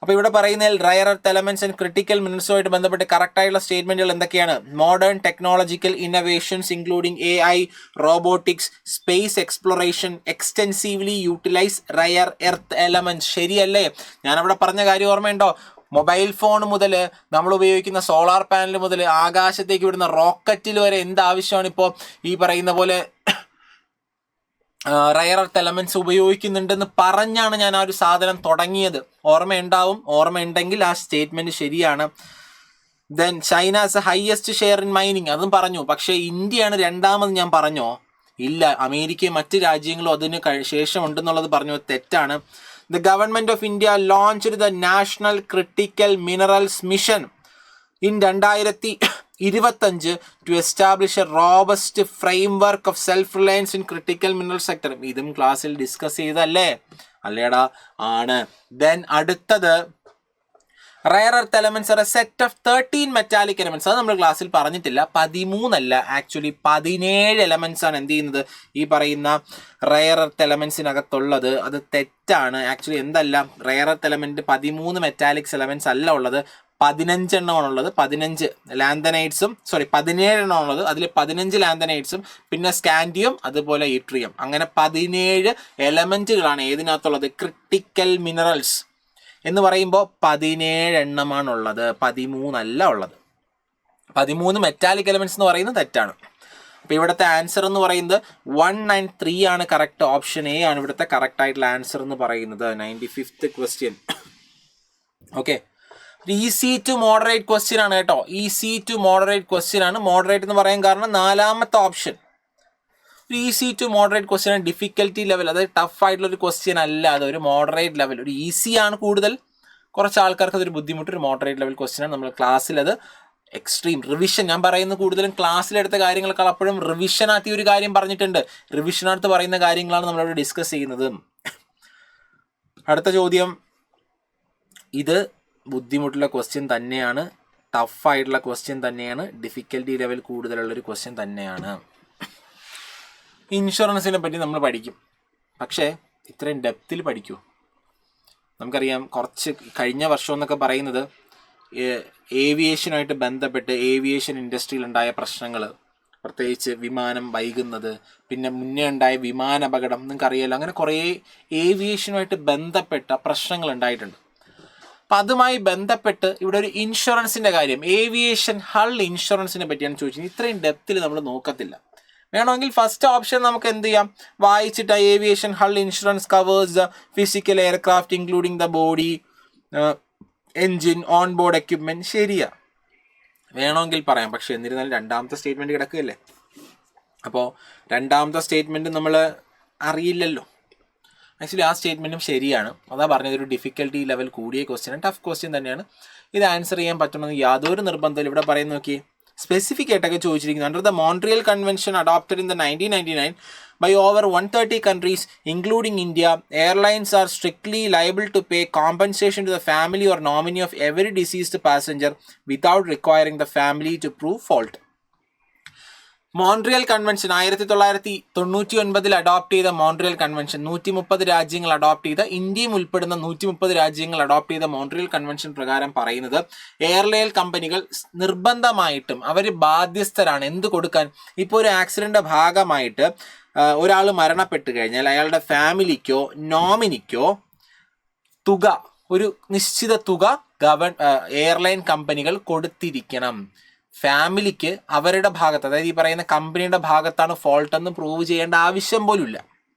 അപ്പോൾ ഇവിടെ പറയുന്നതിൽ rare earth elements and critical മിനറൽസുമായിട്ട് ബന്ധപ്പെട്ട് കറക്റ്റായിട്ടുള്ള സ്റ്റേറ്റ്മെന്റുകൾ എന്തൊക്കെയാണ്? Modern technological innovations including AI, robotics, space exploration extensively utilise rare earth elements. ശരിയല്ലേ? ഞാനവിടെ പറഞ്ഞ കാര്യം ഓർമ്മയുണ്ടോ? മൊബൈൽ ഫോൺ മുതൽ നമ്മൾ ഉപയോഗിക്കുന്ന സോളാർ പാനൽ മുതൽ ആകാശത്തേക്ക് വിടുന്ന റോക്കറ്റിൽ വരെ എന്താവശ്യമാണ് ഇപ്പോൾ ഈ പറയുന്ന പോലെ റയർ എർത്ത് എലമെന്റ്സ് ഉപയോഗിക്കുന്നുണ്ടെന്ന് പറഞ്ഞാണ് ഞാൻ ആ ഒരു സാധനം തുടങ്ങിയത്. ഓർമ്മയുണ്ടെങ്കിൽ ആ സ്റ്റേറ്റ്മെന്റ് ശരിയാണ്. Then China as A highest share in mining, അതും പറഞ്ഞു. പക്ഷേ ഇന്ത്യയാണ് രണ്ടാമത്, ഞാൻ പറഞ്ഞോ? ഇല്ല, അമേരിക്കയും മറ്റ് രാജ്യങ്ങളും അതിന് ശേഷം ഉണ്ടെന്നുള്ളത് പറഞ്ഞു. തെറ്റാണ്. The government of India launched the national critical minerals mission in 2025 to establish a robust framework of self reliance in critical mineral sector. ഇതും ക്ലാസ്സിൽ ഡിസ്കസ് ചെയ്തല്ലേ? അല്ലേടാ? ആണ്. ദെൻ അടുത്തത് rare earth elements are a set of 13 metallic elements. അത് നമ്മൾ ക്ലാസ്സിൽ പറഞ്ഞിട്ടില്ല. 13 അല്ല, ആക്ച്വലി 17 എലമെന്റ്സ് ആണ് എന്ത് ചെയ്യുന്നത് ഈ പറയുന്ന റയർ എർത്ത് എലമെന്റ്സിനകത്തുള്ളത്. അത് തെറ്റാണ്. ആക്ച്വലി എന്തല്ല, rare earth element 13 metallics elements അല്ല ഉള്ളത്, 15 എണ്ണമാണുള്ളത്. 15 ലാന്തനൈറ്റ്സും 17 എണ്ണമാണുള്ളത്. അതിൽ 15 ലാന്തനൈറ്റ്സും പിന്നെ സ്കാൻഡിയം അതുപോലെ ഇട്രിയം, അങ്ങനെ 17 എലമെന്റുകളാണ് ഏതിനകത്തുള്ളത്? ക്രിട്ടിക്കൽ മിനറൽസ് എന്ന് പറയുമ്പോൾ 17 എണ്ണമാണുള്ളത്, 13 അല്ല ഉള്ളത്. 13 മെറ്റാലിക് എലമെന്റ്സ് എന്ന് പറയുന്നത് തെറ്റാണ്. അപ്പോൾ ഇവിടുത്തെ ആൻസർ എന്ന് പറയുന്നത് 1 and 3 ആണ് കറക്റ്റ്. ഓപ്ഷൻ എ ആണ് ഇവിടുത്തെ കറക്റ്റ് ആയിട്ടുള്ള ആൻസർ എന്ന് പറയുന്നത്. 95th question. Okay, easy to moderate question ആണ് കേട്ടോ. ഈസി ടു മോഡറേറ്റ് ക്വസ്റ്റ്യൻ ആണ്. മോഡറേറ്റ് എന്ന് പറയാൻ കാരണം 4ാമത്തെ ഓപ്ഷൻ ഒരു ഈസി ടു മോഡറേറ്റ് ക്വസ്റ്റ്യൻ ആണ്. ഡിഫിക്കൽറ്റി ലെവൽ, അതായത് ടഫ് ആയിട്ടുള്ള ഒരു ക്വസ്റ്റ്യൻ അല്ല, അതൊരു മോഡറേറ്റ് ലെവൽ. ഒരു ഈസി ആണ് കൂടുതൽ, കുറച്ച് ആൾക്കാർക്ക് അതൊരു ബുദ്ധിമുട്ട്. ഒരു മോഡറേറ്റ് ലെവൽ ക്വസ്റ്റ്യൻ ആണ്. നമ്മൾ ക്ലാസ്സിൽ അത് എക്സ്ട്രീം റിവിഷൻ, ഞാൻ പറയുന്നത് കൂടുതലും ക്ലാസ്സിലെടുത്ത കാര്യങ്ങളെക്കാൾ അപ്പോഴും റിവിഷനകത്ത് ഈ ഒരു കാര്യം പറഞ്ഞിട്ടുണ്ട്. റിവിഷനകത്ത് പറയുന്ന കാര്യങ്ങളാണ് നമ്മളിവിടെ ഡിസ്കസ് ചെയ്യുന്നത്. അടുത്ത ചോദ്യം, ഇത് ബുദ്ധിമുട്ടുള്ള ക്വസ്റ്റ്യൻ തന്നെയാണ്, ടഫായിട്ടുള്ള ക്വസ്റ്റ്യൻ തന്നെയാണ്, ഡിഫിക്കൽറ്റി ലെവൽ കൂടുതലുള്ളൊരു ക്വസ്റ്റ്യൻ തന്നെയാണ്. ഇൻഷുറൻസിനെ പറ്റി നമ്മൾ പഠിക്കും, പക്ഷേ ഇത്രയും ഡെപ്തിൽ പഠിക്കൂ. നമുക്കറിയാം കുറച്ച് കഴിഞ്ഞ വർഷം എന്നൊക്കെ പറയുന്നത് ഏവിയേഷനുമായിട്ട് ബന്ധപ്പെട്ട് ഏവിയേഷൻ ഇൻഡസ്ട്രിയിൽ ഉണ്ടായ പ്രശ്നങ്ങൾ, പ്രത്യേകിച്ച് വിമാനം വൈകുന്നത്, പിന്നെ മുന്നേ ഉണ്ടായ വിമാന അപകടം, നിങ്ങൾക്കറിയാലോ. അങ്ങനെ കുറേ ഏവിയേഷനുമായിട്ട് ബന്ധപ്പെട്ട പ്രശ്നങ്ങൾ ഉണ്ടായിട്ടുണ്ട്. അപ്പം അതുമായി ബന്ധപ്പെട്ട് ഇവിടെ ഒരു ഇൻഷുറൻസിൻ്റെ കാര്യം, ഏവിയേഷൻ ഹൾ ഇൻഷുറൻസിനെ പറ്റിയാണ് ചോദിച്ചത്. ഇത്രയും ഡെപ്തിൽ നമ്മൾ നോക്കത്തില്ല. വേണമെങ്കിൽ ഫസ്റ്റ് ഓപ്ഷൻ നമുക്ക് എന്ത് ചെയ്യാം, വായിച്ചിട്ട് aviation hull insurance covers the physical aircraft including the body, engine, on board equipment. ശരിയാ, വേണമെങ്കിൽ പറയാം. പക്ഷെ എന്നിരുന്നാലും രണ്ടാമത്തെ സ്റ്റേറ്റ്മെൻറ്റ് കിടക്കുകയല്ലേ. അപ്പോൾ രണ്ടാമത്തെ സ്റ്റേറ്റ്മെൻറ്റ് നമ്മൾ അറിയില്ലല്ലോ. ആക്ച്വലി ആ സ്റ്റേറ്റ്മെൻറ്റും ശരിയാണ്. അതാ പറഞ്ഞത്, ഒരു ഡിഫിക്കൽട്ടി ലെവൽ കൂടിയ ക്വസ്റ്റ്യൻ, ടഫ് ക്വസ്റ്റ്യൻ തന്നെയാണ്. ഇത് ആൻസർ ചെയ്യാൻ പറ്റണമെന്ന് യാതൊരു നിർബന്ധമില്ല. ഇവിടെ പറയുന്ന നോക്കി, സ്പെസിഫിക് ആയിട്ടൊക്കെ ചോദിച്ചിരിക്കുന്നത്. Under the Montreal convention adopted in the 1999 by over 130 countries including India, airlines are strictly liable to pay compensation to the family or nominee of every deceased passenger without requiring the family to prove fault. Montreal convention 1999 adopt ചെയ്ത Montreal convention, 130 രാജ്യങ്ങൾ adopt ചെയ്ത, ഇന്ത്യയും ഉൾപ്പെടുന്ന 130 രാജ്യങ്ങൾ adopt ചെയ്ത Montreal convention പ്രകാരം പറയുന്നത് airline കമ്പനികൾ നിർബന്ധമായിട്ടും അവർ ബാധ്യസ്ഥരാണ് എന്ത് കൊടുക്കാൻ. ഇപ്പോൾ ഒരു ആക്സിഡന്റ് ഭാഗമായിട്ട് ഒരാൾ മരണപ്പെട്ട് കഴിഞ്ഞാൽ അയാളുടെ ഫാമിലിക്കോ നോമിനിക്കോ തുക, ഒരു നിശ്ചിത തുക എയർലൈൻ കമ്പനികൾ കൊടുത്തിരിക്കണം. ഫാമിലിക്ക് അവരുടെ ഭാഗത്ത്, അതായത് ഈ പറയുന്ന കമ്പനിയുടെ ഭാഗത്താണ് ഫോൾട്ട് എന്ന് പ്രൂവ് ചെയ്യേണ്ട ആവശ്യം പോലും ഇല്ല.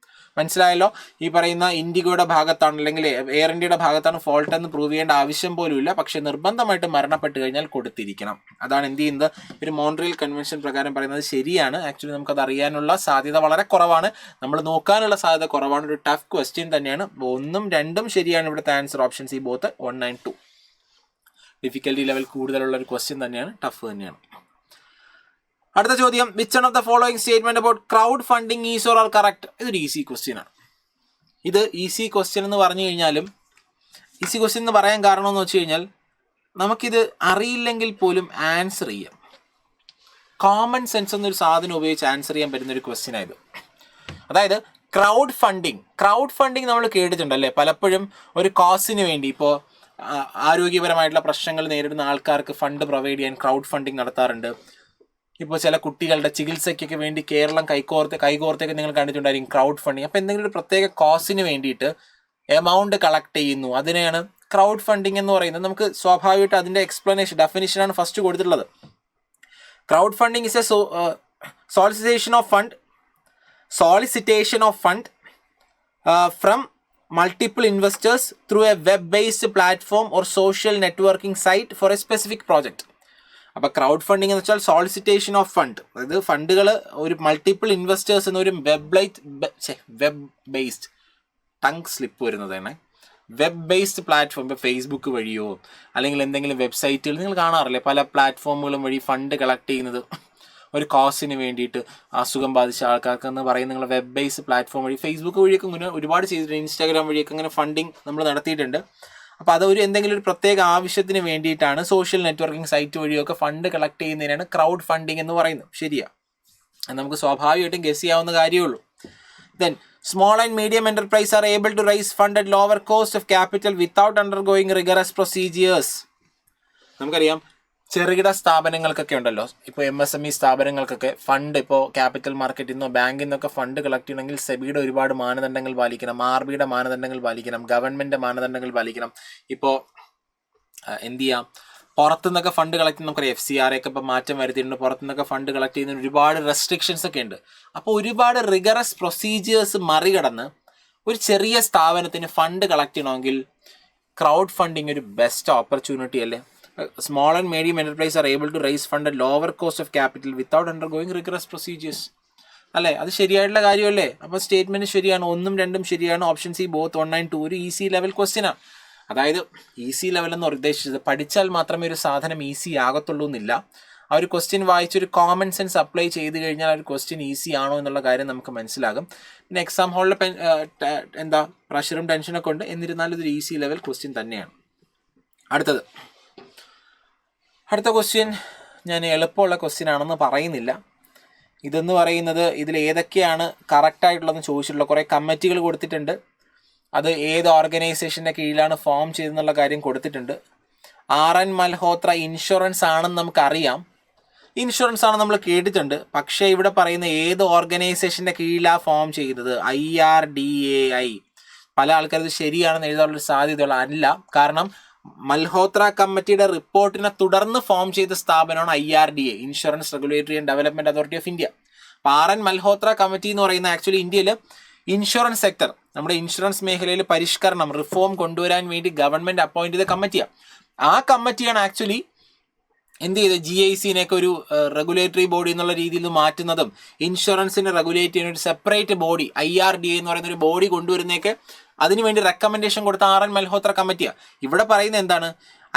മനസ്സിലായല്ലോ? ഈ പറയുന്ന ഇൻഡിഗോയുടെ ഭാഗത്താണ് അല്ലെങ്കിൽ എയർ ഇന്ത്യയുടെ ഭാഗത്താണ് ഫോൾട്ട് എന്ന് പ്രൂവ് ചെയ്യേണ്ട ആവശ്യം പോലുമില്ല. പക്ഷെ നിർബന്ധമായിട്ട് മരണപ്പെട്ട് കഴിഞ്ഞാൽ കൊടുത്തിരിക്കണം. അതാണ് എന്ത് ചെയ്യുന്നത്, ഒരു മോൺട്രിയൽ കൺവെൻഷൻ പ്രകാരം പറയുന്നത് ശരിയാണ്. ആക്ച്വലി നമുക്കത് അറിയാനുള്ള സാധ്യത വളരെ കുറവാണ്, നമ്മൾ നോക്കാനുള്ള സാധ്യത കുറവാണ്. ഒരു ടഫ് ക്വസ്റ്റ്യൻ തന്നെയാണ്. 1ഉം 2ഉം ശരിയാണ് ഇവിടുത്തെ answer. Option C both 1 and 2. Difficulty level കൂടുതലുള്ള ഒരു ക്വസ്റ്റ്യൻ തന്നെയാണ്, ടഫ് തന്നെയാണ്. അടുത്ത ചോദ്യം, which one of the following statement about crowd funding is or are correct? ഇതൊരു ഈസി ക്വസ്റ്റ്യൻ ആണ്. ഇത് ഈസി ക്വസ്റ്റ്യൻ എന്ന് പറഞ്ഞു കഴിഞ്ഞാലും, ഈസി ക്വസ്റ്റ്യൻ എന്ന് പറയാൻ കാരണം എന്ന് വെച്ച് കഴിഞ്ഞാൽ നമുക്കിത് അറിയില്ലെങ്കിൽ പോലും ആൻസർ ചെയ്യാം. കോമൺ സെൻസ് എന്നൊരു സാധനം ഉപയോഗിച്ച് ആൻസർ ചെയ്യാൻ പറ്റുന്ന ഒരു ക്വസ്റ്റ്യൻ ആയത്. അതായത് ക്രൗഡ് ഫണ്ടിങ് നമ്മൾ കേട്ടിട്ടുണ്ടല്ലേ പലപ്പോഴും. ഒരു കോസിന് വേണ്ടി, ഇപ്പോൾ ആരോഗ്യപരമായിട്ടുള്ള പ്രശ്നങ്ങൾ നേരിടുന്ന ആൾക്കാർക്ക് ഫണ്ട് പ്രൊവൈഡ് ചെയ്യാൻ ക്രൗഡ് ഫണ്ടിങ് നടത്താറുണ്ട്. ഇപ്പോൾ ചില കുട്ടികളുടെ ചികിത്സയ്ക്കൊക്കെ വേണ്ടി കേരളം കൈകോർത്തൊക്കെ നിങ്ങൾ കണ്ടിട്ടുണ്ടായിരിക്കും ക്രൗഡ് ഫണ്ടിങ്. അപ്പോൾ എന്തെങ്കിലും ഒരു പ്രത്യേക കോസിന് വേണ്ടിയിട്ട് എമൗണ്ട് കളക്ട് ചെയ്യുന്നു, അതിനെയാണ് ക്രൗഡ് ഫണ്ടിങ് എന്ന് പറയുന്നത്. നമുക്ക് സ്വാഭാവികമായിട്ട് അതിൻ്റെ ഡെഫിനിഷനാണ് ഫസ്റ്റ് കൊടുത്തിട്ടുള്ളത്. Crowd funding is A സോളിസിറ്റേഷൻ of fund from multiple investors through a web-based platform or social networking site for a specific project. അപ്പോൾ ക്രൗഡ് ഫണ്ടിങ് എന്ന് വെച്ചാൽ സോളിസിറ്റേഷൻ ഓഫ് ഫണ്ട്, അതായത് ഫണ്ടുകൾ ഒരു മൾട്ടിപ്പിൾ ഇൻവെസ്റ്റേഴ്സ് എന്നൊരു web based web based platform, ഇപ്പോൾ Facebook വഴിയോ അല്ലെങ്കിൽ എന്തെങ്കിലും വെബ്സൈറ്റുകൾ നിങ്ങൾ കാണാറില്ലേ, പല പ്ലാറ്റ്ഫോമുകളും വഴി ഫണ്ട് കളക്ട് ചെയ്യുന്നത് ഒരു കോസിന് വേണ്ടിയിട്ട്, അസുഖം ബാധിച്ച ആൾക്കാർക്ക് എന്ന് പറയുന്ന നിങ്ങൾ വെബ് ബേസ്ഡ് പ്ലാറ്റ്ഫോം വഴി, ഫേസ്ബുക്ക് വഴിയൊക്കെ ഇങ്ങനെ ഒരുപാട് ചെയ്തിട്ടുണ്ട്, ഇൻസ്റ്റാഗ്രാം വഴിയൊക്കെ ഇങ്ങനെ ഫണ്ടിങ് നമ്മൾ നടത്തിയിട്ടുണ്ട്. അപ്പോൾ അതൊരു എന്തെങ്കിലും ഒരു പ്രത്യേക ആവശ്യത്തിന് വേണ്ടിയിട്ടാണ് സോഷ്യൽ നെറ്റ്വർക്കിംഗ് സൈറ്റ് വഴിയൊക്കെ ഫണ്ട് കളക്ട് ചെയ്യുന്നതിനാണ് ക്രൗഡ് ഫണ്ടിങ് എന്ന് പറയുന്നത്. ശരിയാണ്, നമുക്ക് സ്വാഭാവികമായിട്ടും ഗസ് ചെയ്യാവുന്ന കാര്യമുള്ളൂ. Then small and medium enterprise are able to raise fund at lower cost of capital without undergoing rigorous procedures. നമുക്കറിയാം ചെറുകിട സ്ഥാപനങ്ങൾക്കൊക്കെ ഉണ്ടല്ലോ, ഇപ്പോൾ MSME സ്ഥാപനങ്ങൾക്കൊക്കെ ഫണ്ട്, ഇപ്പോൾ ക്യാപിറ്റൽ മാർക്കറ്റിൽ നിന്നോ ബാങ്കിൽ നിന്നൊക്കെ ഫണ്ട് കളക്ട് ചെയ്യണമെങ്കിൽ സെബിയുടെ ഒരുപാട് മാനദണ്ഡങ്ങൾ പാലിക്കണം, RBIയുടെ മാനദണ്ഡങ്ങൾ പാലിക്കണം, ഗവൺമെൻറ് മാനദണ്ഡങ്ങൾ പാലിക്കണം. ഇപ്പോൾ എന്ത് ചെയ്യാം, പുറത്തുനിന്നൊക്കെ ഫണ്ട് കളക്ട് ചെയ്യുന്ന നമുക്കറിയാം FCRA ഒക്കെ ഇപ്പോൾ മാറ്റം വരുത്തിയിട്ടുണ്ട്. പുറത്തുനിന്നൊക്കെ ഫണ്ട് കളക്ട് ചെയ്യുന്നതിന് ഒരുപാട് റെസ്ട്രിക്ഷൻസ് ഒക്കെ ഉണ്ട്. അപ്പോൾ ഒരുപാട് റിഗറസ് പ്രൊസീജിയേഴ്സ് മറികടന്ന് ഒരു ചെറിയ സ്ഥാപനത്തിന് ഫണ്ട് കളക്ട് ചെയ്യണമെങ്കിൽ ക്രൗഡ് ഫണ്ടിങ് ഒരു ബെസ്റ്റ് ഓപ്പർച്യൂണിറ്റി അല്ലേ? Small and medium enterprise are able to raise fund at lower cost of capital without undergoing rigorous procedures അല്ലേ? അത് ശരിയായിട്ടുള്ള കാര്യമല്ലേ? അപ്പോൾ സ്റ്റേറ്റ്മെന്റ് ശരിയാണ്, 1ഉം 2ഉം ശരിയാണ്. ഓപ്ഷൻ സി ബോത്ത് 1 and 2 ഒരു ഈസി ലെവൽ ക്വസ്റ്റ്യനാണ്. അതായത് ഈസി ലെവൽ എന്ന് ഉദ്ദേശിച്ചത് പഠിച്ചാൽ മാത്രമേ ഒരു സാധനം ഈസി ആകത്തുള്ളൂ എന്നില്ല. ആ ഒരു ക്വസ്റ്റ്യൻ വായിച്ചൊരു കോമൺ സെൻസ് അപ്ലൈ ചെയ്ത് കഴിഞ്ഞാൽ ആ ഒരു ക്വസ്റ്റ്യൻ ഈസി ആണോ എന്നുള്ള കാര്യം നമുക്ക് മനസ്സിലാകും. പിന്നെ എക്സാം ഹാളിലെ പ്രഷറും ടെൻഷനൊക്കെ ഉണ്ട്, എന്നിരുന്നാലും ഇതൊരു ഈസി ലെവൽ ക്വസ്റ്റ്യൻ തന്നെയാണ്. അടുത്ത ക്വസ്റ്റ്യൻ ഞാൻ എളുപ്പമുള്ള ക്വസ്റ്റ്യൻ ആണെന്ന് പറയുന്നില്ല. ഇതെന്ന് പറയുന്നത് ഇതിൽ ഏതൊക്കെയാണ് കറക്റ്റായിട്ടുള്ളതെന്ന് ചോദിച്ചിട്ടുള്ള കുറേ കമ്മിറ്റികൾ കൊടുത്തിട്ടുണ്ട്. അത് ഏത് ഓർഗനൈസേഷൻ്റെ കീഴിലാണ് ഫോം ചെയ്തെന്നുള്ള കാര്യം കൊടുത്തിട്ടുണ്ട്. RN മൽഹോത്ര ഇൻഷുറൻസ് ആണെന്ന് നമുക്കറിയാം, ഇൻഷുറൻസ് ആണെന്ന് നമ്മൾ കേട്ടിട്ടുണ്ട്. പക്ഷേ ഇവിടെ പറയുന്ന ഏത് ഓർഗനൈസേഷൻ്റെ കീഴിലാണ് ഫോം ചെയ്തത്? IRDAI. പല ആൾക്കാരും ഇത് ശരിയാണെന്ന് എഴുതാനുള്ള സാധ്യതയുള്ള അല്ല. കാരണം മൽഹോത്ര കമ്മിറ്റിയുടെ റിപ്പോർട്ടിനെ തുടർന്ന് ഫോം ചെയ്ത സ്ഥാപനമാണ് IRDA, insurance regulatory and development authority of India. അപ്പോൾ RN മൽഹോത്ര കമ്മിറ്റി എന്ന് പറയുന്ന ആക്ച്വലി ഇന്ത്യയിൽ ഇൻഷുറൻസ് സെക്ടർ, നമ്മുടെ ഇൻഷുറൻസ് മേഖലയിൽ പരിഷ്കരണം, റിഫോം കൊണ്ടുവരാൻ വേണ്ടി ഗവൺമെന്റ് അപ്പോയിന്റ് ചെയ്ത കമ്മിറ്റിയാണ്. ആ കമ്മിറ്റിയാണ് ആക്ച്വലി എന്ത് ചെയ്ത് GICനെയൊക്കെ ഒരു റെഗുലേറ്ററി ബോഡി എന്നുള്ള രീതിയിൽ മാറ്റുന്നതും ഇൻഷുറൻസിനെ റെഗുലേറ്റ് ചെയ്യുന്ന ഒരു സെപ്പറേറ്റ് ബോഡി IRDA എന്ന് പറയുന്ന ഒരു ബോഡി കൊണ്ടുവരുന്നതൊക്കെ അതിനുവേണ്ടി റെക്കമെൻഡേഷൻ കൊടുത്ത RN മൽഹോത്ര കമ്മിറ്റിയാണ്. ഇവിടെ പറയുന്നത് എന്താണ്?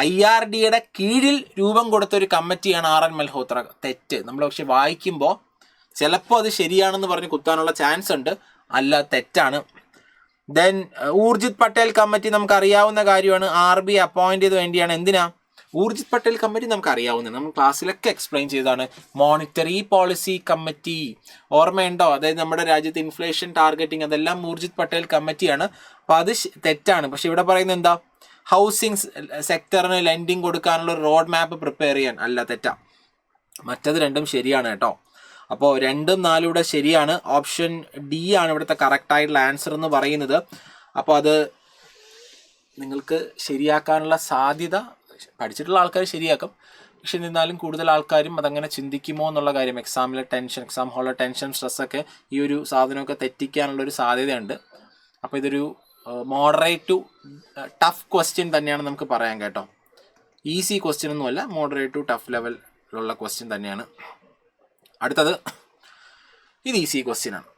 IRDAയുടെ കീഴിൽ രൂപം കൊടുത്ത ഒരു കമ്മിറ്റിയാണ് RN മൽഹോത്ര. തെറ്റ്. നമ്മൾ പക്ഷെ വായിക്കുമ്പോൾ ചിലപ്പോൾ അത് ശരിയാണെന്ന് പറഞ്ഞ് കുത്താനുള്ള ചാൻസ് ഉണ്ട്, അല്ല തെറ്റാണ്. ദെൻ ഊർജിത് പട്ടേൽ കമ്മിറ്റി നമുക്ക് അറിയാവുന്ന കാര്യമാണ്, RBI അപ്പോയിന്റ് ചെയ്ത് വേണ്ടിയാണ്. എന്തിനാ? ഊർജിത് പട്ടേൽ കമ്മിറ്റി നമുക്ക് അറിയാവുന്നത്, നമ്മൾ ക്ലാസ്സിലൊക്കെ എക്സ്പ്ലെയിൻ ചെയ്തതാണ്. മോണിറ്ററി പോളിസി കമ്മിറ്റി ഓർമ്മയുണ്ടോ? അതായത് നമ്മുടെ രാജ്യത്ത് ഇൻഫ്ലേഷൻ ടാർഗറ്റിംഗ്, അതെല്ലാം ഊർജിത് പട്ടേൽ കമ്മിറ്റിയാണ്. അപ്പോൾ അത് തെറ്റാണ്. പക്ഷെ ഇവിടെ പറയുന്നത് എന്താ? ഹൗസിംഗ് സെക്ടറിന് ലെൻഡിങ് കൊടുക്കാനുള്ള ഒരു റോഡ് മാപ്പ് പ്രിപ്പയർ ചെയ്യാൻ, അല്ല തെറ്റാ. മറ്റത് രണ്ടും ശരിയാണ് കേട്ടോ. അപ്പോൾ 2ഉം 4ഉം ഇവിടെ ശരിയാണ്. ഓപ്ഷൻ ഡി ആണ് ഇവിടുത്തെ കറക്റ്റായിട്ടുള്ള ആൻസർ എന്ന് പറയുന്നത്. അപ്പോൾ അത് നിങ്ങൾക്ക് ശരിയാക്കാനുള്ള സാധ്യത, പഠിച്ചിട്ടുള്ള ആൾക്കാർ ശരിയാക്കും, പക്ഷെ എന്നിരുന്നാലും കൂടുതൽ ആൾക്കാരും അതങ്ങനെ ചിന്തിക്കുമോ എന്നുള്ള കാര്യം, എക്സാം ഹാളിലെ ടെൻഷൻ, സ്ട്രെസ്സൊക്കെ ഈ ഒരു സാധനമൊക്കെ തെറ്റിക്കാനുള്ളൊരു സാധ്യതയുണ്ട്. അപ്പോൾ ഇതൊരു മോഡറേറ്റ് ടു ടഫ് ക്വസ്റ്റ്യൻ തന്നെയാണ് നമുക്ക് പറയാൻ കേട്ടോ. ഈസി ക്വസ്റ്റ്യൻ ഒന്നുമല്ല, മോഡറേറ്റ് ടു ടഫ് ലെവലിലുള്ള ക്വസ്റ്റ്യൻ തന്നെയാണ്. അടുത്തത് ഇത് ഈസി ക്വസ്റ്റ്യനാണ്.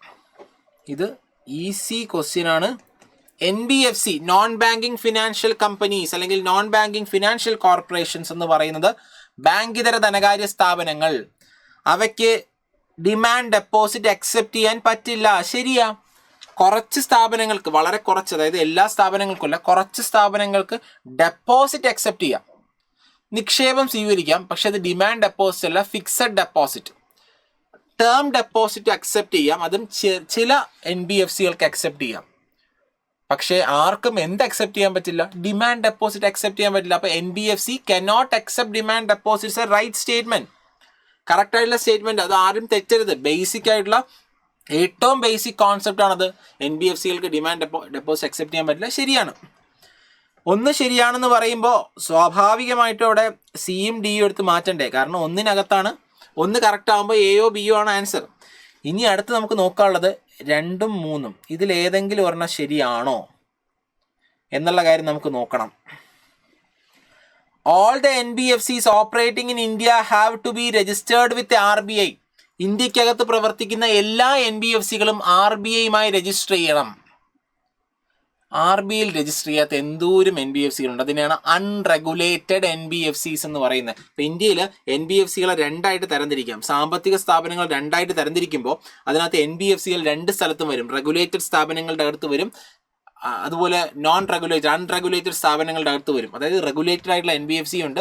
ഇത് ഈസി ക്വസ്റ്റ്യനാണ്. NBFC, non banking financial companies അല്ലെങ്കിൽ നോൺ ബാങ്കിങ് ഫിനാൻഷ്യൽ കോർപ്പറേഷൻസ് എന്ന് പറയുന്നത് ബാങ്കിതര ധനകാര്യ സ്ഥാപനങ്ങൾ. അവയ്ക്ക് ഡിമാൻഡ് ഡെപ്പോസിറ്റ് അക്സെപ്റ്റ് ചെയ്യാൻ പറ്റില്ല. ശരിയാ. കുറച്ച് സ്ഥാപനങ്ങൾക്ക്, വളരെ കുറച്ച്, അതായത് എല്ലാ സ്ഥാപനങ്ങൾക്കുമല്ല, കുറച്ച് സ്ഥാപനങ്ങൾക്ക് ഡെപ്പോസിറ്റ് അക്സെപ്റ്റ് ചെയ്യാം, നിക്ഷേപം സ്വീകരിക്കാം. പക്ഷെ അത് ഡിമാൻഡ് ഡെപ്പോസിറ്റ് അല്ല, fixed deposit. Term deposit accept ചെയ്യാം, അതും ചില NBFCകൾക്ക് അക്സെപ്റ്റ് ചെയ്യാം. പക്ഷേ ആർക്കും എന്ത് അക്സെപ്റ്റ് ചെയ്യാൻ പറ്റില്ല? ഡിമാൻഡ് ഡെപ്പോസിറ്റ് അക്സെപ്റ്റ് ചെയ്യാൻ പറ്റില്ല. അപ്പോൾ NBFC cannot accept demand deposits a right statement, correct ആയിട്ടുള്ള സ്റ്റേറ്റ്മെന്റ്. അത് ആരും തെറ്റരുത്. ബേസിക് ആയിട്ടുള്ള ഏറ്റവും ബേസിക് കോൺസെപ്റ്റ് ആണത്. NBFCകൾക്ക് ഡിമാൻഡ് ഡെപ്പോസിറ്റ് അക്സെപ്റ്റ് ചെയ്യാൻ പറ്റില്ല. ശരിയാണ്. ഒന്ന് ശരിയാണെന്ന് പറയുമ്പോൾ സ്വാഭാവികമായിട്ടും അവിടെ സിയും ഡിയും എടുത്ത് മാറ്റണ്ടേ? കാരണം ഒന്നിനകത്താണ്, ഒന്ന് കറക്റ്റ് ആകുമ്പോൾ എയോ ബിയോ ആണ് ആൻസർ. ഇനി അടുത്ത് നമുക്ക് നോക്കാനുള്ളത് 2ഉം 3ഉം ഇതിലേതെങ്കിലും ഒരെണ്ണം ശരിയാണോ എന്നുള്ള കാര്യം നമുക്ക് നോക്കണം. All the NBFCs operating in India have to be registered with the RBI. ഇന്ത്യക്കകത്ത് പ്രവർത്തിക്കുന്ന എല്ലാ NBFCകളും RBIയുമായി രജിസ്റ്റർ ചെയ്യണം. RBIയിൽ രജിസ്റ്റർ ചെയ്യാത്ത എന്തോരം NBFCകളുണ്ട്. അതിനെയാണ് അൺറെഗുലേറ്റഡ് NBFCs എന്ന് പറയുന്നത്. ഇപ്പം ഇന്ത്യയിൽ NBFCകളെ രണ്ടായിട്ട് തരംതിരിക്കാം. സാമ്പത്തിക സ്ഥാപനങ്ങൾ രണ്ടായിട്ട് തരംതിരിക്കുമ്പോൾ അതിനകത്ത് NBFCകൾ രണ്ട് സ്ഥലത്തും വരും. റെഗുലേറ്റഡ് സ്ഥാപനങ്ങളുടെ അകത്ത് വരും, അതുപോലെ അൺറെഗുലേറ്റഡ് സ്ഥാപനങ്ങളുടെ അകത്ത് വരും. അതായത് റെഗുലേറ്റഡ് ആയിട്ടുള്ള NBFC ഉണ്ട്,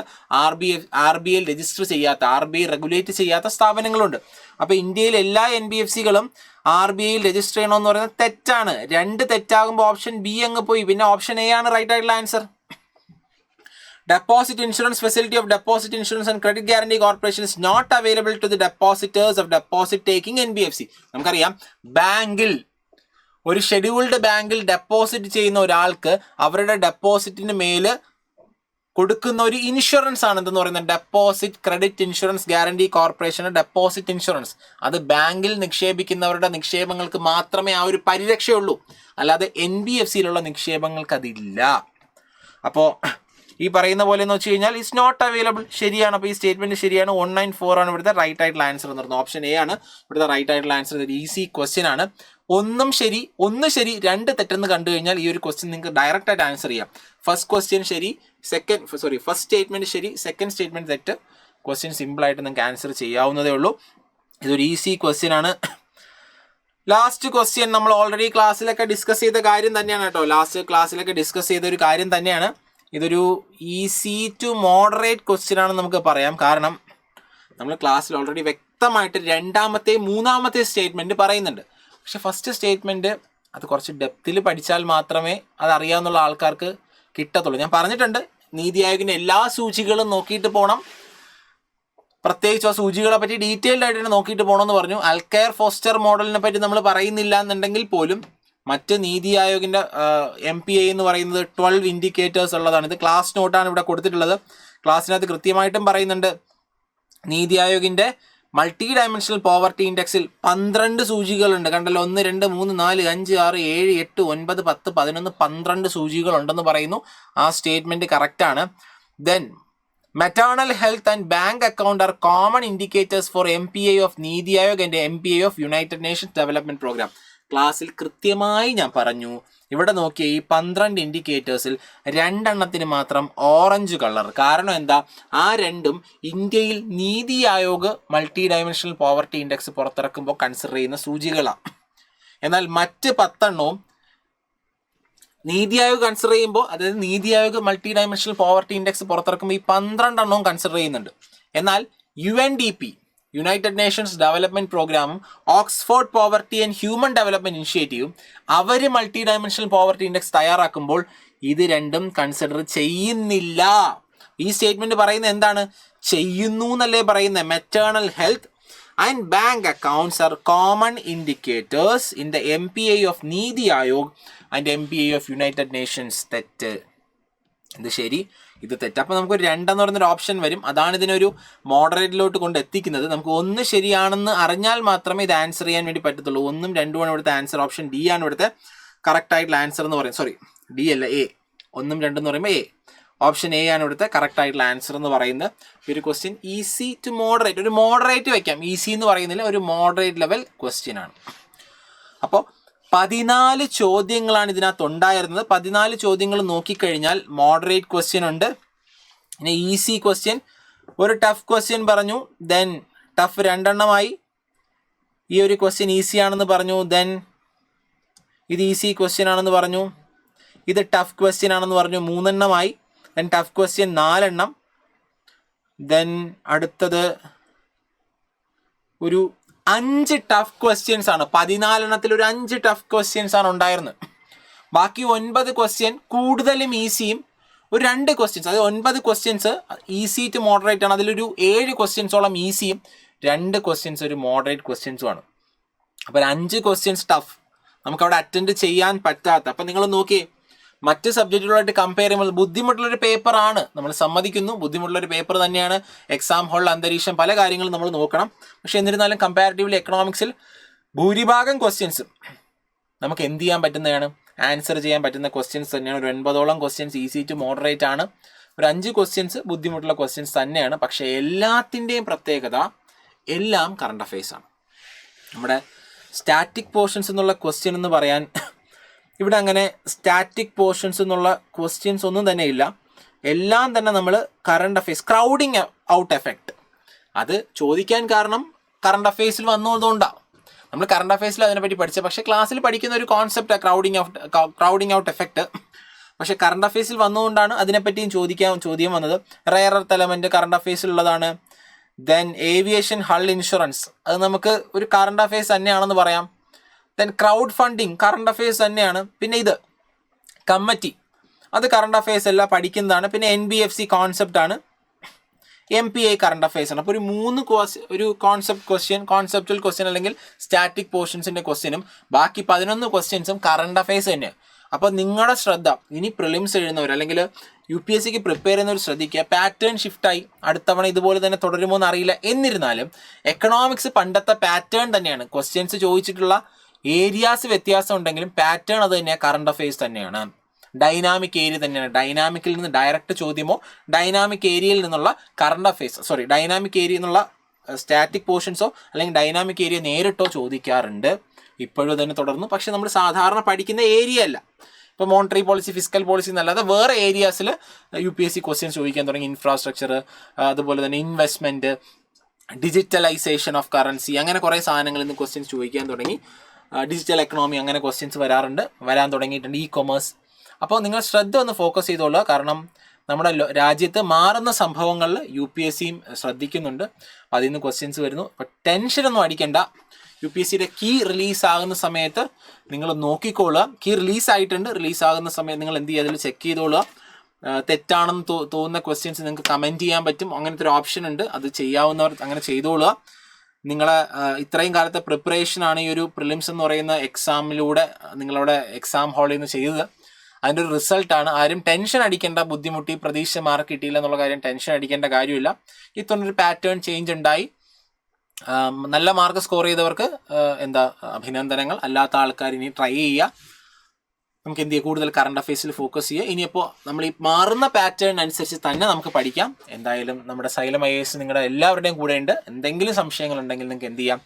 RBIയിൽ രജിസ്റ്റർ ചെയ്യാത്ത, RBI റെഗുലേറ്റ് ചെയ്യാത്ത സ്ഥാപനങ്ങളുണ്ട്. അപ്പോൾ ഇന്ത്യയിൽ എല്ലാ NBFCകളും RBIയിൽ രജിസ്റ്റർ ചെയ്യണമെന്ന് പറയുന്നത് തെറ്റാണ്. 2 തെറ്റാകുമ്പോൾ ഓപ്ഷൻ ബി അങ്ങ് പോയി, പിന്നെ ഓപ്ഷൻ എ ആണ് റൈറ്റ് ആയിട്ടുള്ള answer. Deposit insurance facility of Deposit Insurance and Credit Guarantee Corporation is not available to the depositors of deposit taking NBFC. നമുക്കറിയാം, ബാങ്കിൽ, ഒരു ഷെഡ്യൂൾഡ് ബാങ്കിൽ ഡെപ്പോസിറ്റ് ചെയ്യുന്ന ഒരാൾക്ക് അവരുടെ ഡെപ്പോസിറ്റിന് മേല് കൊടുക്കുന്ന ഒരു ഇൻഷുറൻസ് ആണ് എന്തെന്ന് പറയുന്നത് deposit credit insurance guarantee corporation deposit insurance. അത് ബാങ്കിൽ നിക്ഷേപിക്കുന്നവരുടെ നിക്ഷേപങ്ങൾക്ക് മാത്രമേ ആ ഒരു പരിരക്ഷയുള്ളൂ, അല്ലാതെ NBFCയിലുള്ള നിക്ഷേപങ്ങൾക്ക് അതില്ല. അപ്പോൾ ഈ പറയുന്ന പോലെ എന്ന് വെച്ച് കഴിഞ്ഞാൽ ഇറ്റ്സ് നോട്ട് അവൈലബിൾ. ശരിയാണ്. അപ്പോൾ ഈ സ്റ്റേറ്റ്മെന്റ് ശരിയാണ്. 194 ആണ് ഇവിടുത്തെ റൈറ്റ് ആയിട്ടുള്ള ആൻസർ എന്ന് പറയുന്നത്. ഓപ്ഷൻ എ ആണ് ഇവിടുത്തെ റൈറ്റ് ആയിട്ടുള്ള ആൻസർ. ഇതൊരു ഈസി ക്വസ്റ്റ്യൻ ആണ്. ഒന്ന് ശരി 2 തെറ്റെന്ന് കണ്ടു കഴിഞ്ഞാൽ ഈ ഒരു ക്വസ്റ്റ്യൻ നിങ്ങൾക്ക് ഡയറക്റ്റ് ആയിട്ട് ആൻസർ ചെയ്യാം. ഫസ്റ്റ് സ്റ്റേറ്റ്മെന്റ് ശരി, സെക്കൻഡ് സ്റ്റേറ്റ്മെന്റ് തെറ്റ്. ക്വസ്റ്റ്യൻ സിമ്പിൾ ആയിട്ട് നിങ്ങൾക്ക് ആൻസർ ചെയ്യാവുന്നതേ ഉള്ളൂ. ഇതൊരു ഈസി ക്വസ്റ്റ്യൻ ആണ്. ലാസ്റ്റ് ക്വസ്റ്റ്യൻ നമ്മൾ ഓൾറെഡി ക്ലാസ്സിലൊക്കെ ഡിസ്കസ് ചെയ്ത കാര്യം തന്നെയാണ് കേട്ടോ. ഒരു കാര്യം തന്നെയാണ്. ഇതൊരു ഈസി ടു മോഡറേറ്റ് ക്വസ്റ്റ്യൻ ആണെന്ന് നമുക്ക് പറയാം. കാരണം നമ്മൾ ക്ലാസ്സിൽ ഓൾറെഡി വ്യക്തമായിട്ട് 2ാമത്തെയും 3ാമത്തെയും സ്റ്റേറ്റ്മെന്റ് പറയുന്നുണ്ട്. പക്ഷെ ഫസ്റ്റ് സ്റ്റേറ്റ്മെന്റ് അത് കുറച്ച് ഡെപ്തിൽ പഠിച്ചാൽ മാത്രമേ അതറിയാവുന്ന ആൾക്കാർക്ക് കിട്ടത്തുള്ളൂ. ഞാൻ പറഞ്ഞിട്ടുണ്ട്, നീതി ആയോഗിൻ്റെ എല്ലാ സൂചികളും നോക്കിയിട്ട് പോകണം. പ്രത്യേകിച്ച് ആ സൂചികളെ പറ്റി ഡീറ്റെയിൽഡ് ആയിട്ട് തന്നെ നോക്കിയിട്ട് പോകണമെന്ന് പറഞ്ഞു. അൽക്കയർ ഫോസ്റ്റർ മോഡലിനെ പറ്റി നമ്മൾ പറയുന്നില്ല എന്നുണ്ടെങ്കിൽ പോലും മറ്റ് നീതി ആയോഗിൻ്റെ MPI എന്ന് പറയുന്നത് 12 ഇൻഡിക്കേറ്റേഴ്സ് ഉള്ളതാണ്. ഇത് ക്ലാസ് നോട്ടാണ് ഇവിടെ കൊടുത്തിട്ടുള്ളത്. ക്ലാസ്സിനകത്ത് കൃത്യമായിട്ടും പറയുന്നുണ്ട് നീതി ആയോഗിൻ്റെ മൾട്ടി ഡയമെൻഷണൽ പോവർട്ടി ഇൻഡെക്സിൽ 12 സൂചികളുണ്ട്. കണ്ടല്ലോ, 1, 2, 3, 4, 5, 6, 7, 8, 9, 10, 11, 12 സൂചികളുണ്ടെന്ന് പറയുന്നു. ആ സ്റ്റേറ്റ്മെന്റ് കറക്റ്റ് ആണ്. Then maternal health and bank account are common indicators for MPI of NITI Aayog and MPI of United Nations Development Program. ക്ലാസ്സിൽ കൃത്യമായി ഞാൻ പറഞ്ഞു. ഇവിടെ നോക്കിയ ഈ 12 ഇൻഡിക്കേറ്റേഴ്സിൽ 2 എണ്ണത്തിന് മാത്രം ഓറഞ്ച് കളർ. കാരണം എന്താ? ആ 2ഉം ഇന്ത്യയിൽ NITI Aayog multidimensional poverty index പുറത്തിറക്കുമ്പോൾ കൺസിഡർ ചെയ്യുന്ന സൂചികളാണ്. എന്നാൽ മറ്റ് 10 എണ്ണവും നീതി ആയോഗ് കൺസിഡർ ചെയ്യുമ്പോൾ, അതായത് NITI Aayog multidimensional poverty index പുറത്തിറക്കുമ്പോൾ ഈ 12 എണ്ണവും കൺസിഡർ ചെയ്യുന്നുണ്ട്. എന്നാൽ UNDP, യുണൈറ്റഡ് നേഷൻസ് ഡെവലപ്മെന്റ് പ്രോഗ്രാമും Oxford poverty and human development ഇനിഷ്യേറ്റീവും അവർ മൾട്ടി ഡയമെൻഷണൽ പോവർട്ടി ഇൻഡെക്സ് തയ്യാറാക്കുമ്പോൾ ഇത് 2ഉം കൺസിഡർ ചെയ്യുന്നില്ല. ഈ സ്റ്റേറ്റ്മെന്റ് പറയുന്നത് എന്താണ്? ചെയ്യുന്നു എന്നല്ലേ പറയുന്നത്. Maternal health and bank accounts are common indicators in the MPI of NITI Aayog and MPI of United Nations. തെറ്റ്. ഇത് ശരി. ഇത് തെറ്റ്. അപ്പോൾ നമുക്കൊരു 2 എന്ന് പറയുന്നൊരു ഓപ്ഷൻ വരും. അതാണ് ഇതിനൊരു മോഡറേറ്റിലോട്ട് കൊണ്ട് എത്തിക്കുന്നത്. നമുക്ക് 1 ശരിയാണെന്ന് അറിഞ്ഞാൽ മാത്രമേ ഇത് ആൻസർ ചെയ്യാൻ വേണ്ടി പറ്റത്തുള്ളൂ. 1ഉം 2ഉം ആണ് ഇവിടുത്തെ ആൻസർ. ഓപ്ഷൻ ഡി ആണ് ഇവിടുത്തെ കറക്റ്റ് ആയിട്ടുള്ള ആൻസർ എന്ന് പറയുന്നത്. സോറി, ഡി അല്ല, എ. 1ഉം 2ഉം എന്ന് പറയുമ്പോൾ എ. ഓപ്ഷൻ എ ആണ് ഇവിടുത്തെ കറക്റ്റ് ആയിട്ടുള്ള ആൻസർ എന്ന് പറയുന്നത്. ഒരു ക്വസ്റ്റ്യൻ ഈസി ടു മോഡറേറ്റ്, ഒരു മോഡറേറ്റ് വയ്ക്കാം. ഈസി എന്ന് പറയുന്നില്ല, ഒരു മോഡറേറ്റ് ലെവൽ ക്വസ്റ്റ്യൻ ആണ്. അപ്പോൾ 14 ചോദ്യങ്ങളാണ് ഇതിനകത്ത് ഉണ്ടായിരുന്നത്. 14 ചോദ്യങ്ങൾ നോക്കിക്കഴിഞ്ഞാൽ മോഡറേറ്റ് ക്വസ്റ്റ്യൻ ഉണ്ട്, പിന്നെ ഈസി ക്വസ്റ്റ്യൻ, ഒരു ടഫ് ക്വസ്റ്റ്യൻ പറഞ്ഞു, ദെൻ ടഫ് 2 എണ്ണമായി. ഈ ഒരു ക്വസ്റ്റ്യൻ ഈസി ആണെന്ന് പറഞ്ഞു, ദെൻ ഇത് ഈസി ക്വസ്റ്റ്യൻ ആണെന്ന് പറഞ്ഞു, ഇത് ടഫ് ക്വസ്റ്റ്യൻ ആണെന്ന് പറഞ്ഞു, 3 എണ്ണമായി. ദെൻ ടഫ് ക്വസ്റ്റ്യൻ 4 എണ്ണം. ദെൻ അടുത്തത് ഒരു 5 ടഫ് ക്വസ്റ്റ്യൻസ് ആണ്. 14 എണ്ണത്തിൽ ഒരു 5 ടഫ് ക്വസ്റ്റ്യൻസ് ആണ് ഉണ്ടായിരുന്നത്. ബാക്കി 9 ക്വസ്റ്റ്യൻ കൂടുതലും ഈസിയും, ഒരു 2 ക്വസ്റ്റ്യൻസ്, അത് 9 ക്വസ്റ്റ്യൻസ് ഈസി ടു മോഡറേറ്റ് ആണ്. അതിലൊരു 7 ക്വസ്റ്റ്യൻസോളം ഈസിയും 2 ക്വസ്റ്റ്യൻസ് ഒരു മോഡറേറ്റ് ക്വസ്റ്റ്യൻസുമാണ്. അപ്പോൾ 5 ക്വസ്റ്റ്യൻസ് ടഫ് നമുക്കവിടെ അറ്റൻഡ് ചെയ്യാൻ പറ്റാത്ത. അപ്പം നിങ്ങൾ നോക്കിയേ, മറ്റ് സബ്ജക്റ്റുകളായിട്ട് കമ്പയർ ചെയ്യുമ്പോൾ ബുദ്ധിമുട്ടുള്ളൊരു പേപ്പറാണ്, നമ്മൾ സമ്മതിക്കുന്നു. ബുദ്ധിമുട്ടുള്ളൊരു പേപ്പർ തന്നെയാണ്. എക്സാം ഹാളിൽ അന്തരീക്ഷം, പല കാര്യങ്ങളും നമ്മൾ നോക്കണം. പക്ഷെ എന്നിരുന്നാലും കമ്പാരിറ്റീവ്ലി എക്കണോമിക്സിൽ ഭൂരിഭാഗം ക്വസ്റ്റ്യൻസും നമുക്ക് എന്ത് ചെയ്യാൻ പറ്റുന്നതാണ്, ആൻസർ ചെയ്യാൻ പറ്റുന്ന ക്വസ്റ്റ്യൻസ് തന്നെയാണ്. ഒരു 9ഓളം ക്വസ്റ്റ്യൻസ് ഈസി ടു മോഡറേറ്റ് ആണ്, ഒരു 5 ക്വസ്റ്റ്യൻസ് ബുദ്ധിമുട്ടുള്ള ക്വസ്റ്റ്യൻസ് തന്നെയാണ്. പക്ഷേ എല്ലാത്തിൻ്റെയും പ്രത്യേകത എല്ലാം കറണ്ട് അഫയേഴ്സ് ആണ്. നമ്മുടെ സ്റ്റാറ്റിക് പോർഷൻസ് എന്നുള്ള ക്വസ്റ്റ്യൻ എന്ന് പറയാൻ ഇവിടെ അങ്ങനെ സ്റ്റാറ്റിക് പോർഷൻസ് എന്നുള്ള ക്വസ്റ്റ്യൻസ് ഒന്നും തന്നെ ഇല്ല. എല്ലാം തന്നെ നമ്മൾ current affairs, crowding out effect, അത് ചോദിക്കാൻ കാരണം കറണ്ട് അഫയേഴ്സിൽ വന്നതുകൊണ്ടാണ്. നമ്മൾ കറണ്ട് അഫയേഴ്സിൽ അതിനെപ്പറ്റി പഠിച്ചത്, പക്ഷേ ക്ലാസ്സിൽ പഠിക്കുന്ന ഒരു കോൺസെപ്റ്റാണ് ക്രൗഡിങ് ഔട്ട് എഫക്റ്റ്. പക്ഷേ കറണ്ട് അഫയേഴ്സിൽ വന്നുകൊണ്ടാണ് അതിനെപ്പറ്റിയും ചോദ്യം വന്നത്. റെയർ എർത്ത് എലമെൻറ്റ് കറണ്ട് അഫയേഴ്സിലുള്ളതാണ്. ദെൻ ഏവിയേഷൻ ഹൾ ഇൻഷുറൻസ്, അത് നമുക്ക് ഒരു കറണ്ട് അഫയേഴ്സ് തന്നെയാണെന്ന് പറയാം. Then crowdfunding current affairs തന്നെയാണ്. പിന്നെ ഇത് കമ്മിറ്റി, അത് കറണ്ട് അഫയേഴ്സ് എല്ലാം പഠിക്കുന്നതാണ്. പിന്നെ NBFC കോൺസെപ്റ്റാണ്. MPA കറണ്ട് അഫയേഴ്സ് ആണ്. അപ്പോൾ ഒരു കോൺസെപ്റ്റുവൽ ക്വസ്റ്റ്യൻ അല്ലെങ്കിൽ സ്റ്റാറ്റിക് പോർഷൻസിൻ്റെ ക്വസ്റ്റ്യനും ബാക്കി 11 ക്വസ്റ്റ്യൻസും കറണ്ട് അഫയേഴ്സ് തന്നെയാണ്. അപ്പോൾ നിങ്ങളുടെ ശ്രദ്ധ ഇനി പ്രിലിംസ് എഴുതുന്നവർ അല്ലെങ്കിൽ UPSCക്ക് പ്രിപ്പയർ ചെയ്യുന്നവർ ശ്രദ്ധിക്കുക. പാറ്റേൺ ഷിഫ്റ്റായി, അടുത്തവണ ഇതുപോലെ തന്നെ തുടരുമോ എന്നറിയില്ല. എന്നിരുന്നാലും എക്കണോമിക്സ് പണ്ടത്തെ പാറ്റേൺ തന്നെയാണ്. ക്വസ്റ്റ്യൻസ് ചോദിച്ചിട്ടുള്ള ഏരിയാസ് വ്യത്യാസം ഉണ്ടെങ്കിലും പാറ്റേൺ അത് തന്നെയാണ്, കറണ്ട് അഫയേഴ്സ് തന്നെയാണ്. ഡൈനാമിക് ഏരിയ തന്നെയാണ്. ഡൈനാമിക്കിൽ നിന്ന് ഡയറക്റ്റ് ചോദ്യമോ ഡൈനാമിക് ഏരിയയിൽ നിന്നുള്ള കറണ്ട് അഫയേഴ്സ്, ഡൈനാമിക് ഏരിയ എന്നുള്ള സ്റ്റാറ്റിക് പോർഷൻസോ അല്ലെങ്കിൽ ഡൈനാമിക് ഏരിയ നേരിട്ടോ ചോദിക്കാറുണ്ട്. ഇപ്പോഴും തന്നെ തുടർന്നു. പക്ഷെ നമ്മൾ സാധാരണ പഠിക്കുന്ന ഏരിയ അല്ല. ഇപ്പോൾ മോണിറ്ററി പോളിസി, ഫിസിക്കൽ പോളിസി എന്നല്ലാതെ വേറെ ഏരിയാസിൽ UPSC ക്വസ്റ്റ്യൻസ് ചോദിക്കാൻ തുടങ്ങി. ഇൻഫ്രാസ്ട്രക്ചർ, അതുപോലെ തന്നെ ഇൻവെസ്റ്റ്മെൻറ്റ്, ഡിജിറ്റലൈസേഷൻ ഓഫ് കറൻസി, അങ്ങനെ കുറേ സാധനങ്ങളിൽ നിന്ന് ക്വസ്റ്റ്യൻസ് ചോദിക്കാൻ തുടങ്ങി. ഡിജിറ്റൽ എക്കണോമി, അങ്ങനെ ക്വസ്റ്റ്യൻസ് വരാൻ തുടങ്ങിയിട്ടുണ്ട്. കൊമേഴ്സ്. അപ്പോൾ നിങ്ങൾ ശ്രദ്ധ ഒന്ന് ഫോക്കസ് ചെയ്തോളുക. കാരണം നമ്മുടെ രാജ്യത്ത് മാറുന്ന സംഭവങ്ങളിൽ UPSCയും ശ്രദ്ധിക്കുന്നുണ്ട്. അപ്പോൾ അതിൽ നിന്ന് ക്വസ്റ്റ്യൻസ് വരുന്നു. അപ്പോൾ ടെൻഷനൊന്നും അടിക്കേണ്ട. UPSCയുടെ കീ റിലീസാകുന്ന സമയത്ത് നിങ്ങൾ നോക്കിക്കോളുക. കീ റിലീസാകുന്ന സമയത്ത് നിങ്ങൾ എന്ത് ചെയ്യുക, അതിൽ ചെക്ക് ചെയ്തോളുക. തെറ്റാണെന്ന് തോന്നുന്ന ക്വസ്റ്റ്യൻസ് നിങ്ങൾക്ക് കമൻറ്റ് ചെയ്യാൻ പറ്റും. അങ്ങനത്തെ ഒരു ഓപ്ഷൻ ഉണ്ട്, അത് ചെയ്യാവുന്നവർ അങ്ങനെ ചെയ്തോളുക. നിങ്ങളെ ഇത്രയും കാലത്തെ പ്രിപ്പറേഷനാണ് ഈ ഒരു പ്രിലിംസ് എന്ന് പറയുന്ന എക്സാമിലൂടെ നിങ്ങളുടെ എക്സാം ഹാളിൽ നിന്ന് ചെയ്തത്. അതിൻ്റെ ഒരു റിസൾട്ടാണ്. ആരും ടെൻഷൻ അടിക്കേണ്ട. ബുദ്ധിമുട്ടി പ്രതീക്ഷ മാർക്ക് കിട്ടിയില്ല എന്നുള്ള കാര്യം ടെൻഷൻ അടിക്കേണ്ട കാര്യമില്ല. ഇത്തവണൊരു പാറ്റേൺ ചേഞ്ച് ഉണ്ടായി. നല്ല മാർക്ക് സ്കോർ ചെയ്തവർക്ക് അഭിനന്ദനങ്ങൾ. അല്ലാത്ത ആൾക്കാർ ഇനി ട്രൈ ചെയ്യുക. നമുക്ക് എന്ത് ചെയ്യുക, കൂടുതൽ കറണ്ട് അഫയേഴ്സിൽ ഫോക്കസ് ചെയ്യുക. ഇനിയിപ്പോൾ നമ്മൾ ഈ മാറുന്ന പാറ്റേൺ അനുസരിച്ച് തന്നെ നമുക്ക് പഠിക്കാം. എന്തായാലും നമ്മുടെ സൈലം IAS നിങ്ങളുടെ എല്ലാവരുടെയും കൂടെ ഉണ്ട്. എന്തെങ്കിലും സംശയങ്ങളുണ്ടെങ്കിൽ നിങ്ങൾക്ക് എന്ത് ചെയ്യാം,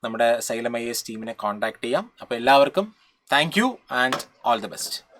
നമ്മുടെ സൈലം IAS ടീമിനെ കോൺടാക്ട് ചെയ്യാം. അപ്പോൾ എല്ലാവർക്കും thank you and all the best.